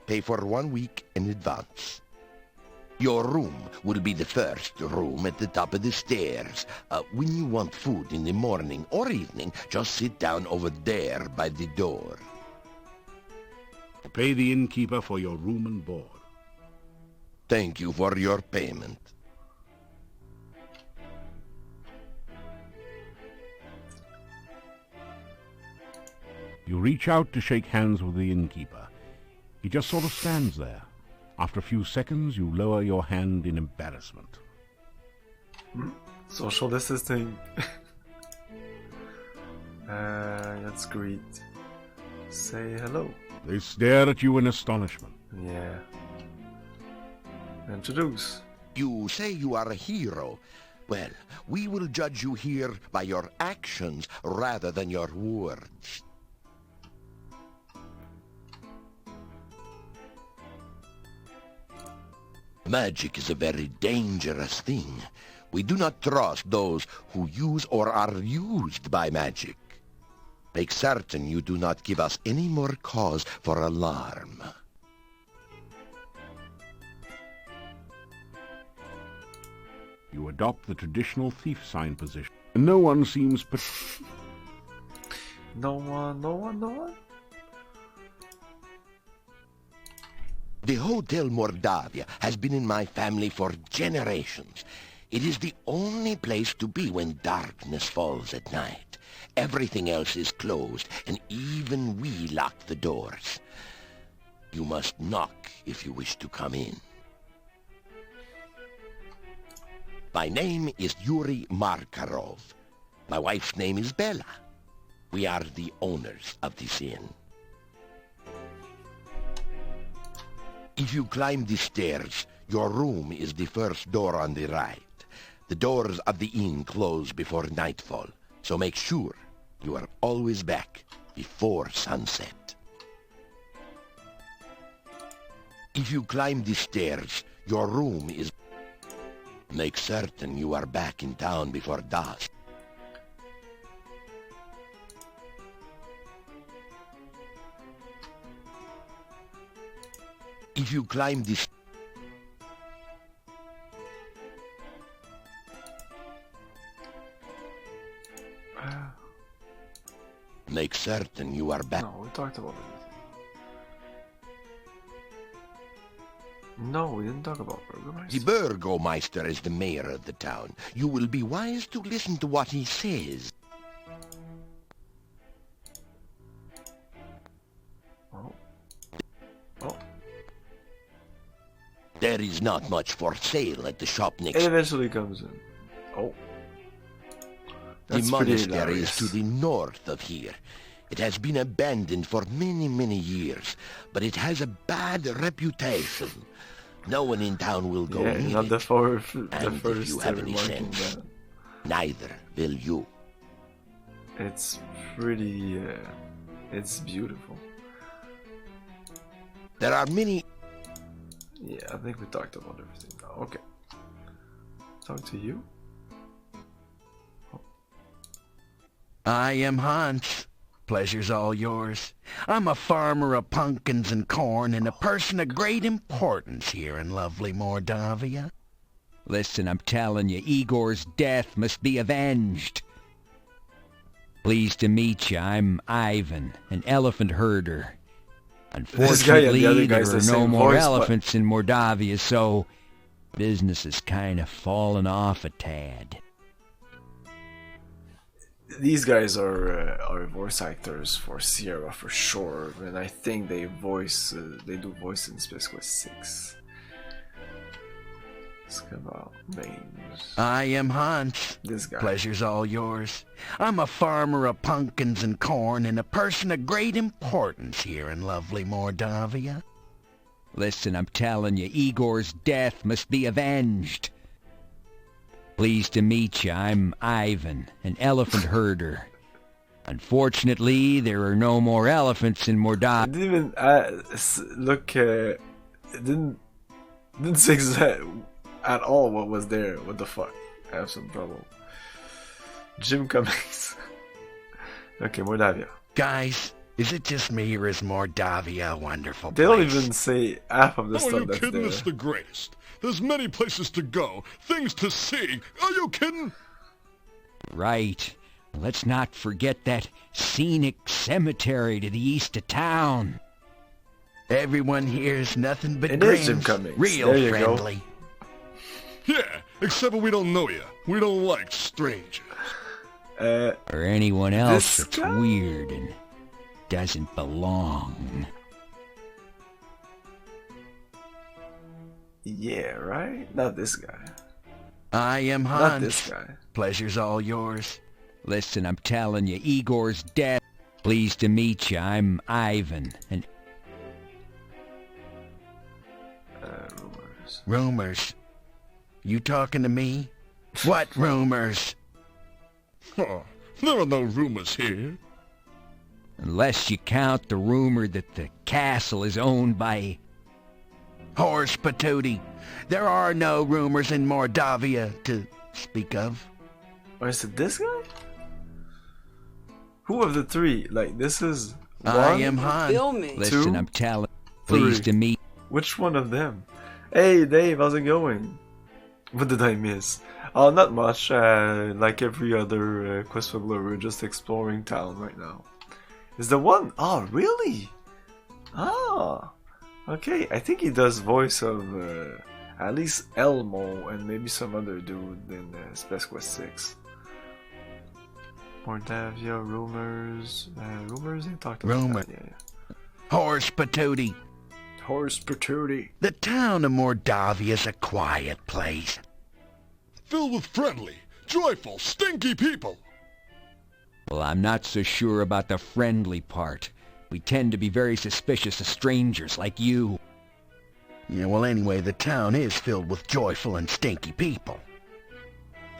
Speaker 11: Pay for 1 week in advance. Your room will be the first room at the top of the stairs. When you want food in the morning or evening, just sit down over there by the door.
Speaker 3: Pay the innkeeper for your room and board.
Speaker 11: Thank you for your payment.
Speaker 3: You reach out to shake hands with the innkeeper. He just sort of stands there. After a few seconds, you lower your hand in embarrassment.
Speaker 1: Social distancing. Let's greet. Say hello.
Speaker 3: They stare at you in astonishment.
Speaker 1: Yeah. Introduce.
Speaker 11: You say you are a hero. Well, we will judge you here by your actions rather than your words. Magic is a very dangerous thing. We do not trust those who use or are used by magic. Make certain you do not give us any more cause for alarm.
Speaker 3: You adopt the traditional thief sign position. And no one seems
Speaker 1: No one?
Speaker 11: The Hotel Mordavia has been in my family for generations. It is the only place to be when darkness falls at night. Everything else is closed, and even we lock the doors. You must knock if you wish to come in. My name is Yuri Markarov. My wife's name is Bella. We are the owners of this inn. If you climb the stairs, your room is the first door on the right. The doors of the inn close before nightfall, so make sure you are always back before sunset. If you climb the stairs, your room is... Make certain you are back in town before dusk. If you climb this... Make certain you are back...
Speaker 1: No, we talked about it. No, we didn't talk about Burgomeister.
Speaker 11: The Burgomeister is the mayor of the town. You will be wise to listen to what he says. There is not much for sale at the shop next...
Speaker 1: It eventually comes in. Oh. That's
Speaker 11: the
Speaker 1: pretty
Speaker 11: monastery is
Speaker 1: hilarious.
Speaker 11: to the north of here. It has been abandoned for many, many years, but it has a bad reputation. No one in town will go
Speaker 1: Yeah,
Speaker 11: near
Speaker 1: not
Speaker 11: it.
Speaker 1: the first
Speaker 11: If you have any
Speaker 1: remarking
Speaker 11: sense,
Speaker 1: that.
Speaker 11: neither will you.
Speaker 1: It's pretty. It's beautiful.
Speaker 11: There are many...
Speaker 1: Yeah, I think we talked about everything now. Okay. Talk to you.
Speaker 11: I am Hans. Pleasure's all yours. I'm a farmer of pumpkins and corn and a person of great importance here in lovely Mordavia.
Speaker 13: Listen, I'm telling you, Igor's death must be avenged. Pleased to meet you. I'm Ivan, an elephant herder. Unfortunately,
Speaker 1: other
Speaker 13: there
Speaker 1: guy's
Speaker 13: are
Speaker 1: the
Speaker 13: no
Speaker 1: same
Speaker 13: more
Speaker 1: voice, but-
Speaker 13: elephants in Mordavia, so business has kind of fallen off a tad.
Speaker 1: These guys are voice actors for Sierra for sure, and I think they do voice in Space Quest 6. Let's come out names.
Speaker 11: I am Hans.
Speaker 1: This guy.
Speaker 11: Pleasure's all yours. I'm a farmer of pumpkins and corn and a person of great importance here in lovely Mordavia.
Speaker 13: Listen, I'm telling you, Igor's death must be avenged. Pleased to meet you. I'm Ivan, an elephant herder. Unfortunately, there are no more elephants in Mordavia.
Speaker 1: It didn't even look. It didn't say that at all what was there. What the fuck? I have some trouble. Jim Cummings. Okay, Mordavia.
Speaker 11: Guys, is it just me or is Mordavia a wonderful
Speaker 1: They
Speaker 11: place?
Speaker 1: don't even say half of the
Speaker 14: Oh, are
Speaker 1: stuff
Speaker 14: you
Speaker 1: that's
Speaker 14: kidding?
Speaker 1: there.
Speaker 14: It's the greatest. There's many places to go, things to see. Are you kidding?
Speaker 13: Right. Let's not forget that scenic cemetery to the east of town.
Speaker 11: Everyone here's nothing but
Speaker 1: It is Jim
Speaker 11: grins.
Speaker 1: Cummings.
Speaker 11: Real
Speaker 1: There you go.
Speaker 11: friendly.
Speaker 14: Yeah, except when we don't know you. We don't like strangers.
Speaker 13: Or anyone else
Speaker 1: this
Speaker 13: that's
Speaker 1: guy?
Speaker 13: weird and doesn't belong.
Speaker 1: Yeah, right? Not this guy.
Speaker 11: I am
Speaker 1: Not
Speaker 11: Hans.
Speaker 1: this guy.
Speaker 11: Pleasure's all yours.
Speaker 13: Listen, I'm telling you, Igor's death. Pleased to meet you. I'm Ivan, an
Speaker 1: Rumors.
Speaker 11: Rumors. You talking to me? What rumors?
Speaker 14: Oh, there are no rumors here.
Speaker 13: unless you count the rumor that the castle is owned by...
Speaker 11: Horse patootie. There are no rumors in Mordavia to speak of.
Speaker 1: Or is it this guy? Who of the three? Like, this is one?
Speaker 11: I am Han.
Speaker 13: Listen, I'm telling... Pleased to meet...
Speaker 1: Which one of them? Hey, Dave, how's it going? What did I miss? Oh, not much. Like every other Quest for Glory, we're just exploring town right now. Is the one? Oh, really? Ah, okay. I think he does voice of at least Elmo and maybe some other dude in Space Quest 6. Mordavia, rumors. Rumors? They talked about
Speaker 11: Rumor.
Speaker 1: that. Yeah.
Speaker 11: Horse patootie.
Speaker 1: Horse patootie.
Speaker 11: The town of Mordavia is a quiet place.
Speaker 14: Filled with friendly, joyful, stinky people.
Speaker 13: Well, I'm not so sure about the friendly part. We tend to be very suspicious of strangers like you.
Speaker 11: Yeah, well, anyway, the town is filled with joyful and stinky people.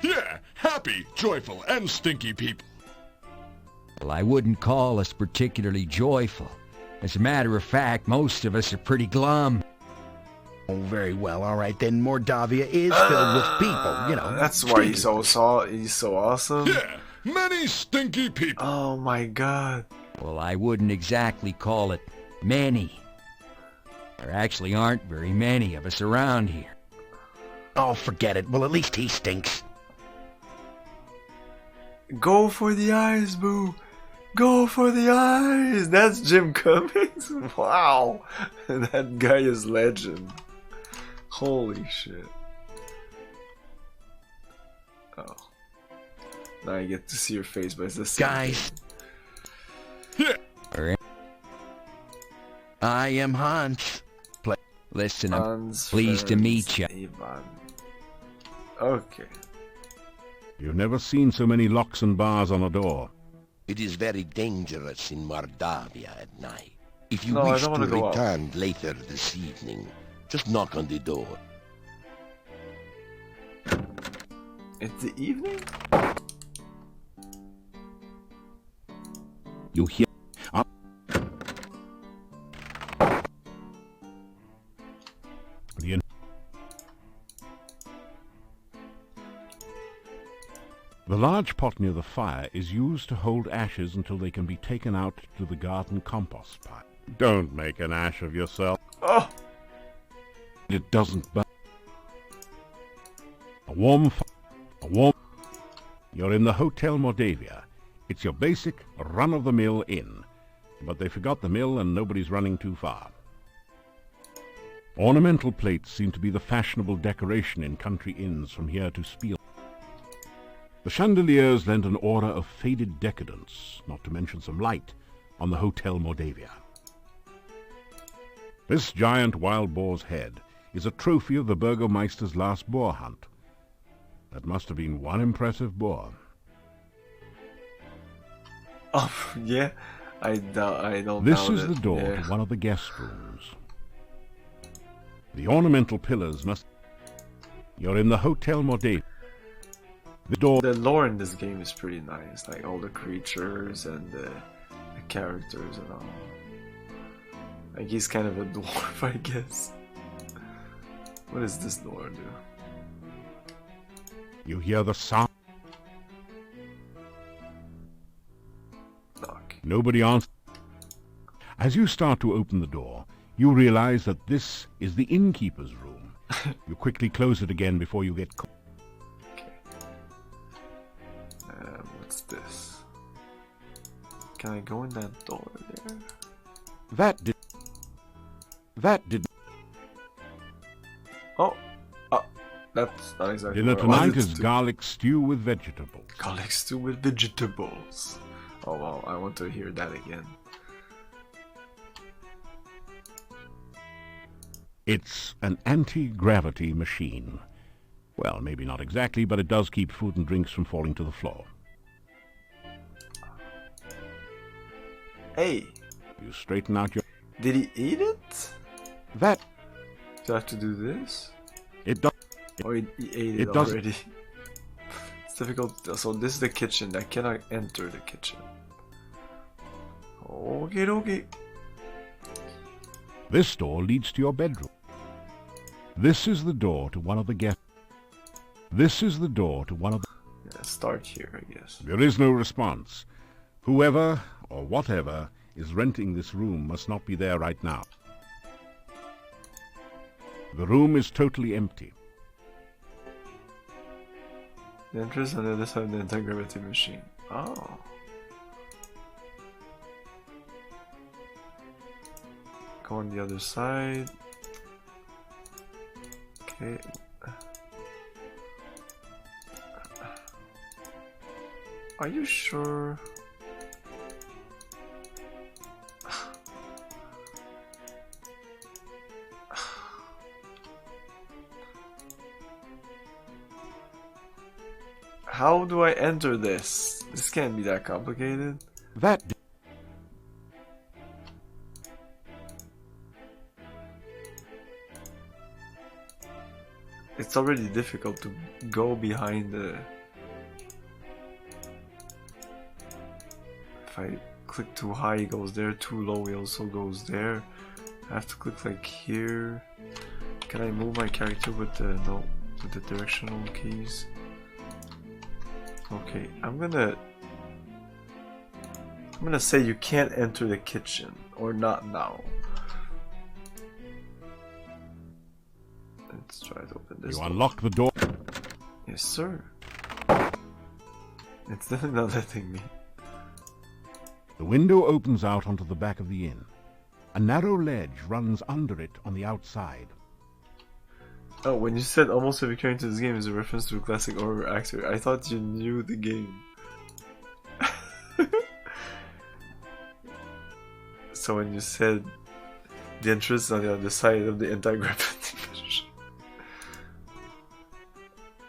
Speaker 14: Yeah, happy, joyful, and stinky people.
Speaker 13: Well, I wouldn't call us particularly joyful. As a matter of fact, most of us are pretty glum.
Speaker 11: Oh, very well. All right, then Mordavia is filled with people, you know.
Speaker 1: That's why he's so awesome.
Speaker 14: Yeah, many stinky people.
Speaker 1: Oh my god.
Speaker 13: Well, I wouldn't exactly call it many. There actually aren't very many of us around here.
Speaker 11: Oh, forget it. Well, at least he stinks.
Speaker 1: Go for the eyes, boo. Go for the eyes. That's Jim Cummings. Wow. That guy is legend. Holy shit. Oh. Now I get to see your face, but it's the same
Speaker 11: Guys.
Speaker 14: Yeah.
Speaker 11: I am Hans.
Speaker 13: Listen, I'm
Speaker 1: Hans
Speaker 13: pleased to
Speaker 1: Franz
Speaker 13: meet you.
Speaker 1: Ivan. Okay.
Speaker 3: You've never seen so many locks and bars on a door.
Speaker 11: It is very dangerous in Mordavia at night. If you
Speaker 1: No, I
Speaker 11: wish
Speaker 1: don't
Speaker 11: to
Speaker 1: wanna go out.
Speaker 11: return later this evening, just knock on the door.
Speaker 1: It's the evening?
Speaker 3: You hear... The large pot near the fire is used to hold ashes until they can be taken out to the garden compost pile. Don't make an ash of yourself.
Speaker 1: Oh!
Speaker 3: It doesn't burn. A warm... You're in the Hotel Mordavia. It's your basic, run-of-the-mill inn. But they forgot the mill and nobody's running too far. Ornamental plates seem to be the fashionable decoration in country inns from here to Spiel. The chandeliers lend an aura of faded decadence, not to mention some light, on the Hotel Mordavia. This giant wild boar's head is a trophy of the Burgomeister's last boar hunt. That must have been one impressive boar.
Speaker 1: Oh, yeah. I don't
Speaker 3: This
Speaker 1: doubt
Speaker 3: is
Speaker 1: it.
Speaker 3: the door
Speaker 1: Yeah.
Speaker 3: to one of the guest rooms. The ornamental pillars must... You're in the Hotel Mordavia.
Speaker 1: The lore in this game is pretty nice, like all the creatures and the characters and all. Like he's kind of a dwarf, I guess. What does this door do?
Speaker 3: You hear the sound.
Speaker 1: Knock.
Speaker 3: Nobody answers. As you start to open the door, you realize that this is the innkeeper's room. You quickly close it again before you get caught.
Speaker 1: What's this? Can I go in that door there?
Speaker 3: That did.
Speaker 1: Oh, that's not exactly.
Speaker 3: Dinner
Speaker 1: what I wanted
Speaker 3: tonight
Speaker 1: to
Speaker 3: is
Speaker 1: do.
Speaker 3: garlic stew with vegetables.
Speaker 1: Garlic stew with vegetables. Oh wow, I want to hear that again.
Speaker 3: It's an anti-gravity machine. Well, maybe not exactly, but it does keep food and drinks from falling to the floor.
Speaker 1: Hey,
Speaker 3: You straighten out your...
Speaker 1: did he eat it?
Speaker 3: That...
Speaker 1: Do I have to do this?
Speaker 3: It does...
Speaker 1: Or he ate
Speaker 3: it
Speaker 1: it
Speaker 3: does-
Speaker 1: already? It's difficult. So this is the kitchen. I cannot enter the kitchen. Okay, okay.
Speaker 3: This door leads to your bedroom. This is the door to one of the guests. This is the door to one of the...
Speaker 1: Yeah, start here, I guess.
Speaker 3: There is no response. Whoever, or whatever, is renting this room must not be there right now. The room is totally empty.
Speaker 1: The entrance on the other side of the anti-gravity machine. Oh. Go on the other side. Okay. Are you sure? How do I enter this? This can't be that complicated.
Speaker 3: That...
Speaker 1: It's already difficult to go behind the... If I click too high, he goes there. Too low, he also goes there. I have to click like here. Can I move my character with the... no, with the directional keys? Okay, I'm gonna say you can't enter the kitchen, or not now. Let's try to open this
Speaker 3: You
Speaker 1: door.
Speaker 3: unlock the door.
Speaker 1: Yes, sir. It's definitely not letting me.
Speaker 3: The window opens out onto the back of the inn. A narrow ledge runs under it on the outside.
Speaker 1: Oh, when you said almost every character in this game is a reference to a classic horror actor, I thought you knew the game. So when you said the entrance on the other side of the anti-gravity machine.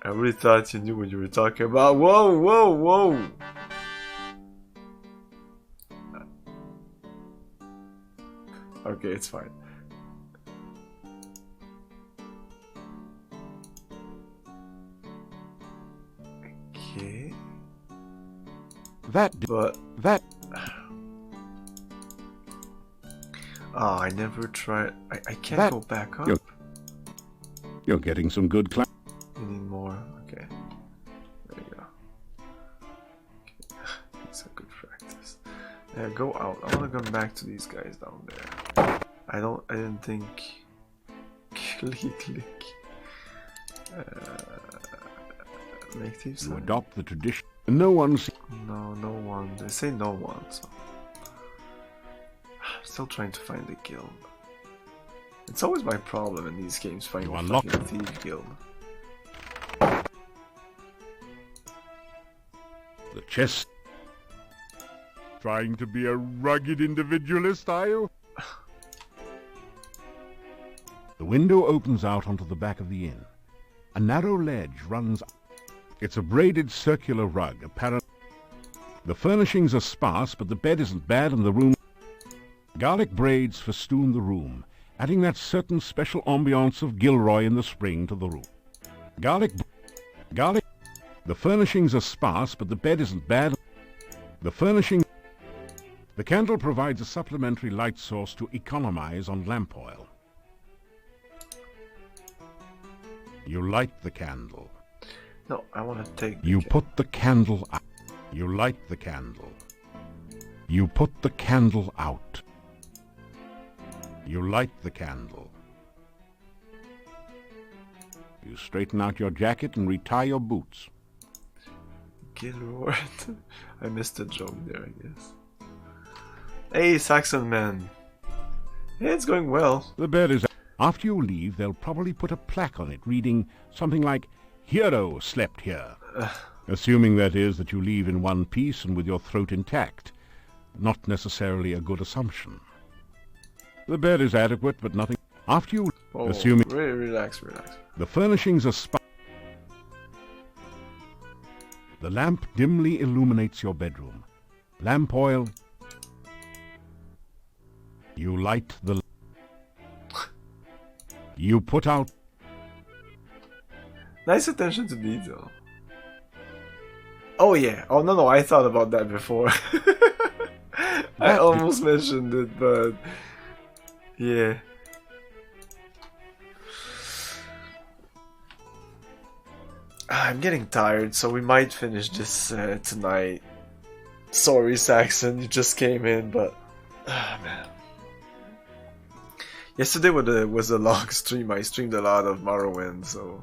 Speaker 1: I really thought you knew what you were talking about. Whoa, whoa, whoa! Okay, it's fine. Okay.
Speaker 3: That.
Speaker 1: Oh, I never tried. I can't go back up.
Speaker 3: You're getting some good class.
Speaker 1: You need more. Okay. There you go. Okay. It's a good practice. Yeah, go out. I want to come back to these guys down there. I didn't think. Click. Make thieves.
Speaker 3: You adopt the tradition. No one's.
Speaker 1: No one. They say no one, so. I'm still trying to find the guild. It's always my problem in these games, finding a fucking thief guild.
Speaker 3: The chest. Trying to be a rugged individualist, are you? The window opens out onto the back of the inn. A narrow ledge runs. It's a braided circular rug, apparently. The furnishings are sparse, but the bed isn't bad and the room... Garlic braids festoon the room, adding that certain special ambiance of Gilroy in the spring to the room. Garlic... The furnishings are sparse, but the bed isn't bad. The furnishing... The candle provides a supplementary light source to economize on lamp oil. You light the candle.
Speaker 1: No, I want to take...
Speaker 3: You put the candle out. You light the candle. You put the candle out. You light the candle. You straighten out your jacket and retie your boots.
Speaker 1: Gilroy. I missed a joke there, I guess. Hey, Saxon man. Hey, it's going well.
Speaker 3: The bed is... After you leave, they'll probably put a plaque on it reading something like, "Hero slept here." Assuming, that is, that you leave in one piece and with your throat intact. Not necessarily a good assumption. The bed is adequate, but nothing... After you... Assuming...
Speaker 1: Relax.
Speaker 3: The furnishings are The lamp dimly illuminates your bedroom. Lamp oil... You light the... You put out...
Speaker 1: Nice attention to detail. Oh yeah. Oh no, I thought about that before. I almost mentioned it, but... Yeah. I'm getting tired, so we might finish this tonight. Sorry, Saxon, you just came in, but... man. Yesterday was a long stream. I streamed a lot of Morrowind, so...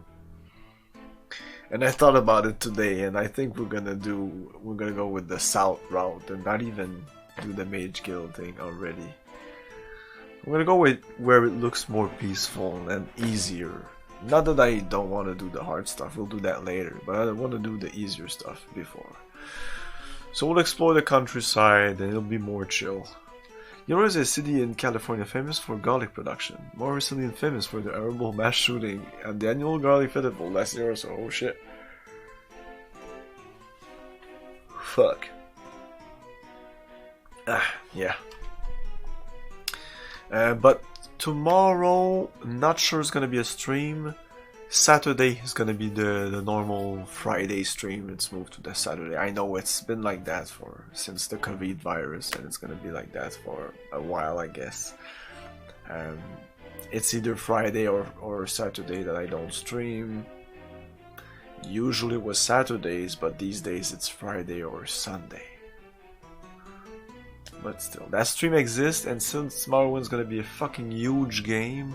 Speaker 1: And I thought about it today, and I think we're gonna go with the south route and not even do the Mage Guild thing already. I'm gonna go with where it looks more peaceful and easier. Not that I don't want to do the hard stuff, we'll do that later, but I want to do the easier stuff before. So we'll explore the countryside and it'll be more chill. Yoro is a city in California famous for garlic production, more recently famous for the horrible mass shooting and the annual garlic festival last year or so. Oh shit. Fuck. Yeah. But tomorrow, not sure it's gonna be a stream. Saturday is gonna be the normal Friday stream. It's moved to the Saturday. I know it's been like that since the COVID virus, and it's gonna be like that for a while, I guess. It's either Friday or Saturday that I don't stream. Usually it was Saturdays, but these days it's Friday or Sunday. But still, that stream exists, and since Morrowind's gonna be a fucking huge game,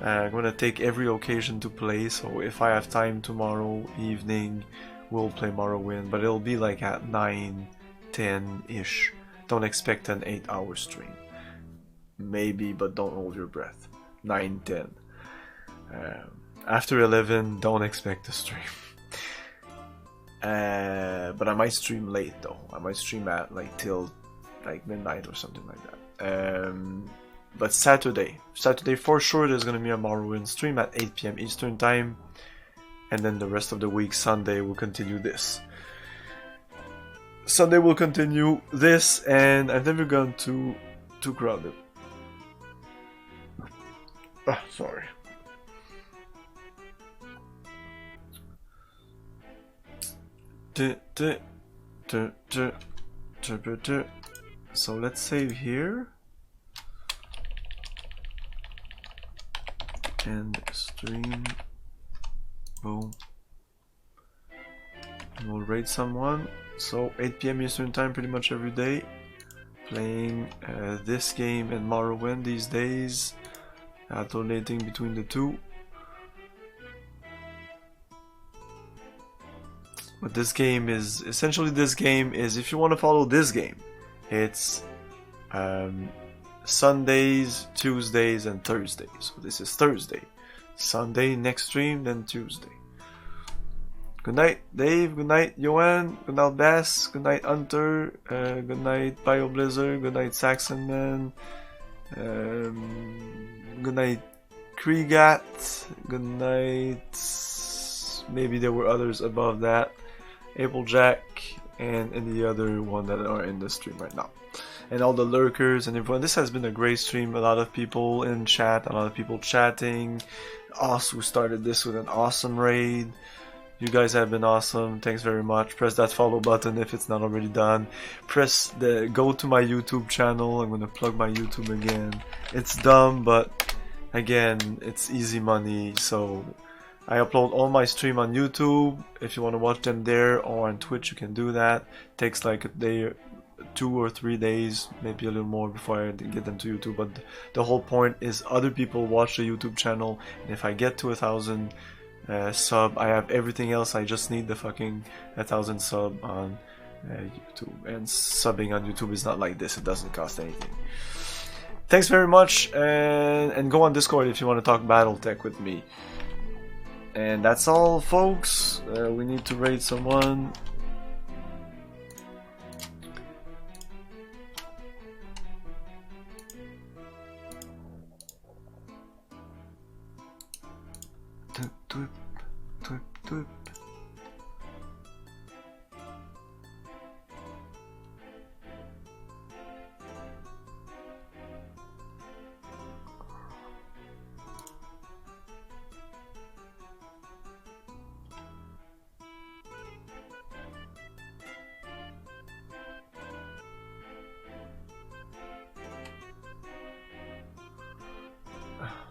Speaker 1: I'm gonna take every occasion to play, so if I have time tomorrow evening, we'll play Morrowind, but it'll be like at 9, 10-ish. Don't expect an 8-hour stream. Maybe, but don't hold your breath. 9, 10. After 11, don't expect a stream. But I might stream late though. I might stream at till midnight or something like that. But Saturday for sure there's gonna be a Morrowind stream at 8 PM Eastern time, and then the rest of the week, Sunday, we'll continue this. Sunday we'll continue this, and I've never gone too crowded. Sorry. So let's save here. And stream. Boom. And we'll raid someone. So 8 PM Eastern time pretty much every day. Playing this game and Morrowind these days. Alternating between the two. But this game is essentially, if you want to follow this game, it's Sundays, Tuesdays, and Thursdays. So this is Thursday. Sunday next stream, then Tuesday. Good night, Dave. Good night, Joanne. Good night, Bass. Good night, Hunter. Good night, BioBlizzard. Good night, Saxon Man. Good night, Kriegat. Good night. Maybe there were others above that. Applejack and the other one that are in the stream right now. And all the lurkers and everyone. This has been a great stream. A lot of people in chat, a lot of people chatting. Us who started this with an awesome raid. You guys have been awesome. Thanks very much. Press that follow button if it's not already done. Go to my YouTube channel. I'm gonna plug my YouTube again. It's dumb, but again, it's easy money. So I upload all my stream on YouTube. If you want to watch them there or on Twitch, you can do that. Takes like a day, 2 or 3 days, maybe a little more before I get them to YouTube. But the whole point is other people watch the YouTube channel, and if I get to 1,000 sub, I have everything else. I just need the fucking 1,000 sub on YouTube. And subbing on YouTube is not like this. It doesn't cost anything. Thanks very much, and go on Discord if you want to talk BattleTech with me. And that's all, folks. We need to raid someone.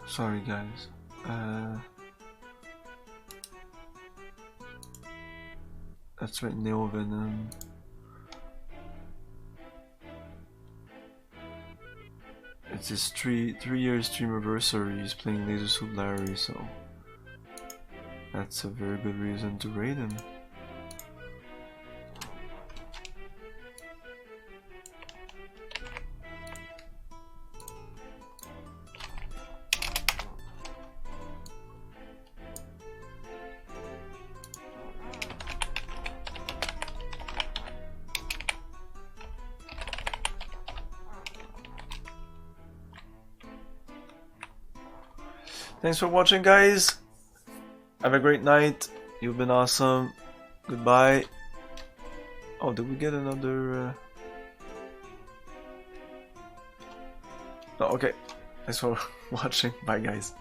Speaker 1: Sorry guys. That's right, Neo Venom. It's his 3-year stream anniversary. He's playing Laser Suit Larry, so that's a very good reason to raid him. Thanks for watching, guys. Have a great night. You've been awesome. Goodbye. Oh, did we get another... Oh, okay. Thanks for watching. Bye, guys.